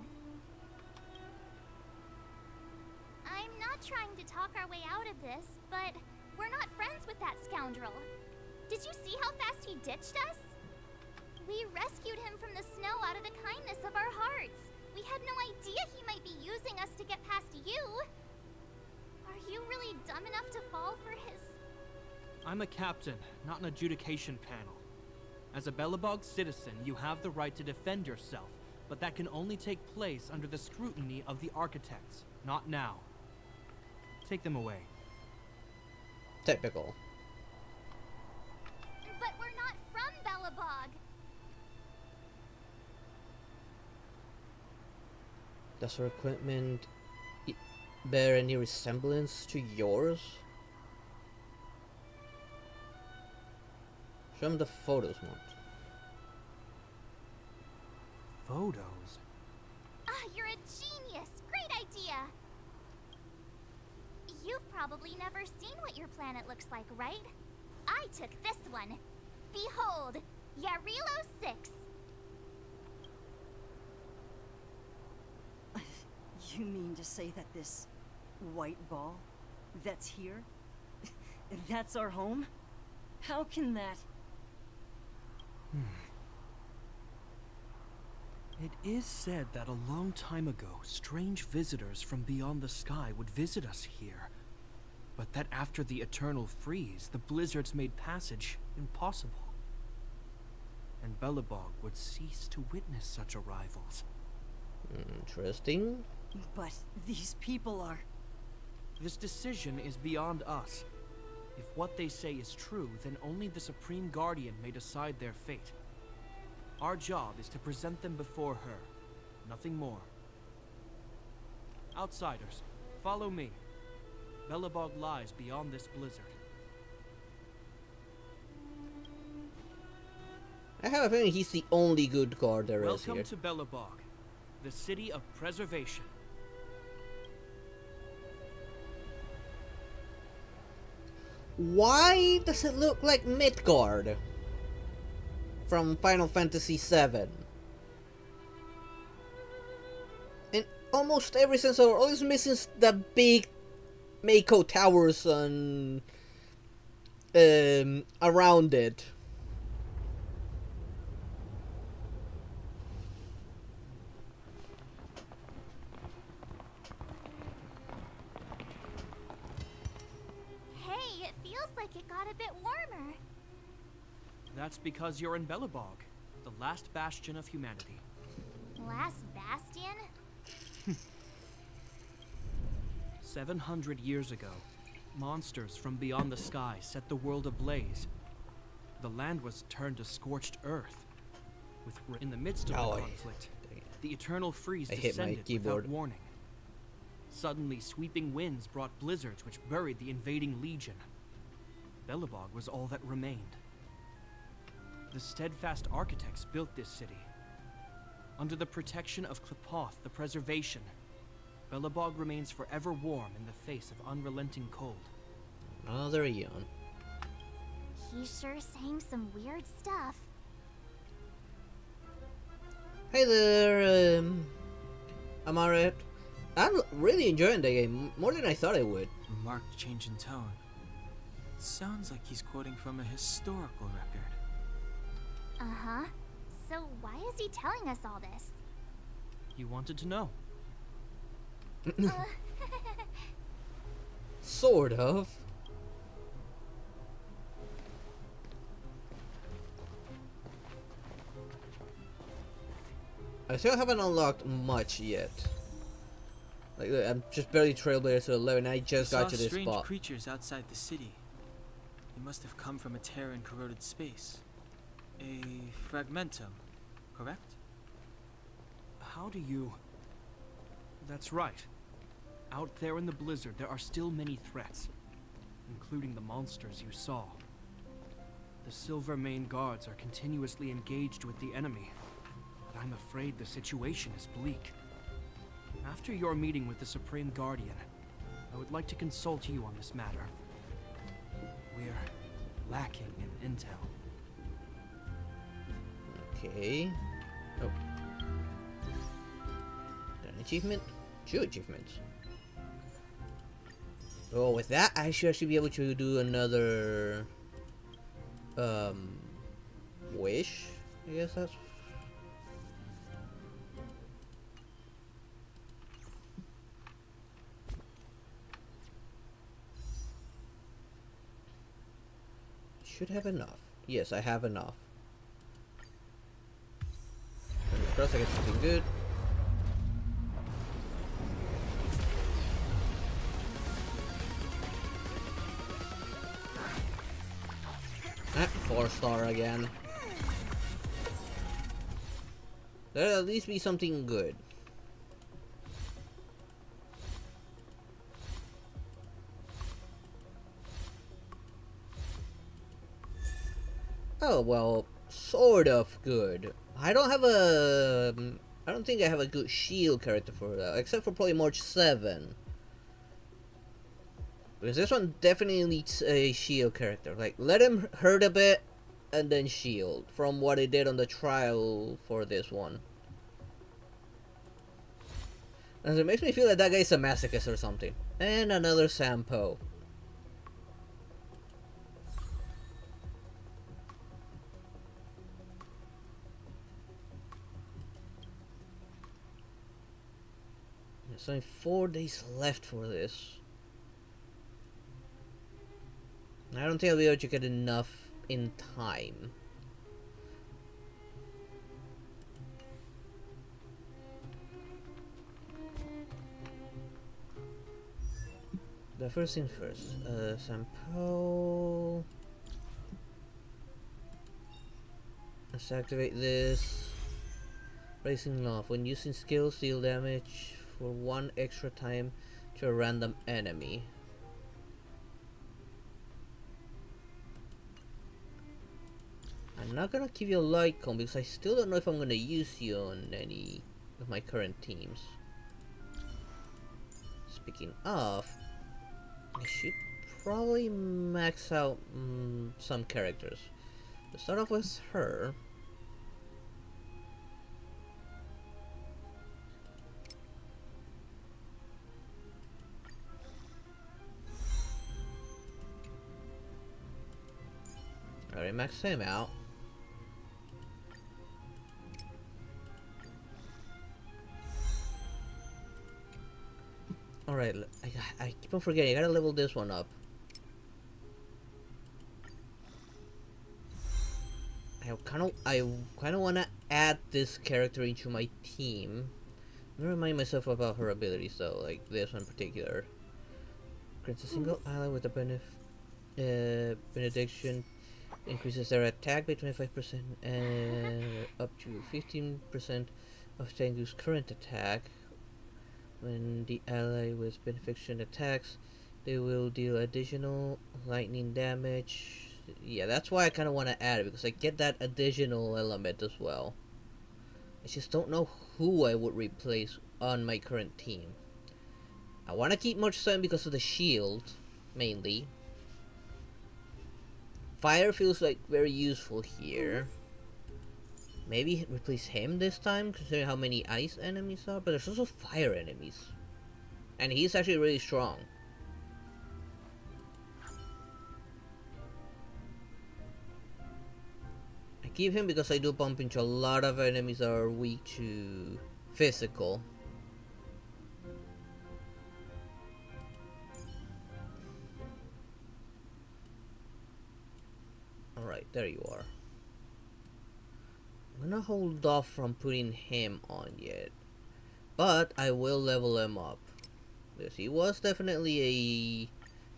I'm not trying to talk our way out of this, but we're not friends with that scoundrel. Did you see how fast he ditched us? We rescued him from the snow out of the kindness of our hearts. We had no idea he might be using us to get past you. Are you really dumb enough to fall for his... I'm a captain, not an adjudication panel. As a Belobog citizen, you have the right to defend yourself, but that can only take place under the scrutiny of the architects, not now. Take them away. Typical. But we're not from Belobog. Does her equipment bear any resemblance to yours? Show him the photos, Mont. Photos? Ah, you're a genius! Great idea! You've probably never seen what your planet looks like, right? I took this one. Behold, Yarilo 6. You mean to say that this white ball that's here, that's our home? How can that... It is said that a long time ago, strange visitors from beyond the sky would visit us here. But that after the eternal freeze, the blizzards made passage impossible. And Belobog would cease to witness such arrivals. Interesting. But these people are... This decision is beyond us. If what they say is true, then only the Supreme Guardian may decide their fate. Our job is to present them before her. Nothing more. Outsiders, follow me. Belobog lies beyond this blizzard. I have a feeling he's the only good guard there is Welcome here. to Belobog, the city of preservation. Why does it look like Midgard from Final Fantasy VII? And almost every sensor, all is missing is the big Mako towers on around it. Hey, it feels like it got a bit warmer. That's because you're in Belobog, the last bastion of humanity. Last bastion? 700 years ago, monsters from beyond the sky set the world ablaze. The land was turned to scorched earth. In the midst of the conflict, the eternal freeze I hit my descended keyboard. without warning. Suddenly, sweeping winds brought blizzards which buried the invading legion. Belobog was all that remained. The steadfast architects built this city. Under the protection of Klepoth, the preservation, Belobog remains forever warm in the face of unrelenting cold. Another yawn. He's sure saying some weird stuff. Hey there, Amaret. I'm really enjoying the game, more than I thought I would. Marked change in tone. Sounds like he's quoting from a historical record. Uh-huh. So why is he telling us all this? You wanted to know. Sort of. I still haven't unlocked much yet. Like, I'm just barely Trailblazer to 11. I just got to this strange spot. creatures outside the city. They must have come from a tear in corroded space. A fragmentum, correct? How do you... That's right. Out there in the blizzard, there are still many threats, including the monsters you saw. The Silvermane guards are continuously engaged with the enemy, but I'm afraid the situation is bleak. After your meeting with the Supreme Guardian, I would like to consult you on this matter. We're lacking in intel. Okay. Oh. Got an achievement? 2 achievements. Oh, with that, I should actually be able to do another... wish? I guess that's... Should have enough. Yes, I have enough. Fingers crossed I get something good. Ah, 4-star again. There'll at least be something good. Oh, well, sort of good. I don't have a... I don't think I have a good shield character for that, except for probably March 7. Because this one definitely needs a shield character. Like, let him hurt a bit, and then shield, from what I did on the trial for this one. And it makes me feel like that guy's a masochist or something. And another Sampo. There's only 4 days left for this. I don't think I'll be able to get enough in time. The first thing first. Sampo. Let's activate this. Racing Love. When using skills, deal damage for 1 extra time to a random enemy. I'm not gonna give you a light cone because I still don't know if I'm gonna use you on any of my current teams. Speaking of, I should probably max out some characters. Let's start off with her. Alright, max him out. Alright, I keep on forgetting, I gotta level this one up. I kinda wanna add this character into my team. I'm gonna remind myself about her abilities though, like this one in particular. Grants a single ally with a benediction, increases their attack by 25% and up to 15% of Tengu's current attack. When the ally with benefiction attacks, they will deal additional lightning damage. Yeah, that's why I kind of want to add it, because I get that additional element as well. I just don't know who I would replace on my current team. I want to keep March 7 because of the shield, mainly. Fire feels like very useful here. Maybe replace him this time, considering how many ice enemies are, but there's also fire enemies. And he's actually really strong. I keep him because I do bump into a lot of enemies that are weak to physical. Alright, there you are. I'm gonna hold off from putting him on yet, but I will level him up. Because he was definitely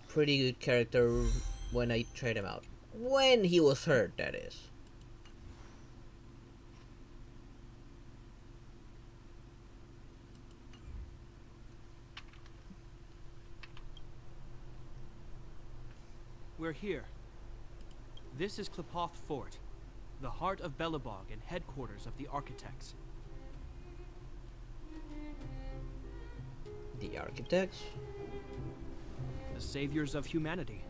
a pretty good character when I tried him out. When he was hurt, that is. We're here. This is Klepoth Fort, the heart of Belobog and headquarters of the Architects. The Architects? The saviors of humanity.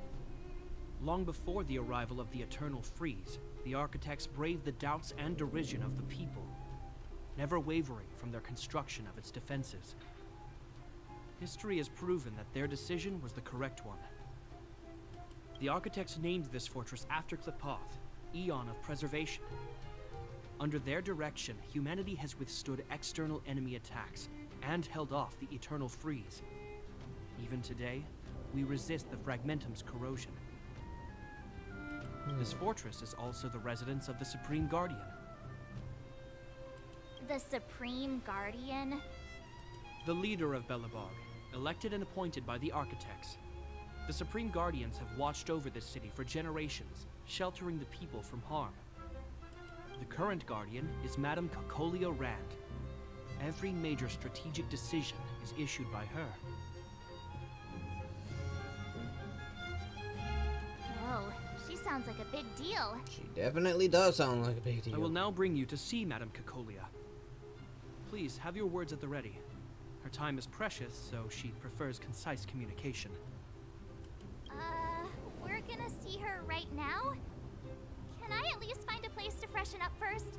Long before the arrival of the Eternal Freeze, the Architects braved the doubts and derision of the people, never wavering from their construction of its defenses. History has proven that their decision was the correct one. The Architects named this fortress after Klepoth, Eon of Preservation. Under their direction, humanity has withstood external enemy attacks and held off the Eternal Freeze. Even today, we resist the Fragmentum's corrosion. This fortress is also the residence of the Supreme Guardian. The Supreme Guardian? The leader of Belobog, elected and appointed by the Architects. The Supreme Guardians have watched over this city for generations, sheltering the people from harm. The current Guardian is Madame Cocolia Rand. Every major strategic decision is issued by her. Whoa, she sounds like a big deal. She definitely does sound like a big deal. I will now bring you to see Madame Cocolia. Please, have your words at the ready. Her time is precious, so she prefers concise communication. We're gonna see her right now? Can I at least find a place to freshen up first?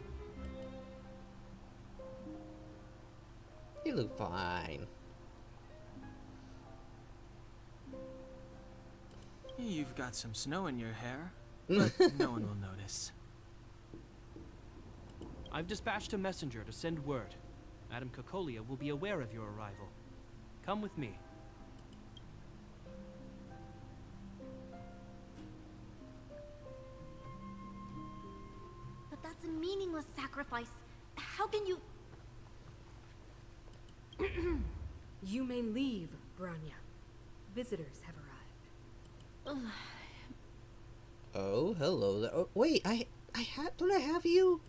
You look fine. You've got some snow in your hair, but no one will notice. I've dispatched a messenger to send word. Madame Cocolia will be aware of your arrival. Come with me. But that's a meaningless sacrifice. How can you... You may leave, Branya. Visitors have arrived. Oh, hello there. Oh, wait, don't I have you?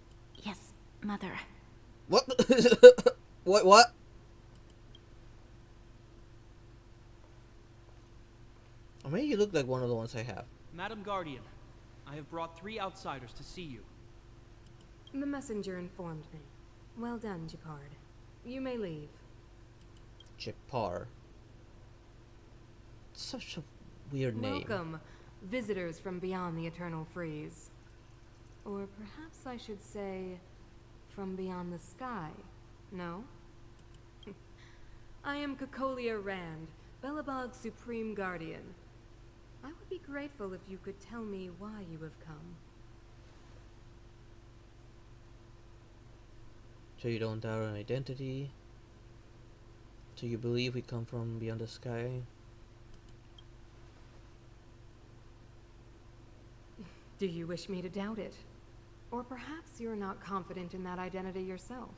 Yes, Mother. What? What? I mean, you look like one of the ones I have. Madam Guardian, I have brought 3 outsiders to see you. The messenger informed me. Well done, Japard. You may leave. Japar. Such a weird name. Welcome, visitors from beyond the Eternal Freeze. Or perhaps I should say, from beyond the sky. No? I am Cocolia Rand, Belobog's Supreme Guardian. I would be grateful if you could tell me why you have come. So you don't doubt our identity? So you believe we come from beyond the sky? Do you wish me to doubt it? Or perhaps you're not confident in that identity yourself?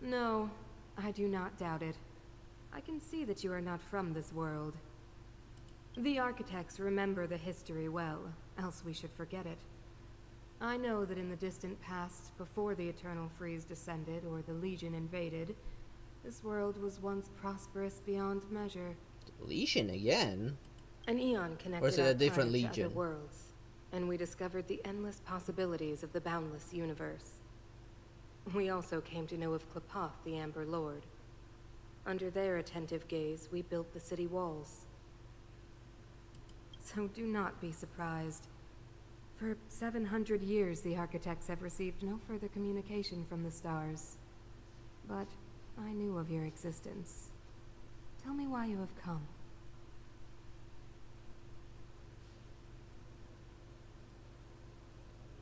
No, I do not doubt it. I can see that you are not from this world. The Architects remember the history well, else we should forget it. I know that in the distant past, before the Eternal Freeze descended or the Legion invaded, this world was once prosperous beyond measure. Legion again? An eon connected Or is it a different Archive to Legion? other worlds, and we discovered the endless possibilities of the boundless universe. We also came to know of Klepoth, the Amber Lord. Under their attentive gaze, we built the city walls. So do not be surprised. For 700 years, the Architects have received no further communication from the stars. But I knew of your existence. Tell me why you have come.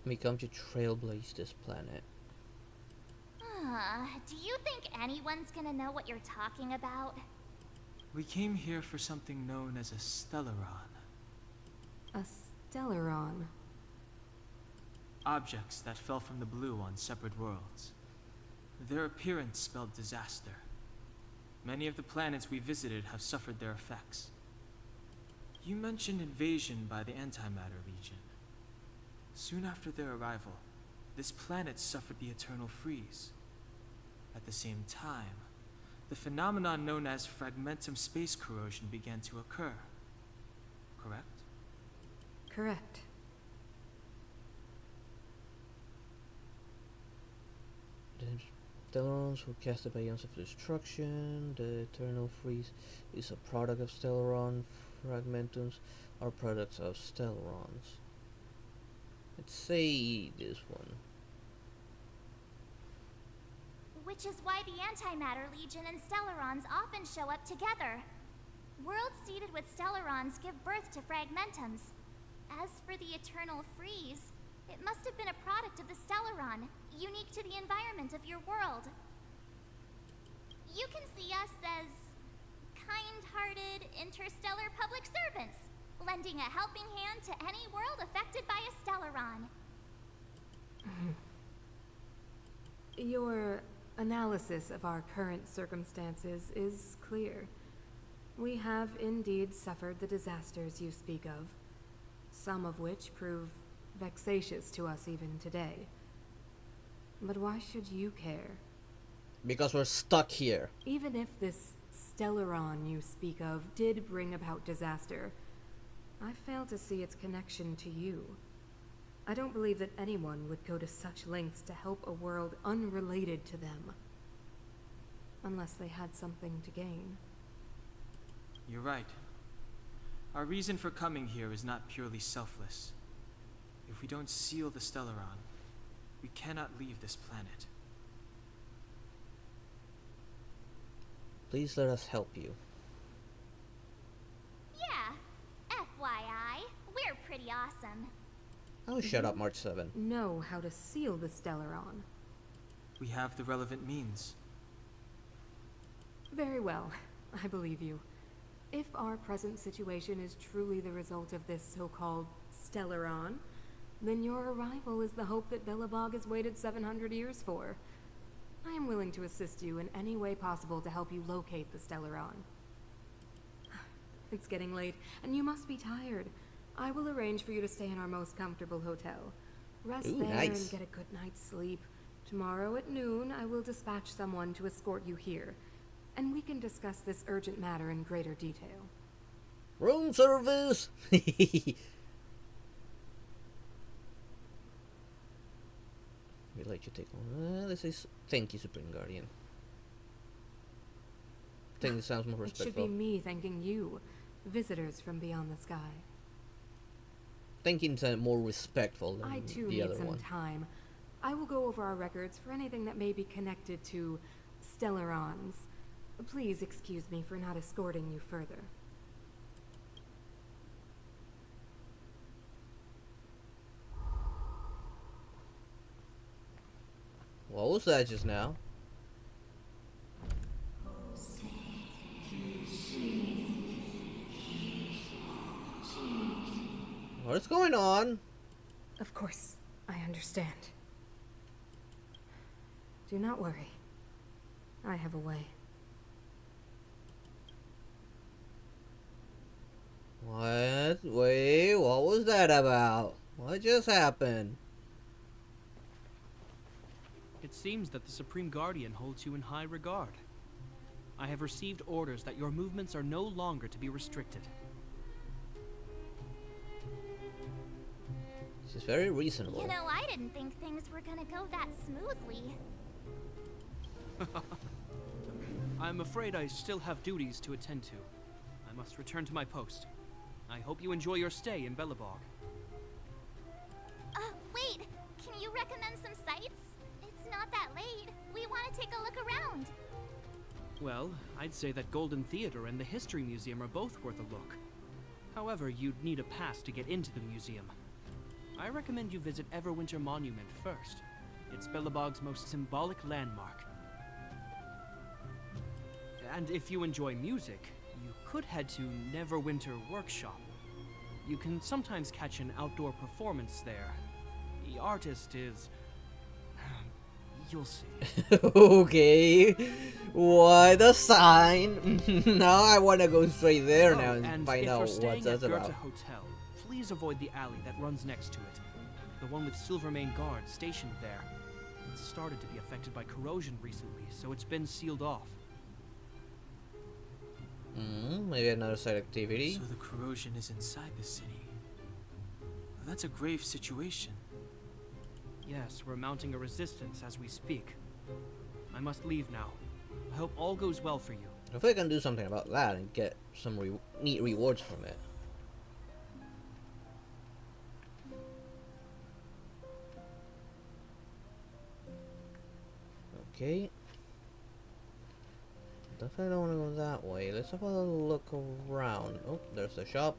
We come to trailblaze this planet. Do you think anyone's gonna know what you're talking about? We came here for something known as a Stellaron. A Stellaron. Objects that fell from the blue on separate worlds. Their appearance spelled disaster. Many of the planets we visited have suffered their effects. You mentioned invasion by the Antimatter Legion. Soon after their arrival, this planet suffered the eternal freeze. At the same time, the phenomenon known as fragmentum space corrosion began to occur. Correct? Correct. The Stellarons who cast the Beyonce of Destruction. The Eternal Freeze is a product of Stellaron. Fragmentums are products of Stellarons. Let's say this one. Which is why the Antimatter Legion and Stellarons often show up together. Worlds seeded with Stellarons give birth to Fragmentums. As for the Eternal Freeze, it must have been a product of the Stellaron, unique to the environment of your world. You can see us as kind-hearted interstellar public servants, lending a helping hand to any world affected by a Stellaron. Your analysis of our current circumstances is clear. We have indeed suffered the disasters you speak of, some of which prove vexatious to us even today. But why should you care? Because we're stuck here. Even if this Stellaron you speak of did bring about disaster, I fail to see its connection to you. I don't believe that anyone would go to such lengths to help a world unrelated to them. Unless they had something to gain. You're right. Our reason for coming here is not purely selfless. If we don't seal the Stellaron, we cannot leave this planet. Please let us help you. Yeah, FYI, we're pretty awesome. Oh, shut up, March 7. Know how to seal the Stellaron. We have the relevant means. Very well, I believe you. If our present situation is truly the result of this so-called Stellaron, then your arrival is the hope that Belobog has waited 700 years for. I am willing to assist you in any way possible to help you locate the Stellaron. It's getting late, and you must be tired. I will arrange for you to stay in our most comfortable hotel. Rest there and get a good night's sleep. Tomorrow at noon, I will dispatch someone to escort you here, and we can discuss this urgent matter in greater detail. Room service! We'd like to take on. Let's say thank you, Supreme Guardian. I think it sounds more respectful. It should be me thanking you, visitors from beyond the sky. Thinking more respectful than I too the need other some one. time. I will go over our records for anything that may be connected to Stellarons. Please excuse me for not escorting you further. What was that just now? What's going on? Of course, I understand. Do not worry. I have a way. What? Wait, what was that about? What just happened? It seems that the Supreme Guardian holds you in high regard. I have received orders that your movements are no longer to be restricted. This is very reasonable. You know, I didn't think things were gonna go that smoothly. I'm afraid I still have duties to attend to. I must return to my post. I hope you enjoy your stay in Belobog. Wait! Can you recommend some sites? It's not that late. We want to take a look around. Well, I'd say that Golden Theater and the History Museum are both worth a look. However, you'd need a pass to get into the museum. I recommend you visit Everwinter Monument first. It's Billabog's most symbolic landmark. And if you enjoy music, you could head to Neverwinter Workshop. You can sometimes catch an outdoor performance there. The artist is... you'll see. Okay. What a sign. Now I want to go straight there now and find out what that's about. Hotel, please avoid the alley that runs next to it. The one with Silvermane guards stationed there. It started to be affected by corrosion recently, so it's been sealed off. Maybe another side activity. So the corrosion is inside the city. That's a grave situation. Yes, we're mounting a resistance as we speak. I must leave now. I hope all goes well for you. If I can do something about that and get some neat rewards from it. Okay. Definitely don't want to go that way. Let's have a look around. Oh, there's the shop.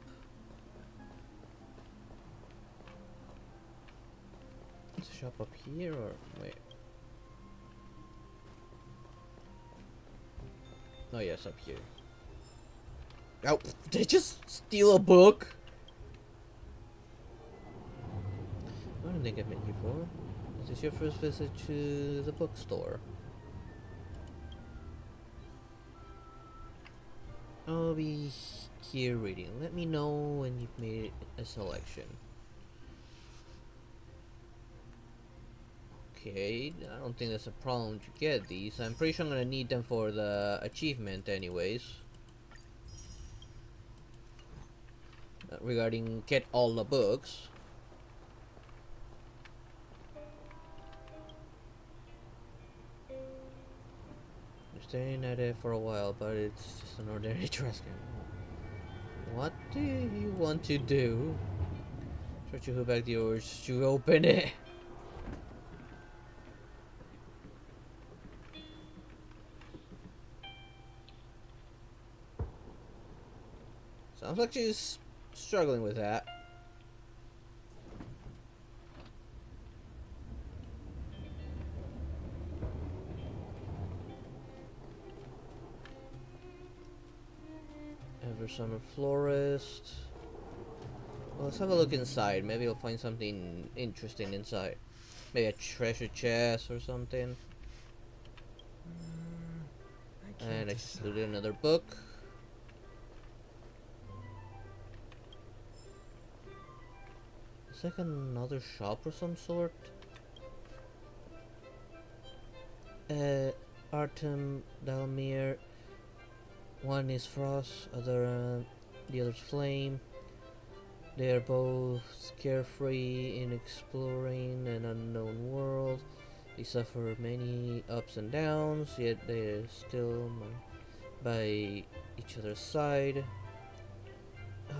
Is the shop up here or wait? Oh yes, up here. Oh, did I just steal a book? What did they get me for? Is this your first visit to the bookstore? I'll be here reading. Let me know when you've made a selection. Okay, I don't think that's a problem to get these. I'm pretty sure I'm gonna need them for the achievement anyways. Regarding get all the books. You're staring at it for a while, but it's just an ordinary trash can. What do you want to do? Try to hold back the urge to open it. Sounds like she's struggling with that. Ever Summer Florist. Well, let's have a look inside. Maybe we'll find something interesting inside. Maybe a treasure chest or something. And I excluded another book. It's like another shop or some sort. Artem, Dalmir. One is Frost, the other's Flame. They are both carefree in exploring an unknown world. They suffer many ups and downs, yet they are still by each other's side.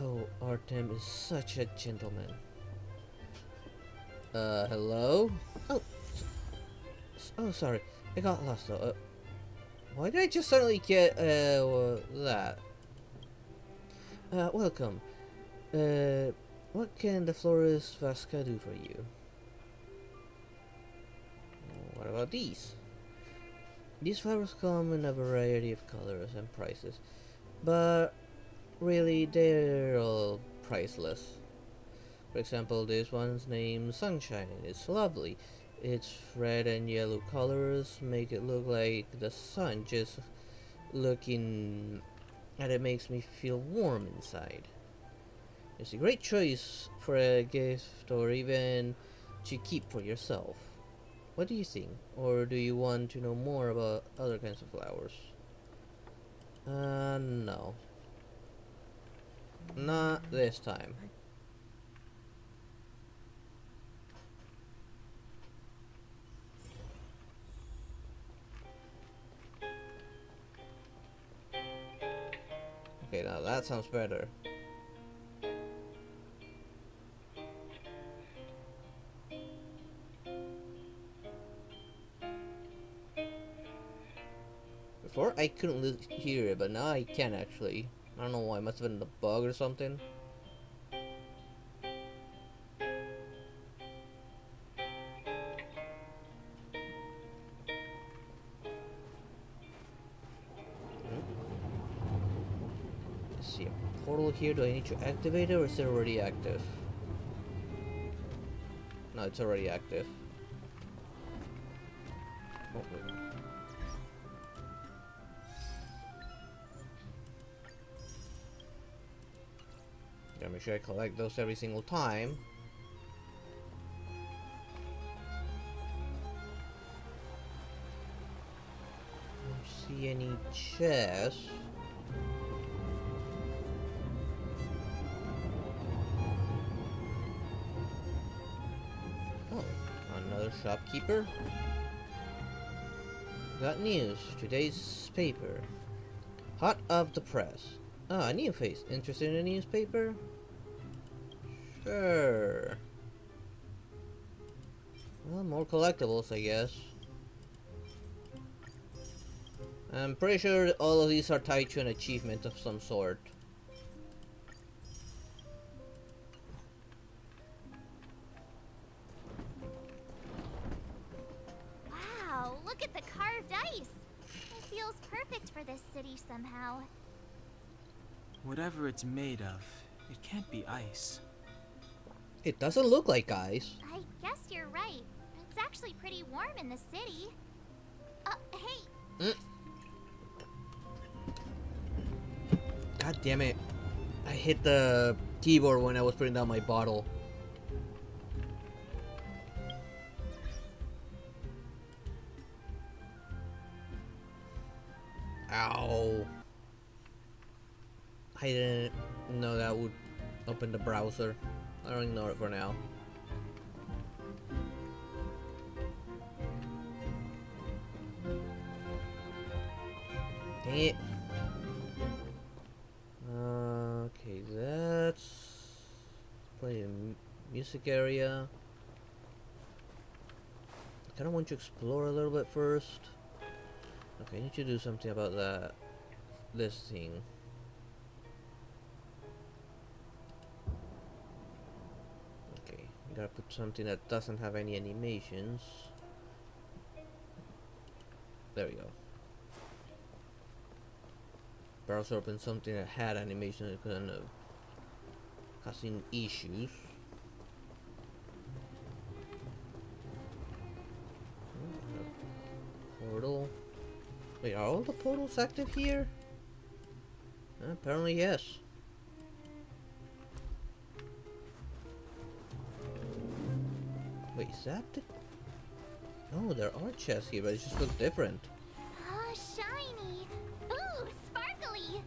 Oh, Artem is such a gentleman. Hello? Oh, sorry. I got lost though. Why did I just suddenly get, that? Welcome. What can the florist Vasca do for you? What about these? These flowers come in a variety of colors and prices, but really they're all priceless. For example, this one's named Sunshine. It's lovely. Its red and yellow colors make it look like the sun. Just looking at it makes me feel warm inside. It's a great choice for a gift or even to keep for yourself. What do you think? Or do you want to know more about other kinds of flowers? No. Not this time. Okay, now that sounds better. Before I couldn't hear it, but now I can actually. I don't know why, it must have been a bug or something. see a portal here. Do I need to activate it or is it already active? No, it's already active. Oh, wait. Gotta make sure I collect those every single time. Don't see any chests. Oh, another shopkeeper. Got news. Today's paper. Hot off the press. Ah, a new face. Interested in a newspaper? Sure. Well, more collectibles, I guess. I'm pretty sure all of these are tied to an achievement of some sort. Wow, look at the carved ice. It feels perfect for this city somehow. Whatever it's made of, it can't be ice. It doesn't look like ice. I guess you're right. It's actually pretty warm in the city. Hey! God damn it. I hit the keyboard when I was putting down my bottle. Ow. I didn't know that would open the browser. I'll ignore it for now. Dang it. Okay, that's play a music area. I kinda want to explore a little bit first. Okay, I need to do something about that. This thing. Okay, I gotta put something that doesn't have any animations. There we go. Browser opened something that had animation that kind of causing issues. Portal. Wait, are all the portals active here? Apparently yes. Wait, is that the... Oh, there are chests here, but it just looks different. Oh, shiny! Ooh, sparkly!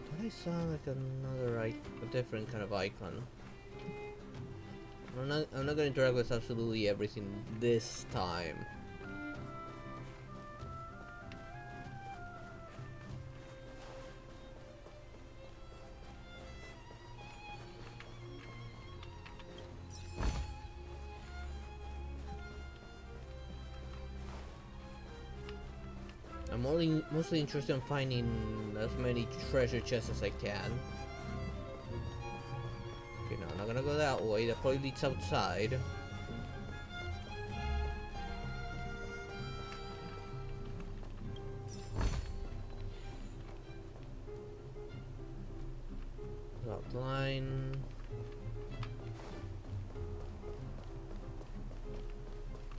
Thought I saw like another a different kind of icon. I'm not gonna interact with absolutely everything this time. I'm mostly interested in finding as many treasure chests as I can. Okay, no, I'm not gonna go that way. That probably leads outside. Outline.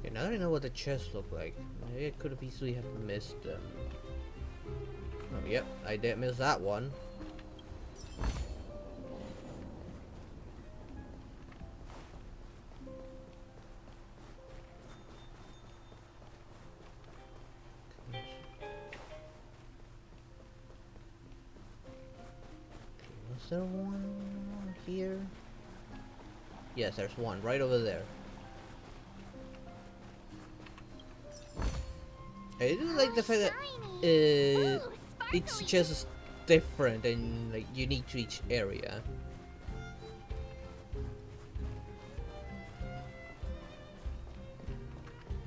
Okay, now that I know what the chests look like, maybe I could have easily have missed them. Oh, yep, I did miss that one. Was there one here? Yes, there's one right over there. I do like the fact that each chest is different and like unique to each area.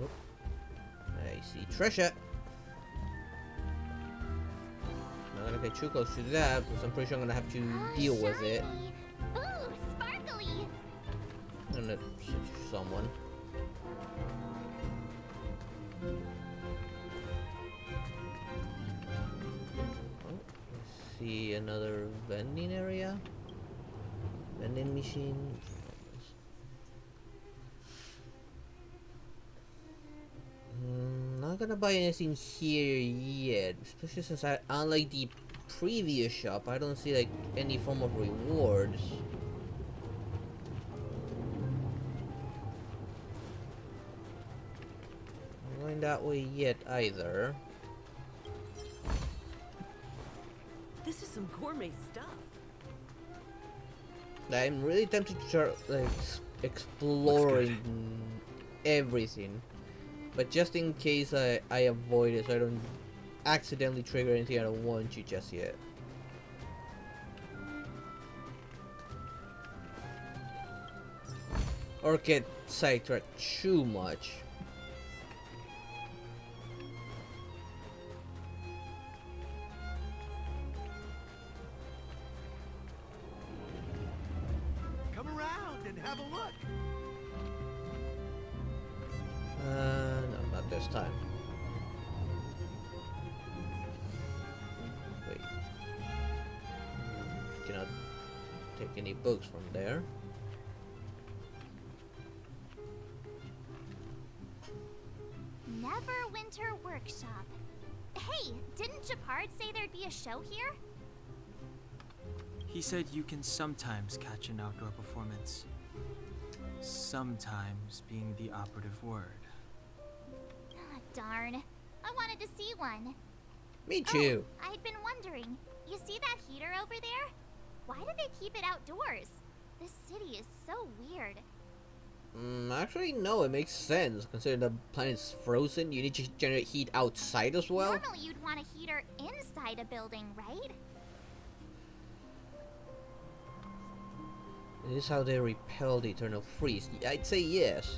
Oh, I see treasure. Not gonna get too close to that because I'm pretty sure I'm gonna have to deal with it. Ooh, sparkly! I'm gonna switch to someone. see another vending area? Vending machine? Not gonna buy anything here yet, especially since unlike the previous shop, I don't see like any form of rewards. Not going that way yet either. This is some gourmet stuff. I'm really tempted to start like exploring everything, but just in case I avoid it so I don't accidentally trigger anything I don't want to just yet. Or get sidetracked too much. Come around and have a look. No, not this time. Wait. Cannot take any books from there. Neverwinter Workshop. Hey, didn't Japard say there'd be a show here? He said you can sometimes catch an outdoor performance. Sometimes being the operative word. Ah, darn. I wanted to see one. Me too. Oh, I'd been wondering. You see that heater over there? Why do they keep it outdoors? This city is so weird. Actually, no, it makes sense. Considering the planet's frozen, you need to generate heat outside as well. Normally you'd want a heater inside a building, right? This is how they repel the eternal freeze. I'd say yes.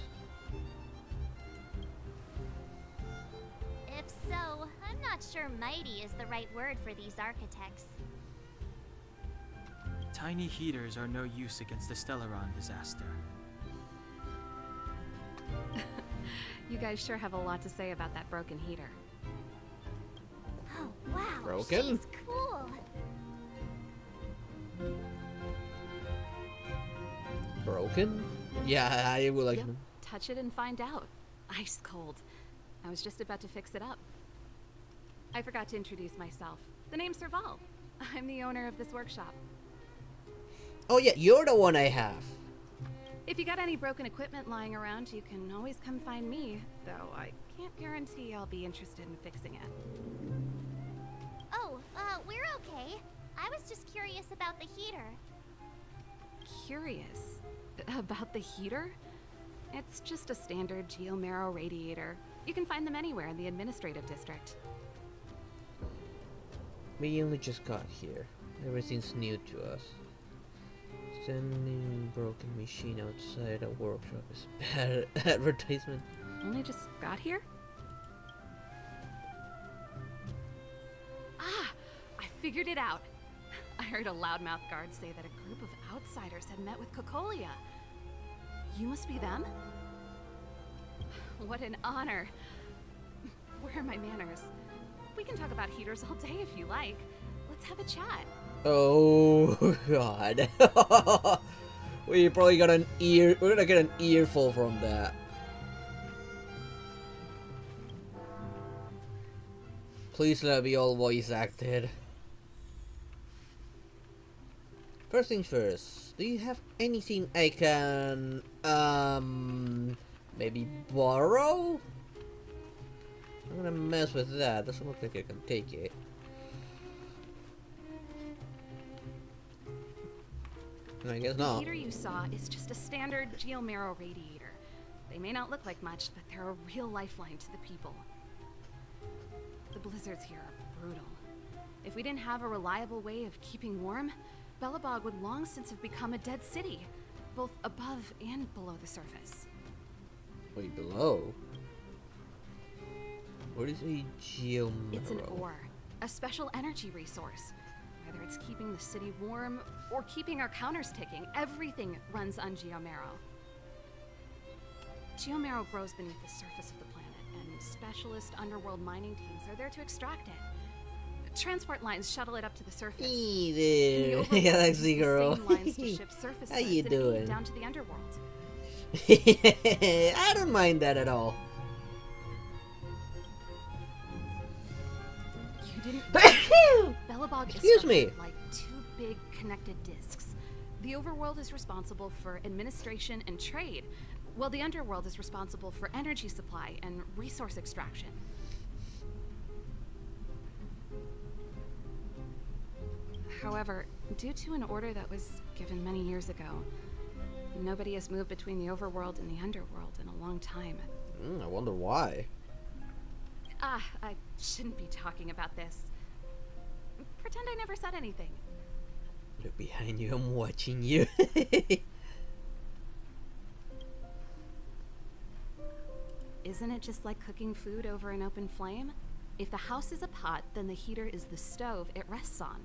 If so, I'm not sure mighty is the right word for these architects. Tiny heaters are no use against the Stellaron disaster. You guys sure have a lot to say about that broken heater. Oh, wow. Broken? She's cool. Broken? Yeah, I would like. Yep. Touch it and find out. Ice cold. I was just about to fix it up. I forgot to introduce myself. The name's Serval. I'm the owner of this workshop. Oh yeah, you're the one I have. If you got any broken equipment lying around, you can always come find me, though I can't guarantee I'll be interested in fixing it. Oh, we're okay. I was just curious about the heater. Curious? About the heater? It's just a standard geomarrow radiator. You can find them anywhere in the administrative district. We only just got here. Everything's new to us. Standing broken machine outside a workshop is bad advertisement. Only just got here? Ah! I figured it out! I heard a loudmouth guard say that a group of outsiders had met with Cocolia. You must be them? What an honor. Where are my manners? We can talk about heaters all day if you like. Let's have a chat. Oh god. We probably got an ear. We're gonna get an earful from that. Please let it be all voice acted. First things first, do you have anything I can maybe borrow? I'm gonna mess with that. Doesn't look like I can take it. I guess not. The heater you saw is just a standard geomarrow radiator. They may not look like much, but they're a real lifeline to the people. The blizzards here are brutal. If we didn't have a reliable way of keeping warm, Belobog would long since have become a dead city, both above and below the surface. Wait, below? What is a geomarrow? It's an ore, a special energy resource. Whether it's keeping the city warm or keeping our counters ticking, everything runs on geomarrow. Geomarrow grows beneath the surface of the planet, and specialist underworld mining teams are there to extract it. Transport lines shuttle it up to the surface. Hey And the there, overworld Galaxy uses the Girl. same lines to ship surface How goods you and doing? aid down to the underworld. I don't mind that at all. You didn't know. Belobog is Excuse me. structured like two big connected discs. The overworld is responsible for administration and trade, while the underworld is responsible for energy supply and resource extraction. However, due to an order that was given many years ago, nobody has moved between the overworld and the underworld in a long time. I wonder why. I shouldn't be talking about this. Pretend I never said anything. Look behind you, I'm watching you. Isn't it just like cooking food over an open flame? If the house is a pot, then the heater is the stove it rests on.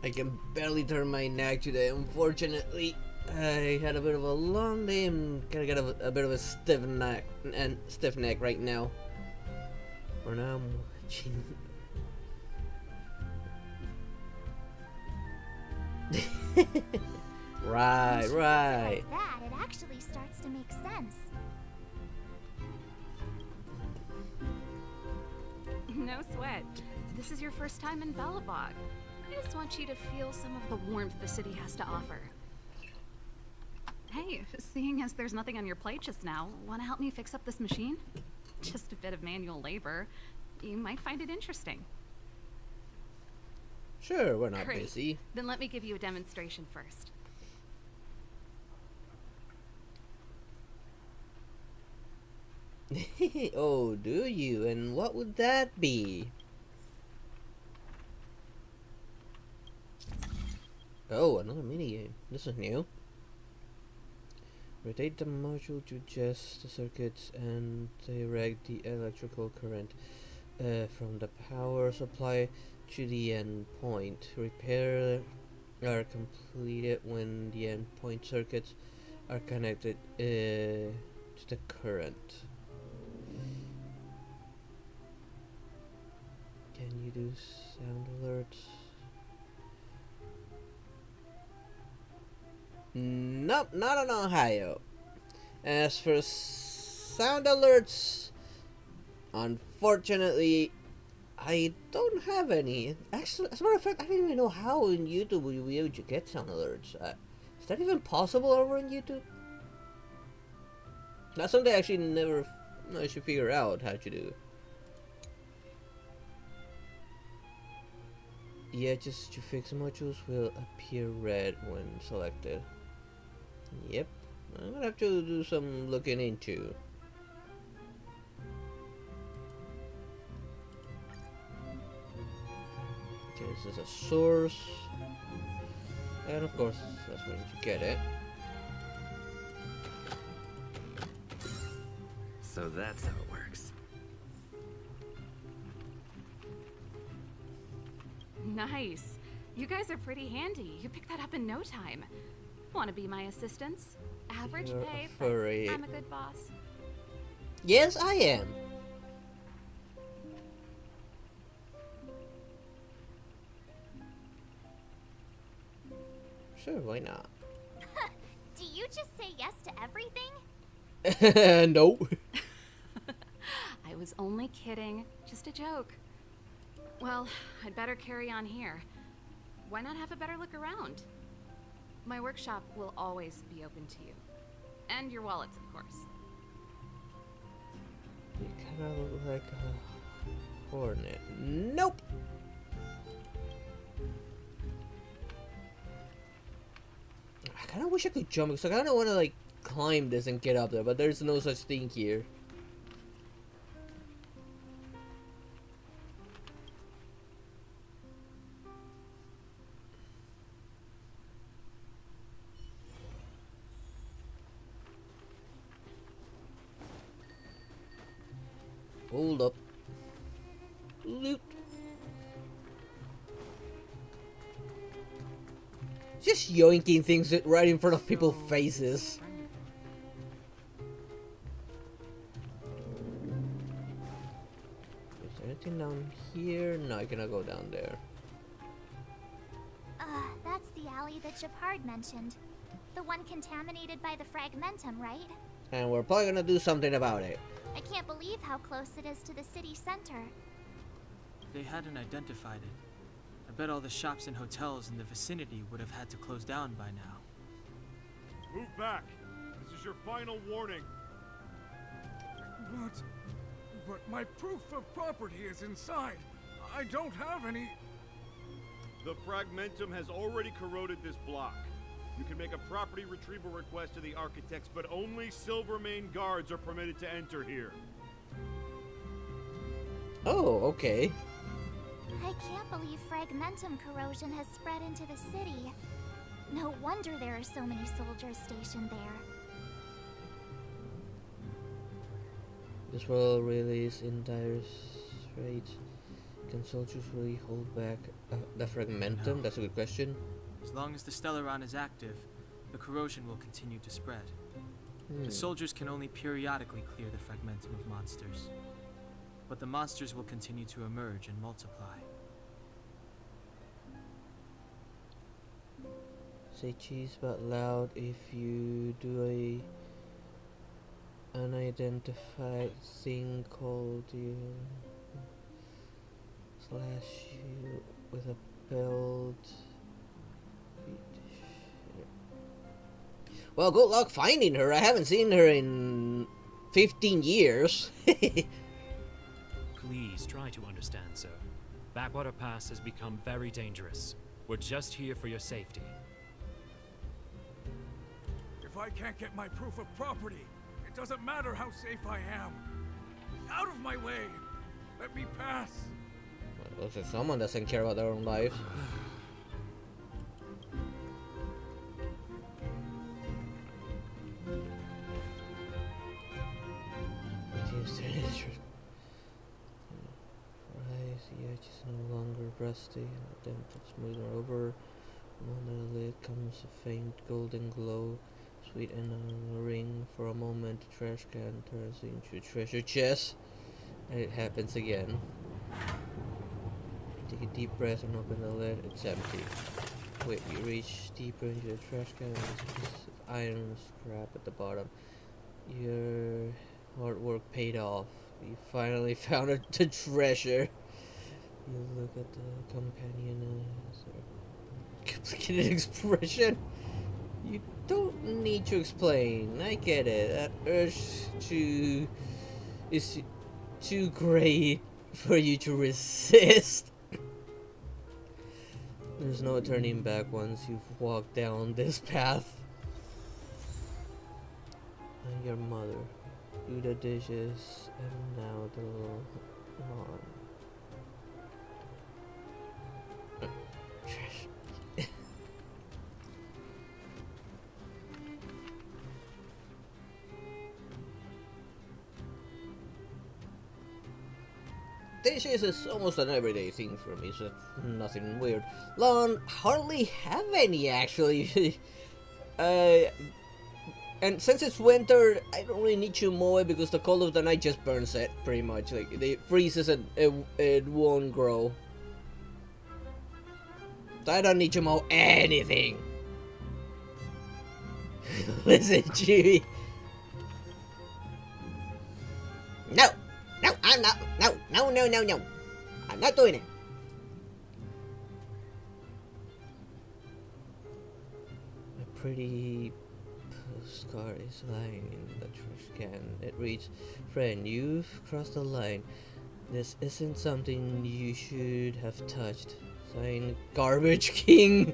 I can barely turn my neck today, unfortunately. I had a bit of a long day and kinda got a bit of a stiff neck right now. For now I'm watching. Right. Like that, it actually starts to make sense. No sweat. This is your first time in Belobog. I just want you to feel some of the warmth the city has to offer. Hey, seeing as there's nothing on your plate just now, want to help me fix up this machine? Just a bit of manual labor. You might find it interesting. Sure, we're not Great. busy. Then let me give you a demonstration first. Oh, do you? And what would that be? Oh, another minigame. This is new. Rotate the module to adjust the circuits and direct the electrical current from the power supply to the end point. Repair are completed when the endpoint circuits are connected to the current. Can you do sound alerts? Nope, not in Ohio. As for sound alerts, unfortunately, I don't have any. Actually, as a matter of fact, I don't even know how in YouTube will you be able to get sound alerts. Is that even possible over on YouTube? That's something I actually never I should figure out how to do. Yeah, just to fix modules will appear red when selected. Yep, I'm gonna have to do some looking into. Okay, this is a source. And of course, that's where you get it. So that's how it works. Nice. You guys are pretty handy. You picked that up in no time. Want to be my assistants? Average You're pay, a furry. but I'm a good boss. Yes, I am. Sure, why not? Do you just say yes to everything? Nope. I was only kidding. Just a joke. Well, I'd better carry on here. Why not have a better look around? My workshop will always be open to you. And your wallets, of course. You kinda look like a hornet. Nope! I kinda wish I could jump because I kinda wanna like climb this and get up there, but there's no such thing here. Hold up. Loot. Just yoinking things right in front of people's faces. Is there anything down here? No, I cannot go down there. That's the alley that Japard mentioned. The one contaminated by the fragmentum, right? And we're probably gonna do something about it. I can't believe how close it is to the city center. They hadn't identified it. I bet all the shops and hotels in the vicinity would have had to close down by now. Move back. This is your final warning. But my proof of property is inside. I don't have any. The fragmentum has already corroded this block. You can make a property retrieval request to the architects, but only Silvermane guards are permitted to enter here. Oh, okay. I can't believe fragmentum corrosion has spread into the city. No wonder there are so many soldiers stationed there. This world really is in dire straits. Can soldiers really hold back the fragmentum? No. That's a good question. As long as the Stellaron is active, the corrosion will continue to spread. The soldiers can only periodically clear the fragmentum of monsters. But the monsters will continue to emerge and multiply. Say cheese but loud if you do a unidentified thing called you slash you with a belt. Well, good luck finding her. I haven't seen her in 15 years. Please try to understand, sir. Backwater Pass has become very dangerous. We're just here for your safety. If I can't get my proof of property, it doesn't matter how safe I am. Out of my way! Let me pass! Well, looks like someone doesn't care about their own life. The edge is no longer rusty, then put smoother over. On the lid comes a faint golden glow, sweet and alluring. For a moment, the trash can turns into a treasure chest, and it happens again. Take a deep breath and open the lid. It's empty. Wait, you reach deeper into the trash can, and there's a piece of iron scrap at the bottom. Your hard work paid off. You finally found the treasure. You look at the companion complicated expression. You don't need to explain. I get it. That urge to is too great for you to resist. There's no turning back once you've walked down this path. And your mother. Do the dishes and now the lawn. Trash. Dishes is almost an everyday thing for me, so nothing weird. Lawn, hardly have any actually. And since it's winter, I don't really need to mow it because the cold of the night just burns it, pretty much. Like, it freezes and it won't grow. So I don't need to mow anything. Listen, Chewie. No! No, I'm not. No, no, no, no, no. I'm not doing it. A pretty postcard is lying in the trash can. It reads, "Friend, you've crossed the line. This isn't something you should have touched. Signed, Garbage King."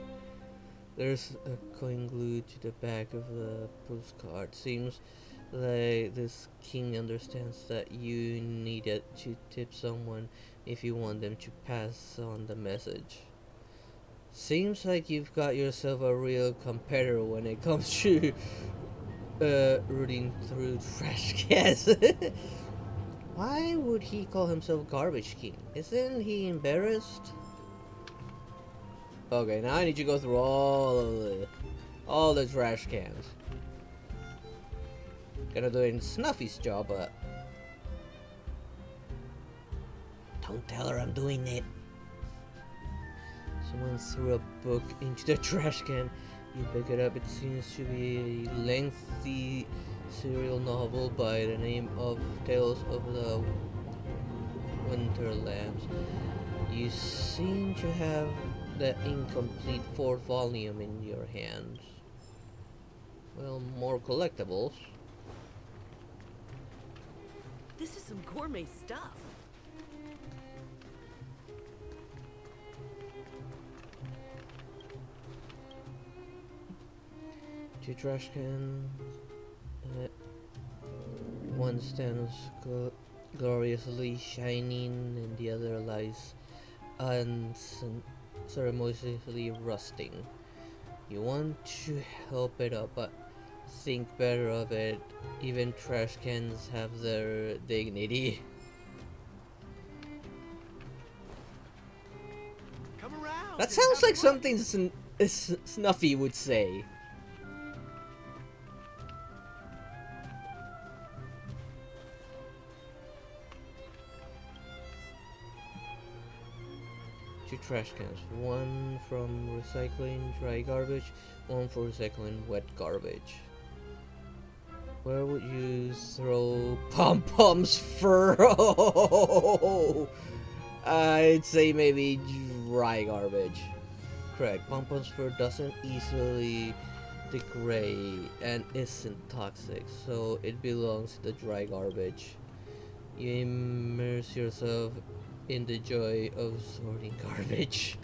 There's a coin glued to the back of the postcard. Seems like this king understands that you needed to tip someone if you want them to pass on the message. Seems like you've got yourself a real competitor when it comes to rooting through trash cans. Why would he call himself Garbage King? Isn't he embarrassed? Okay, now I need to go through all the trash cans. Gonna do Snuffy's job, but Don't tell her I'm doing it. Someone threw a book into the trash can. You pick it up. It seems to be a lengthy serial novel by the name of Tales of the Winterlands. You seem to have the incomplete fourth volume in your hands. Well, more collectibles. This is some gourmet stuff. Two trash cans. One stands gloriously shining, and the other lies unceremoniously rusting. You want to help it up, but think better of it. Even trash cans have their dignity. Come around. That sounds like something Snuffy would say. Two trash cans, one from recycling dry garbage, one for recycling wet garbage. Where would you throw pom-poms fur? I'd say maybe dry garbage. Correct. Pom-poms fur doesn't easily degrade and isn't toxic, so it belongs to the dry garbage. You immerse yourself in the joy of sorting garbage.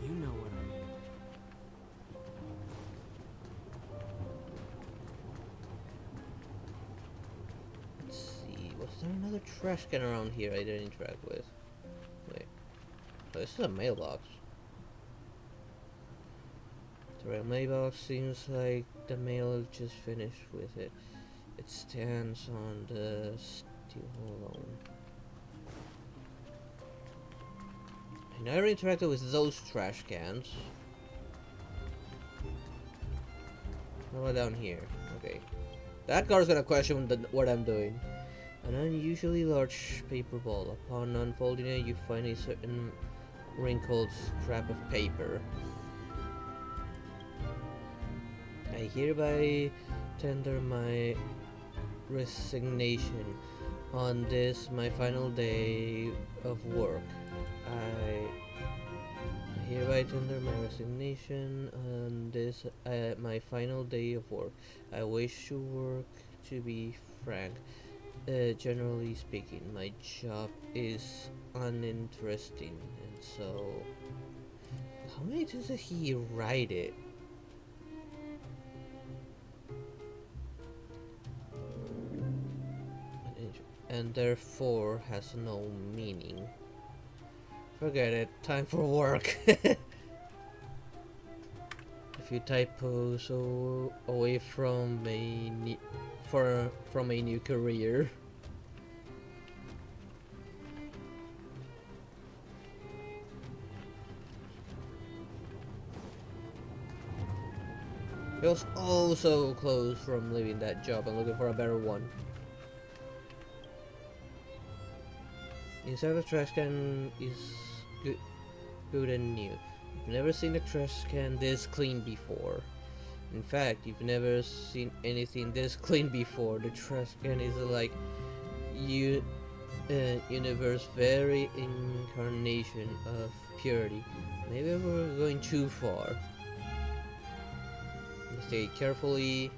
You know what I mean. Let's see, was there another trash can around here I didn't interact with? Wait. Oh, this is a mailbox. The red mailbox seems like the mail just finished with it. It stands on the steel alone. I never interacted with those trash cans. What about down here? Okay. That guard's gonna question what I'm doing. An unusually large paper ball. Upon unfolding it, you find a certain wrinkled scrap of paper. I hereby tender my resignation on this, my final day of work. I hereby tender my resignation on this, my final day of work. I wish to work, to be frank. Generally speaking, my job is uninteresting, and so... How many times did he write it? And therefore has no meaning. Forget it. Time for work. A few typos away from a new career. He was so close from leaving that job and looking for a better one. Inside the trash can is good and new. You've never seen a trash can this clean before. In fact, you've never seen anything this clean before. The trash can is like universe very incarnation of purity. Maybe we're going too far. Stay carefully.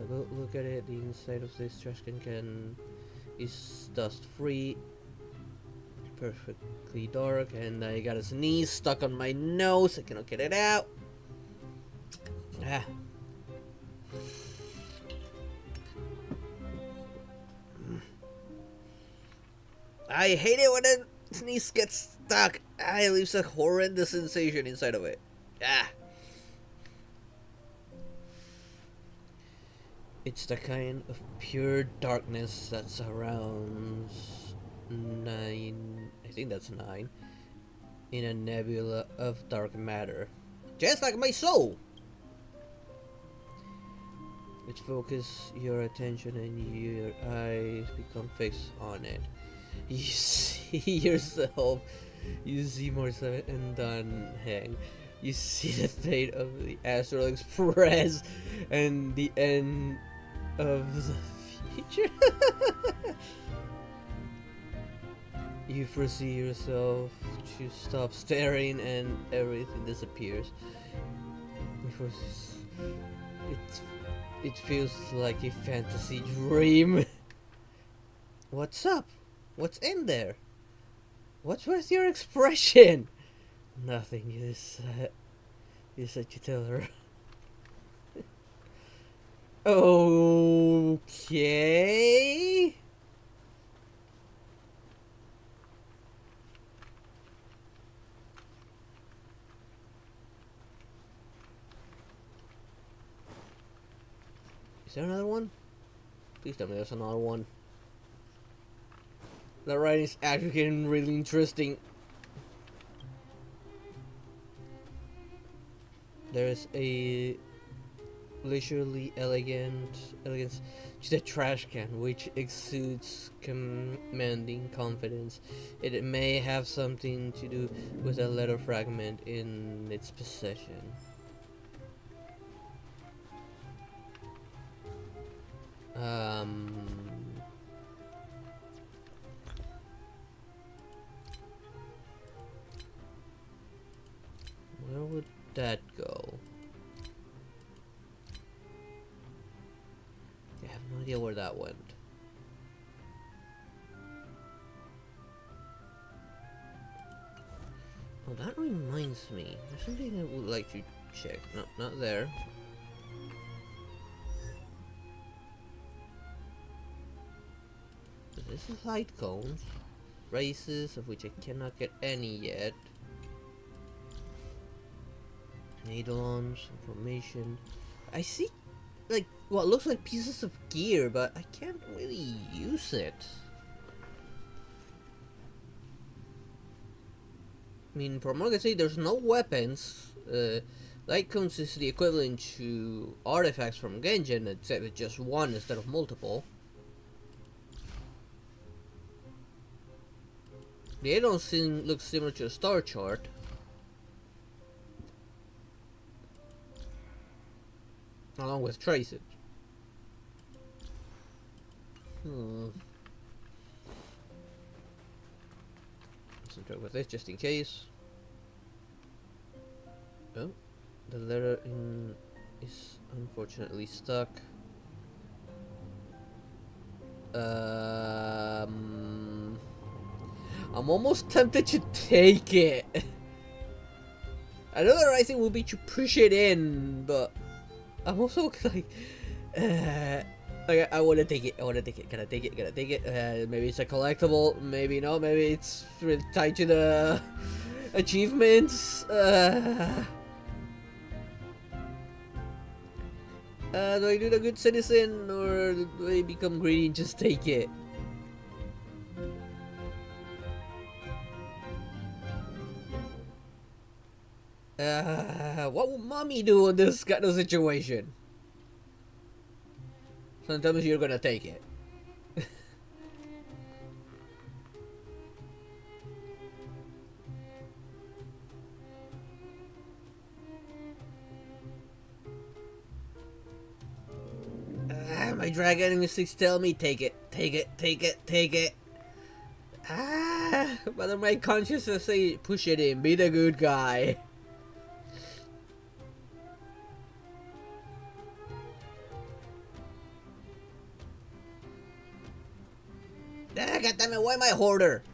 Look at it. The inside of this trash can is dust free. Perfectly dark, and I got a sneeze stuck on my nose. I cannot get it out. Ah. I hate it when a sneeze gets stuck. It leaves a horrendous sensation inside of it. Ah. It's the kind of pure darkness that surrounds 9, I think that's 9, in a nebula of dark matter, just like my soul. Which focus your attention and your eyes become fixed on it. You see yourself, you see Morsa and Dan hang. You see the fate of the Astral Express and the end of the future. You foresee yourself to stop staring and everything disappears. It feels like a fantasy dream. What's up? What's in there? What's with your expression? Nothing, you said you tell her. Okay. Is there another one? Please tell me there's another one. The writing is actually getting really interesting. There is a leisurely elegance to the trash can, which exudes commanding confidence. It may have something to do with a letter fragment in its possession. Where would that go? I have no idea where that went. Oh, that reminds me. There's something I would like to check. No, not there. This is light cones. Races, of which I cannot get any yet. Eidolons, information. I see, like, what looks like pieces of gear, but I can't really use it. I mean, from what I can see, there's no weapons. Light cones is the equivalent to artifacts from Genjin, except it's just one instead of multiple. They don't look similar to a star chart. Along with traces. Let's try with this just in case. Oh, the letter is unfortunately stuck. I'm almost tempted to take it. I know the right thing would be to push it in, but I'm also like, I want to take it. I want to take it. Can I take it? Can I take it? Maybe it's a collectible. Maybe not. Maybe it's really tied to the achievements. Do I do the good citizen, or do I become greedy and just take it? What will mommy do in this kind of situation? Sometimes you're gonna take it. My dragon instincts tell me take it, take it, take it, take it. But my conscience say push it in, be the good guy. God damn it, why am I a hoarder?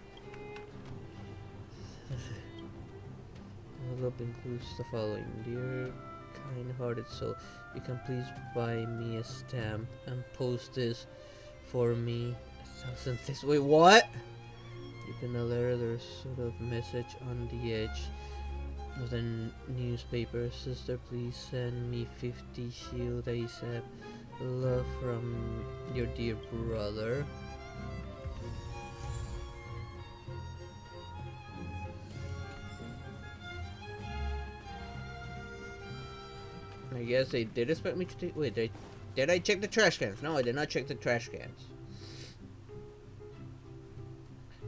Envelope includes the following. Dear kind-hearted soul, you can please buy me a stamp and post this for me. 1,000 things. Wait, what? You can letter, there's sort of message on the edge of the newspaper. Sister, please send me 50 shield ASAP. Love from your dear brother. I guess they did expect me to take. Wait, Did I check the trash cans? No, I did not check the trash cans.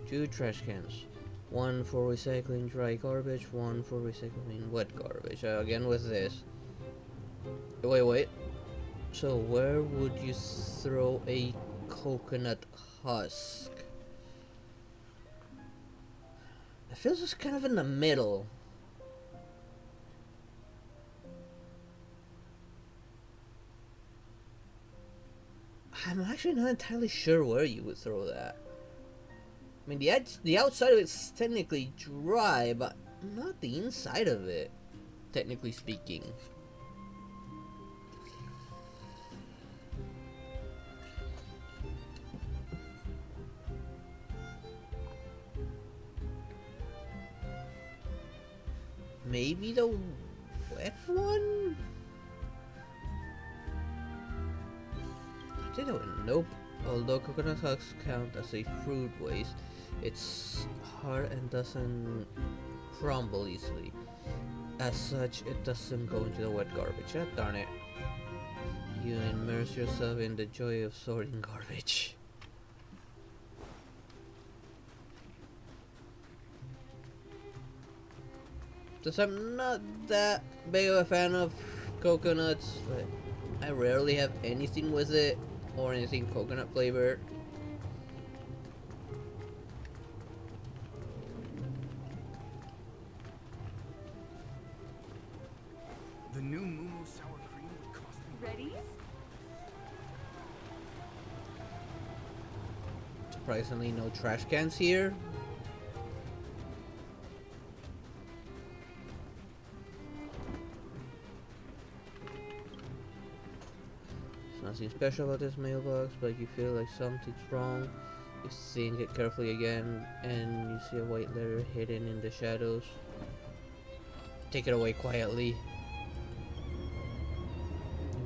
2 trash cans. 1 for recycling dry garbage, 1 for recycling wet garbage. Again with this. Wait. So where would you throw a coconut husk? It feels just kind of in the middle. I'm actually not entirely sure where you would throw that. I mean, the outside of it's technically dry, but not the inside of it, technically speaking. Maybe the wet one? I think that one. Nope. Although coconut husks count as a fruit waste, it's hard and doesn't crumble easily. As such, it doesn't go into the wet garbage. God darn it. You immerse yourself in the joy of sorting garbage. Because I'm not that big of a fan of coconuts, but I rarely have anything with it or anything coconut flavored. The new Moo sour cream would cost me. Ready? Surprisingly, no trash cans here. Nothing special about this mailbox, but you feel like something's wrong. You think it carefully again, and you see a white letter hidden in the shadows. Take it away quietly.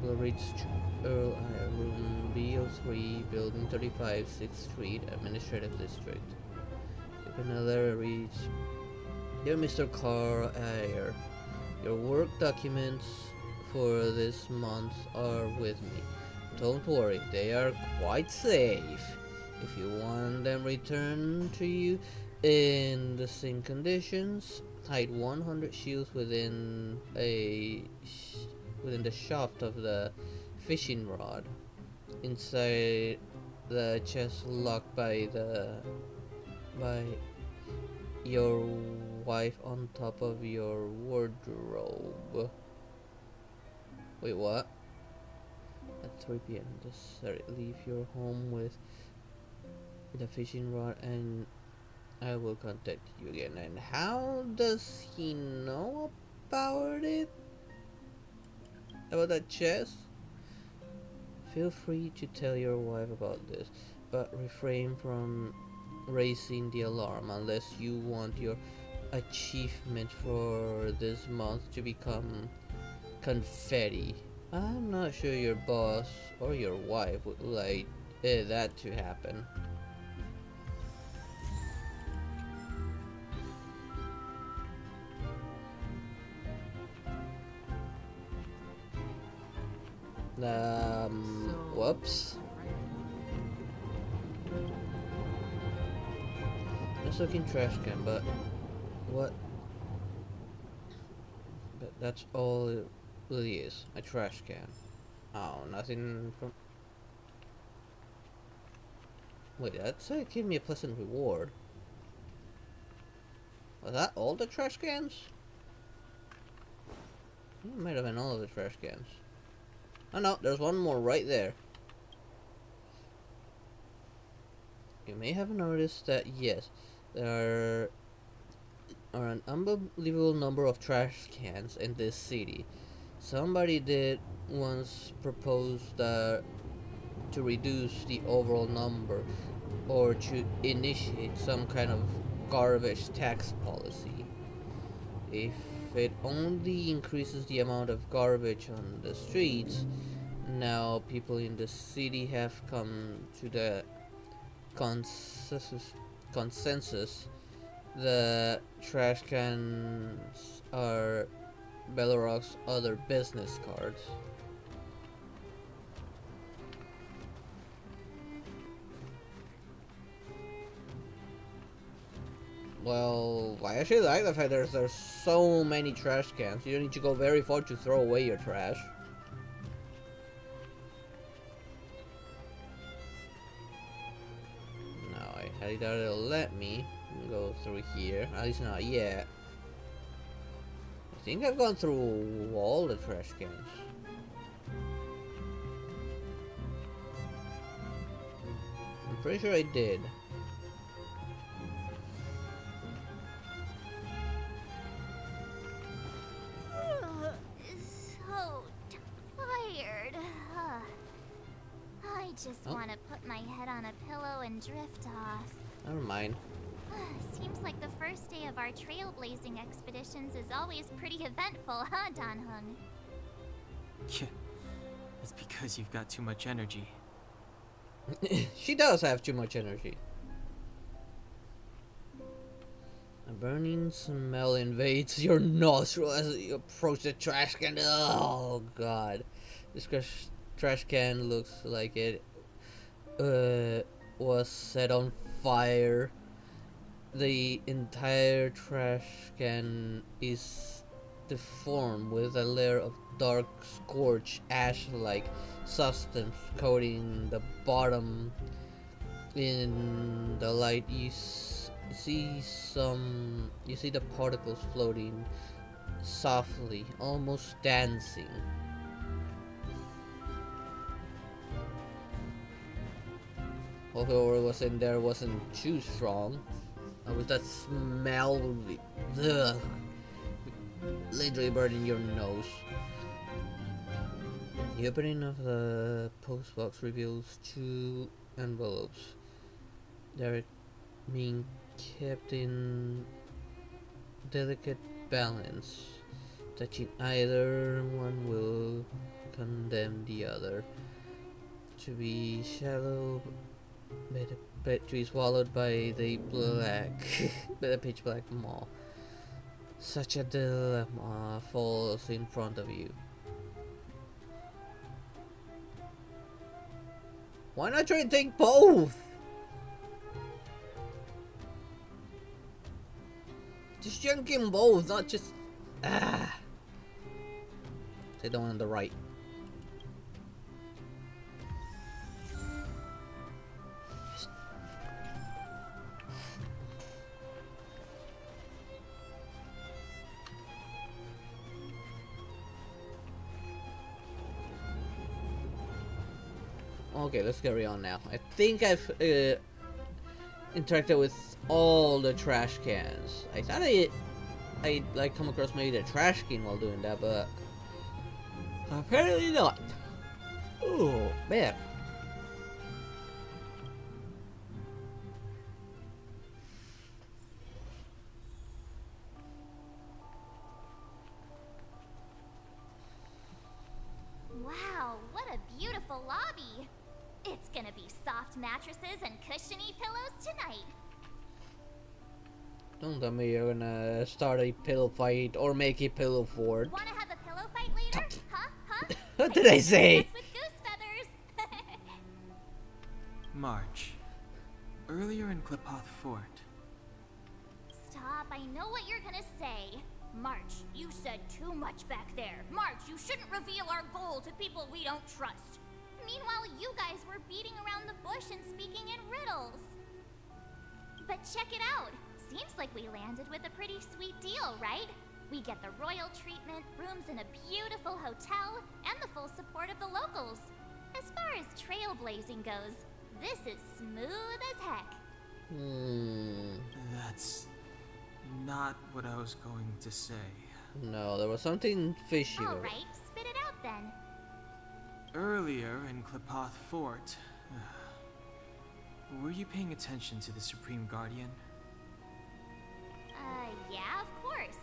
You will reach Earl Room B03, Building 35, 6th Street, Administrative District. Open the letter reads, Dear Mr. Carl Ayer, your work documents for this month are with me. Don't worry, they are quite safe. If you want them returned to you in the same conditions, hide 100 shields within the shaft of the fishing rod, inside the chest locked by your wife on top of your wardrobe. Wait, what? At 3 p.m. necessary. Leave your home with the fishing rod and I will contact you again. And how does he know about it? About that chest? Feel free to tell your wife about this, but refrain from raising the alarm unless you want your achievement for this month to become confetti. I'm not sure your boss or your wife would like that to happen. Whoops. Let's look in trash can, but what? But that's all it really is, a trash can. Oh, nothing from... Wait, that said give me a pleasant reward. Was that all the trash cans? It might have been all of the trash cans. Oh no, there's one more right there. You may have noticed that, yes, there are an unbelievable number of trash cans in this city. Somebody did once propose to reduce the overall number or to initiate some kind of garbage tax policy. If it only increases the amount of garbage on the streets, now people in the city have come to the consensus that trash cans are Beloroc's other business cards. Well, I actually like the fact there's so many trash cans. You don't need to go very far to throw away your trash. No, I highly doubt it'll let me go through here. At least not yet. I think I've gone through all the trash cans. I'm pretty sure I did. So tired. I just want to put my head on a pillow and drift off. Never mind. Seems like the first day of our trailblazing expeditions is always pretty eventful, huh, Dan Hung? Yeah, it's because you've got too much energy. She does have too much energy. A burning smell invades your nostril as you approach the trash can. Oh god. This trash can looks like it was set on fire. The entire trash can is deformed with a layer of dark scorched ash-like substance coating the bottom. In the light you see the particles floating softly, almost dancing. Whoever was in there wasn't too strong. With that smell, ugh, literally burning your nose. The opening of the postbox reveals 2 envelopes. They're being kept in delicate balance. Touching either one will condemn the other. To be shallow, but to be swallowed by the pitch black maw. Such a dilemma falls in front of you. Why not try and take both? Just junk in both, not just Say the one on the right. Okay, let's carry on now. I think I've interacted with all the trash cans. I thought I like come across maybe the trash can while doing that, but apparently not. Oh man. Wow, what a beautiful lobby. It's gonna be soft mattresses and cushiony pillows tonight. Don't tell me you're gonna start a pillow fight or make a pillow fort. Wanna have a pillow fight later? Huh? What did I say? With goose feathers. March. Earlier in Klipoth Fort. Stop, I know what you're gonna say. March, you said too much back there. March, you shouldn't reveal our goal to people we don't trust. Meanwhile, you guys were beating around the bush and speaking in riddles. But check it out. Seems like we landed with a pretty sweet deal, right? We get the royal treatment, rooms in a beautiful hotel, and the full support of the locals. As far as trailblazing goes, this is smooth as heck. That's not what I was going to say. No, there was something fishy. Alright, spit it out then. Earlier in Klipoth Fort, were you paying attention to the Supreme Guardian? Yeah, of course.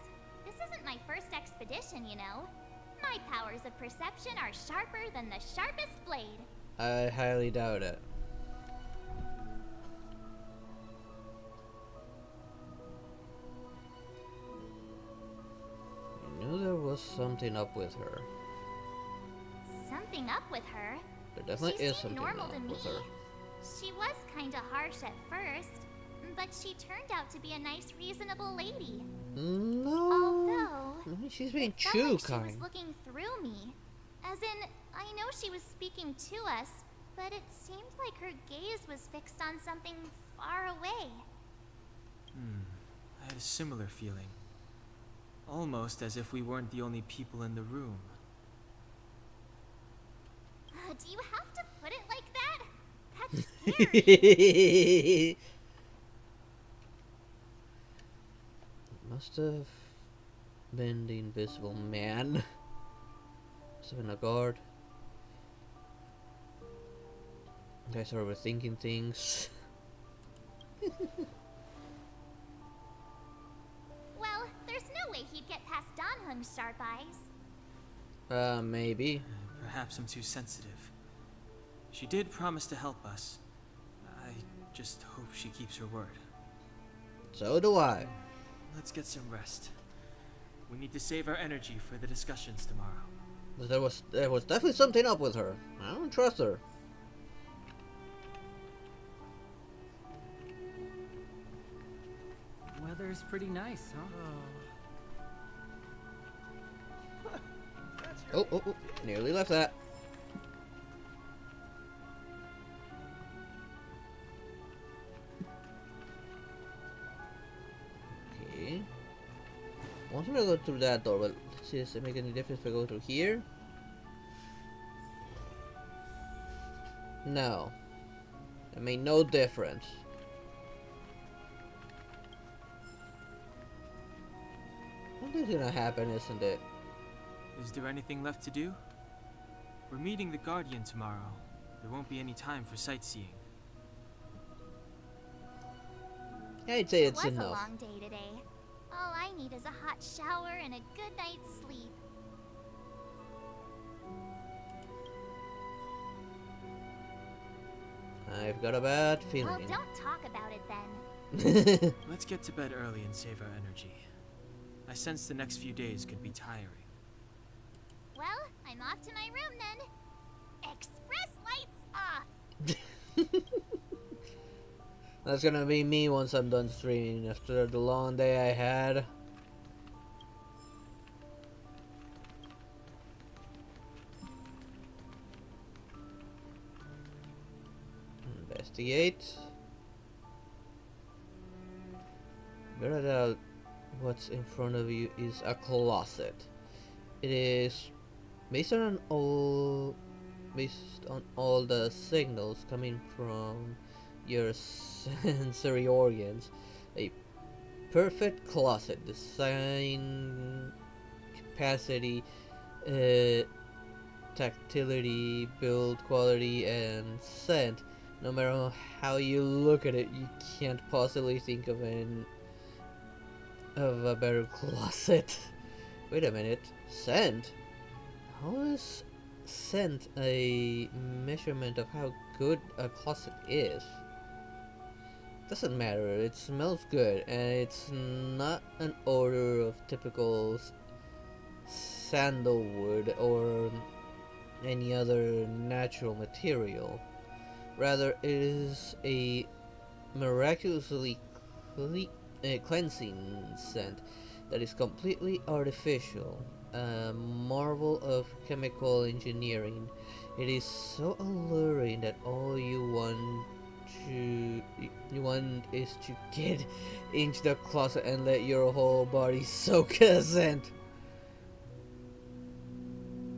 This isn't my first expedition, you know. My powers of perception are sharper than the sharpest blade. I highly doubt it. I knew there was something up with her. Something up with her? There definitely She is seemed something normal up to me. with her. She was kinda harsh at first, but she turned out to be a nice, reasonable lady. No. Although, She's being it felt too like she kind. was looking through me. As in, I know she was speaking to us, but it seemed like her gaze was fixed on something far away. I had a similar feeling. Almost as if we weren't the only people in the room. Do you have to put it like that? That's scary. Must have been the invisible man. Must have been a guard. Guys are overthinking things. Well, there's no way he'd get past Don Hung's sharp eyes. Maybe. Perhaps I'm too sensitive. She did promise to help us. I just hope she keeps her word. So do I. Let's get some rest. We need to save our energy for the discussions tomorrow. But there was definitely something up with her. I don't trust her. Weather's pretty nice, huh? Oh, nearly left that. Okay. I want to go through that door, but let's see, does it make any difference if I go through here? No. It made no difference. Something's gonna happen, isn't it? Is there anything left to do? We're meeting the Guardian tomorrow. There won't be any time for sightseeing. I'd say it's It was enough. a long day today. All I need is a hot shower and a good night's sleep. I've got a bad Well, feeling. don't talk about it then. Let's get to bed early and save our energy. I sense the next few days could be tiring. Well, I'm off to my room then. Express lights off! That's gonna be me once I'm done streaming after the long day I had. Investigate. Without a doubt, what's in front of you is a closet. It is based on all the signals coming from your sensory organs. A perfect closet. Design, capacity, tactility, build quality, and scent. No matter how you look at it, you can't possibly think of a better closet. Wait a minute. Scent? How is scent a measurement of how good a closet is? Doesn't matter, it smells good, and it's not an odor of typical sandalwood or any other natural material. Rather, it is a miraculously cleansing scent that is completely artificial, a marvel of chemical engineering. It is so alluring that all you want is to get into the closet and let your whole body soak in scent.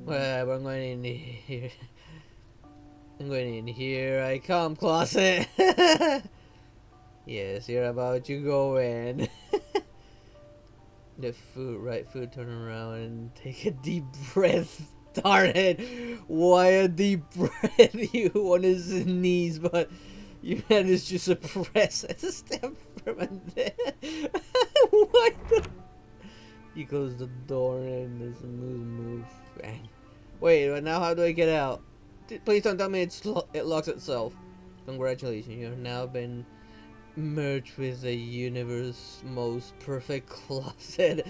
Well, I'm going in here. I'm going in here. I come, closet. Yes, you're about to go in. The right foot, turn around and take a deep breath. Darn it! Why a deep breath? You want to sneeze, but you managed to suppress it. It's a temperament. What the? You close the door and there's a move. Bang. Wait, but now how do I get out? Please don't tell me it locks itself. Congratulations, you have now been merged with the universe's most perfect closet.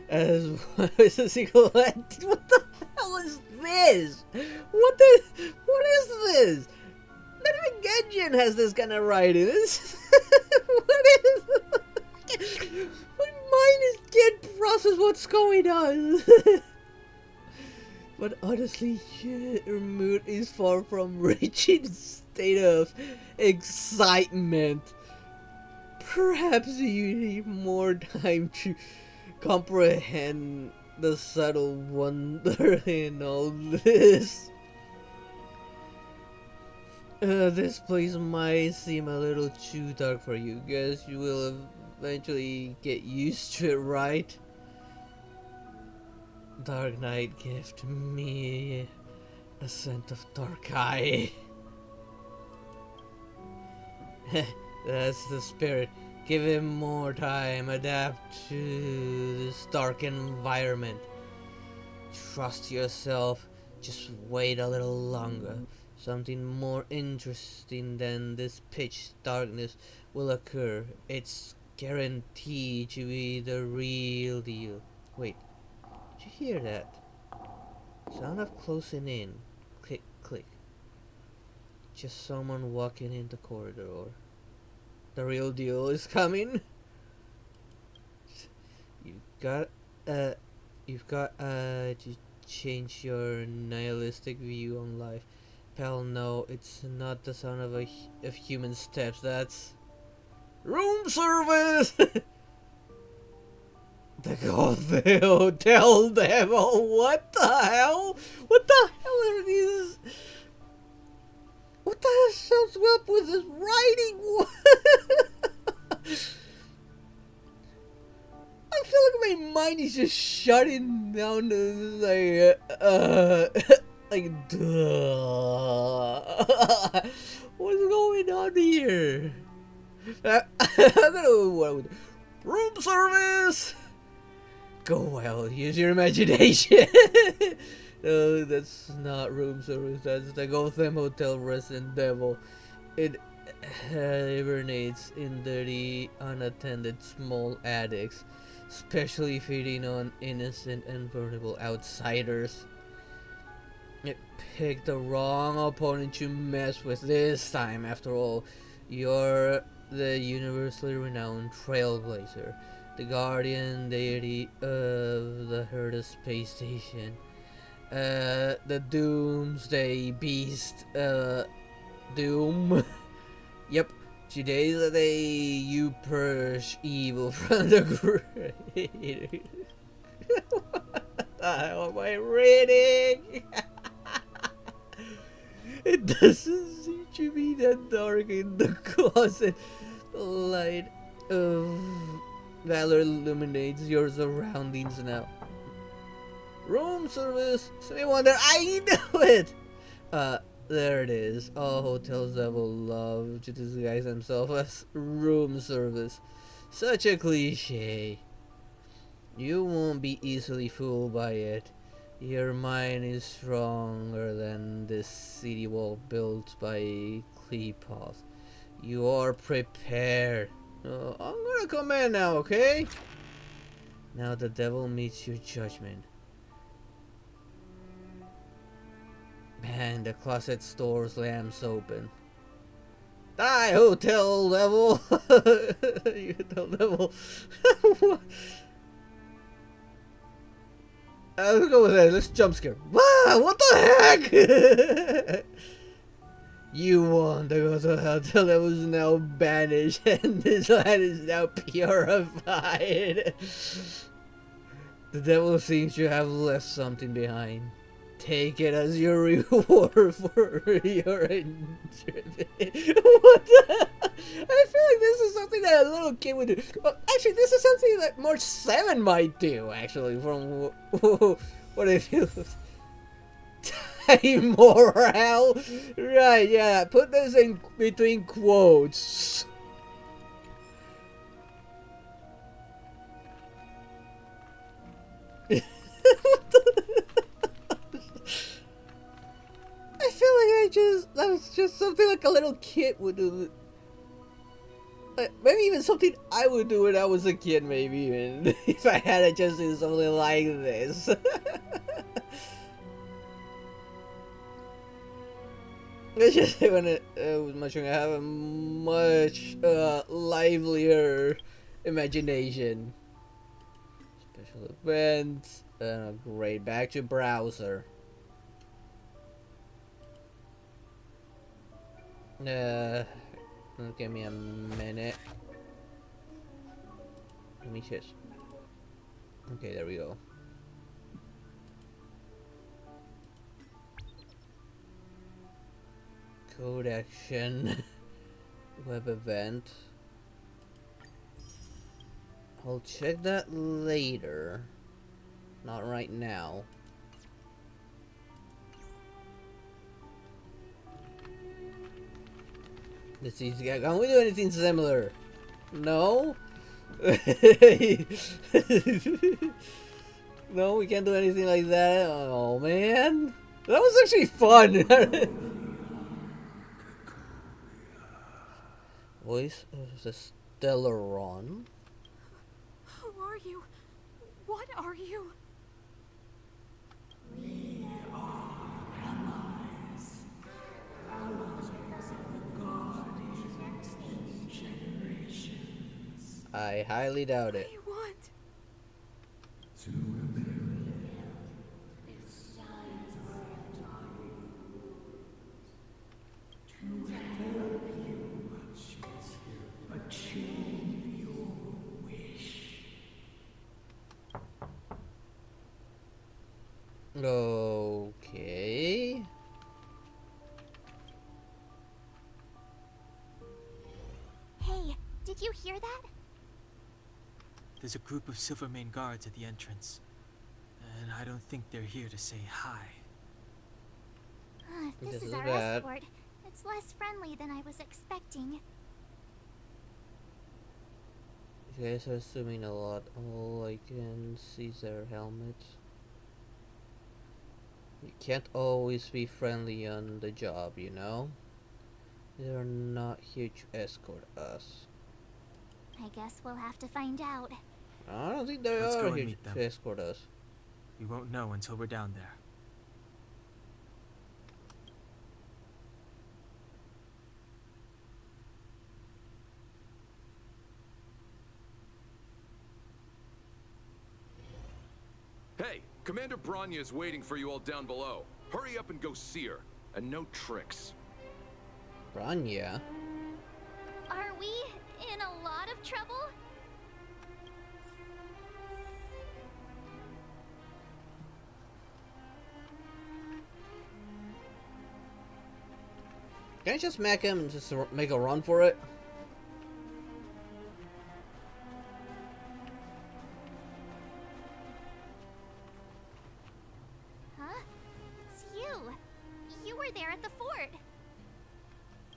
As well as a single entity. What the hell is this? What is this? Not even Genjin has this kind of writing. What process what's going on. But honestly, your mood is far from reaching a state of excitement. Perhaps you need more time to comprehend the subtle wonder in all this. This place might seem a little too dark for you. Guess you will eventually get used to it, right? Dark Knight gift me a scent of dark eye. That's the spirit. Give him more time. Adapt to this dark environment. Trust yourself. Just wait a little longer. Something more interesting than this pitch darkness will occur. It's guaranteed to be the real deal. Wait, did you hear that? Sound of closing in. Click, click. Just someone walking in the corridor. The real deal is coming. You've got to change your nihilistic view on life. Pal, no, it's not the sound of human steps. That's room service. The hotel devil. What the hell? What the hell are these? What the hell sounds up with this writing? I feel like my mind is just shutting down to like duh. What's going on here? I'm gonna room service. Go well, use your imagination. No, that's not room service. That's the Gotham Hotel Resident Devil. It hibernates in dirty, unattended small attics, especially feeding on innocent and vulnerable outsiders. It picked the wrong opponent to mess with this time. After all, you're the universally renowned trailblazer, the guardian deity of the Herta space station, the doomsday beast, Doom. Yep, today's the day you purge evil from the grave. What the hell am I reading? It doesn't seem to be that dark in the closet. The light of valor illuminates your surroundings now. Room service. So you wonder, I know it. There it is. All hotels that will love to disguise themselves as room service. Such a cliche. You won't be easily fooled by it. Your mind is stronger than this city wall built by Kleepoth. You are prepared. I'm gonna come in now, okay? Now the devil meets your judgment. Man, the closet door slams open. Die, hotel devil! You hotel devil. Let's go with that. Let's jump scare. Wow, what the heck? You won. The hotel that was now banished, and this land is now purified. The devil seems to have left something behind. Take it as your reward for your injury. What the? I feel like this is something that a little kid would do. Well, actually, this is something that March 7 might do, actually, from what it feels. Time morale? Right, yeah. Put this in between quotes. I feel like that was just something like a little kid would do. Maybe even something I would do when I was a kid, maybe even. If I had to just do something like this. It's just when I was much younger, I have a much livelier imagination. special events. Great, back to browser. Give me a minute. Let me just. Okay, there we go. Code action. Web event. I'll check that later. Not right now. Let's see, can we do anything similar? No? No, we can't do anything like that. Oh man. That was actually fun. Voice of the Stellaron. Who are you? What are you? We are allies. Allies of the Guardians in generations. I highly doubt it. What? To rebellion. It's time to help you achieve your wish. Okay. Hey, did you hear that? There's a group of Silvermane guards at the entrance. And I don't think they're here to say hi. This is our bad. escort. It's less friendly than I was expecting. You guys are assuming a lot. All I can see is their helmets. You can't always be friendly on the job, you know? They're not here to escort us. I guess we'll have to find out. I don't think they Let's go are and here meet them. to escort us. We won't know until we're down there. Hey, Commander Bronya is waiting for you all down below. Hurry up and go see her. And no tricks. Bronya? Are we in a lot of trouble? Can I just smack him and just make a run for it? Huh? It's you. You were there at the fort.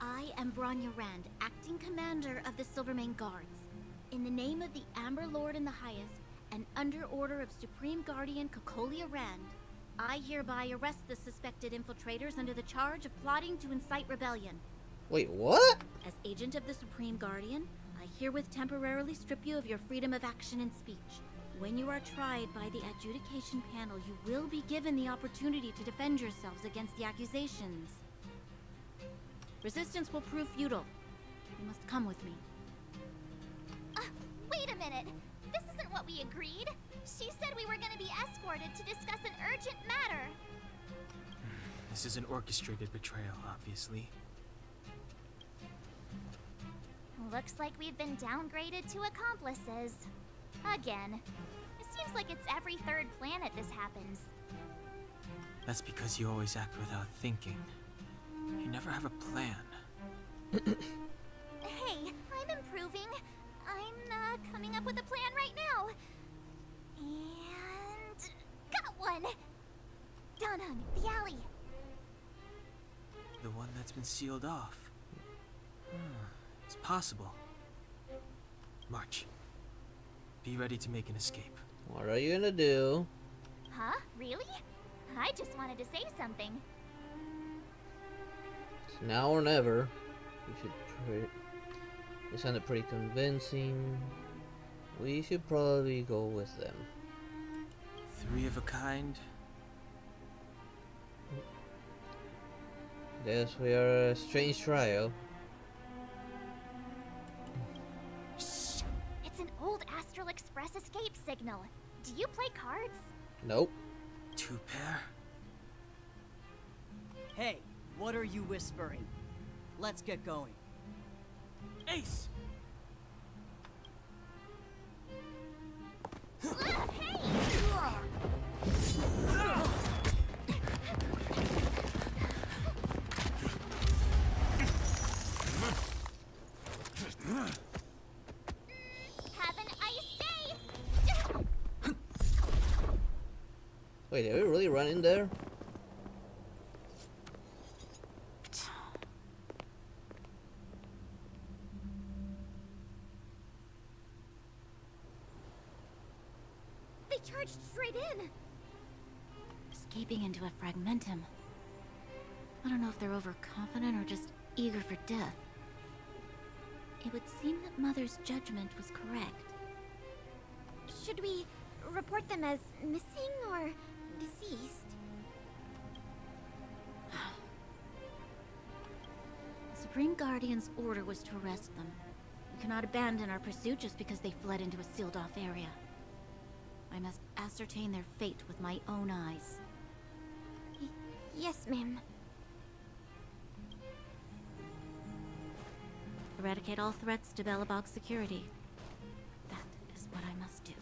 I am Bronya Rand, acting commander of the Silvermane Guards. In the name of the Amber Lord in the Highest, and under order of Supreme Guardian Kokolia Rand, I hereby arrest the suspected infiltrators under the charge of plotting to incite rebellion. Wait, what? As agent of the Supreme Guardian, I herewith temporarily strip you of your freedom of action and speech. When you are tried by the adjudication panel, you will be given the opportunity to defend yourselves against the accusations. Resistance will prove futile. You must come with me. Wait a minute. This isn't what we agreed. She said we were going to be escorted to discuss an urgent matter. This is an orchestrated betrayal, obviously. Looks like we've been downgraded to accomplices. Again. It seems like it's every third planet this happens. That's because you always act without thinking. You never have a plan. Hey, I'm improving. I'm coming up with a plan right now. And got one. Donung, the alley. The one that's been sealed off. It's possible. March. Be ready to make an escape. What are you gonna do? Huh? Really? I just wanted to say something. It's now or never. We should They sounded pretty convincing. We should probably go with them. 3 of a kind. Guess we are a strange trio. Shh! It's an old Astral Express escape signal. Do you play cards? Nope. 2 pair? Hey, what are you whispering? Let's get going. Ace! Have an ice day! Wait, did we really run in there? They charged straight in! Escaping into a fragmentum. I don't know if they're overconfident or just eager for death. It would seem that Mother's judgment was correct. Should we report them as missing or deceased? The Supreme Guardian's order was to arrest them. We cannot abandon our pursuit just because they fled into a sealed-off area. I must ascertain their fate with my own eyes. Yes, ma'am. Eradicate all threats to Belobog's security. That is what I must do.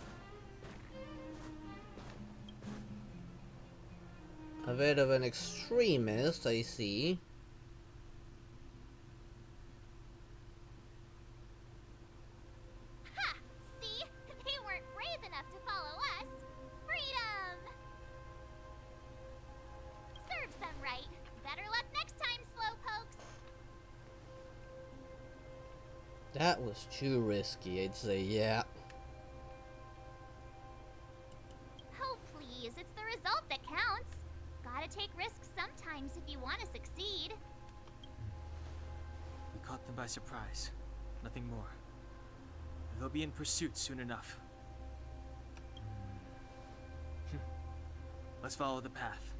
A bit of an extremist, I see. Ha! See? They weren't brave enough to follow us. Freedom! Serves them right. Better luck next time, slowpokes. That was too risky, I'd say, yeah. Oh, please. It's the result that counts. Gotta take risks sometimes if you want to succeed. We caught them by surprise. Nothing more. They'll be in pursuit soon enough. Let's follow the path.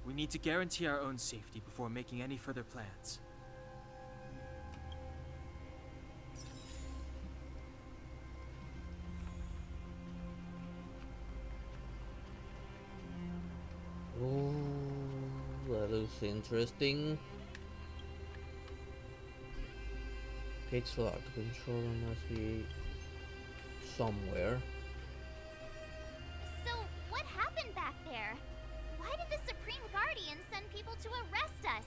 We need to guarantee our own safety before making any further plans. Ooh, that looks interesting. Gates locked. The controller must be somewhere. So, what happened back there? Why did the Supreme Guardian send people to arrest us?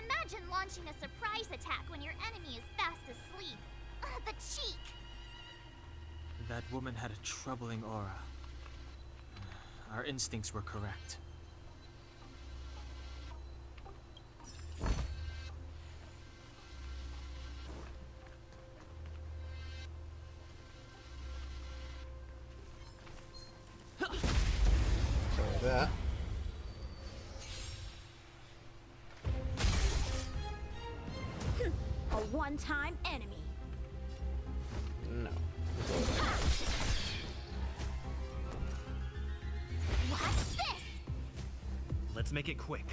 Imagine launching a surprise attack when your enemy is fast asleep. The cheek! That woman had a troubling aura. Our instincts were correct. Sorry about that. A one-time enemy. No. What's this? Let's make it quick.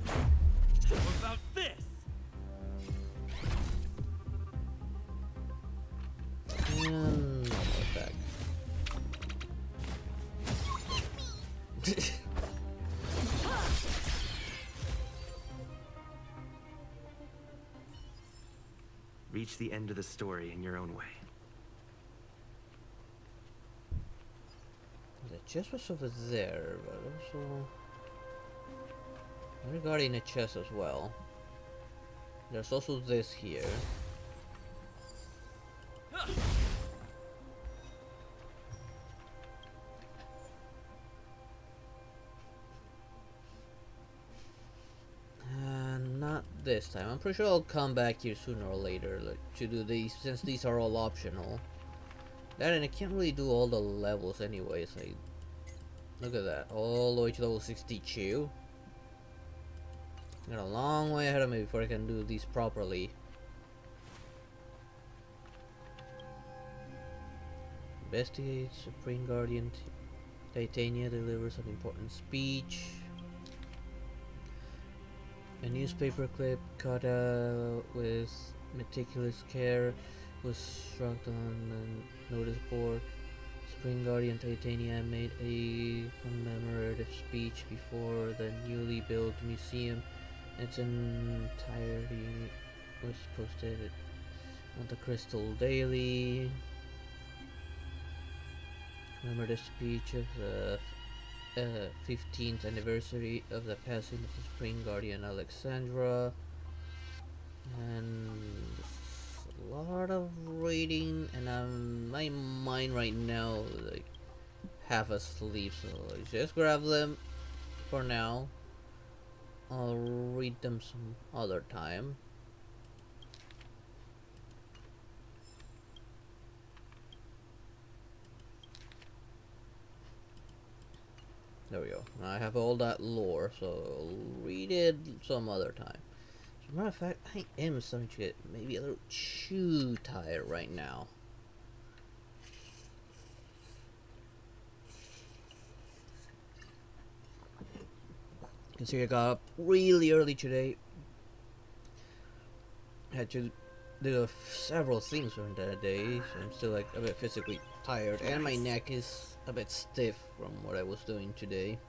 What about this? No effect. Reach the end of the story in your own way. The chest was over there, but also regarding the chest as well. There's also this here. Not this time. I'm pretty sure I'll come back here sooner or later, like, to do these, since these are all optional. That, and I can't really do all the levels anyways. Look at that, all the way to level 62. Got a long way ahead of me before I can do these properly. Investigate, Supreme Guardian Titania delivers an important speech. A newspaper clip cut with meticulous care was struck on the notice board. Supreme Guardian Titania made a commemorative speech before the newly built museum. Its entirety was posted on the Crystal Daily. Remember the speech of the 15th anniversary of the passing of the Supreme Guardian Alexandra. And a lot of reading, and my mind right now like half asleep, so like, just grab them for now. I'll read them some other time. There we go. I have all that lore, so I'll read it some other time. As a matter of fact, I am starting to get maybe a little too tired right now. Consider I got up really early today. Had to do several things during that day, so I'm still like a bit physically tired, and my neck is a bit stiff from what I was doing today.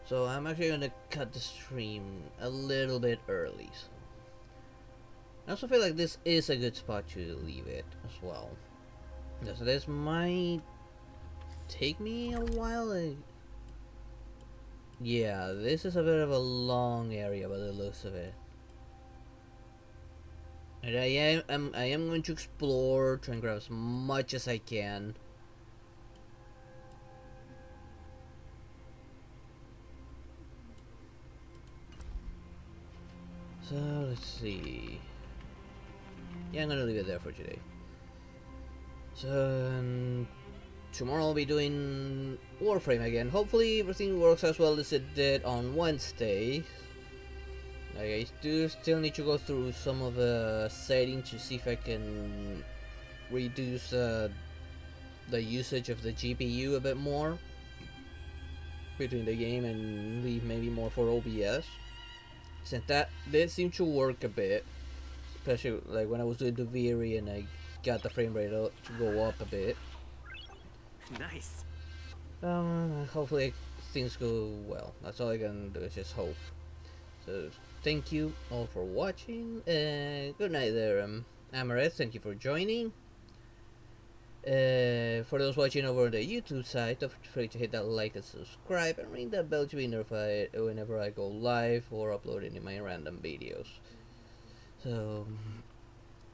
So I'm actually gonna cut the stream a little bit early. So I also feel like this is a good spot to leave it as well. So this might take me a while. Yeah, this is a bit of a long area by the looks of it. And I am going to explore, try and grab as much as I can. So let's see. Yeah, I'm gonna leave it there for today. So tomorrow I'll be doing Warframe again. Hopefully everything works as well as it did on Wednesday. I do still need to go through some of the settings to see if I can reduce the usage of the GPU a bit more between the game and leave maybe more for OBS. Since that did seem to work a bit, especially like when I was doing the Viri and I got the frame rate to go up a bit. Nice. Hopefully things go well. That's all I can do is just hope. So thank you all for watching. Good night there, Amaret. Thank you for joining. For those watching over on the YouTube side, don't forget to hit that like and subscribe and ring that bell to be notified whenever I go live or upload any of my random videos. So,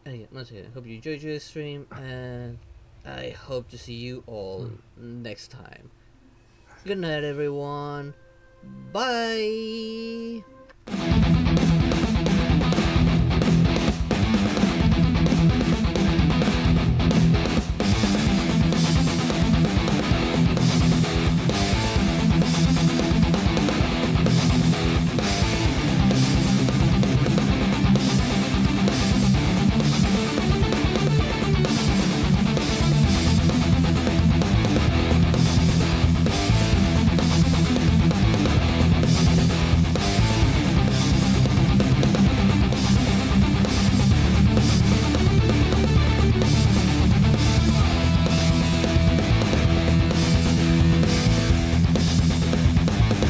again, once again, I hope you enjoyed this stream, and I hope to see you all next time. Good night, everyone. Bye.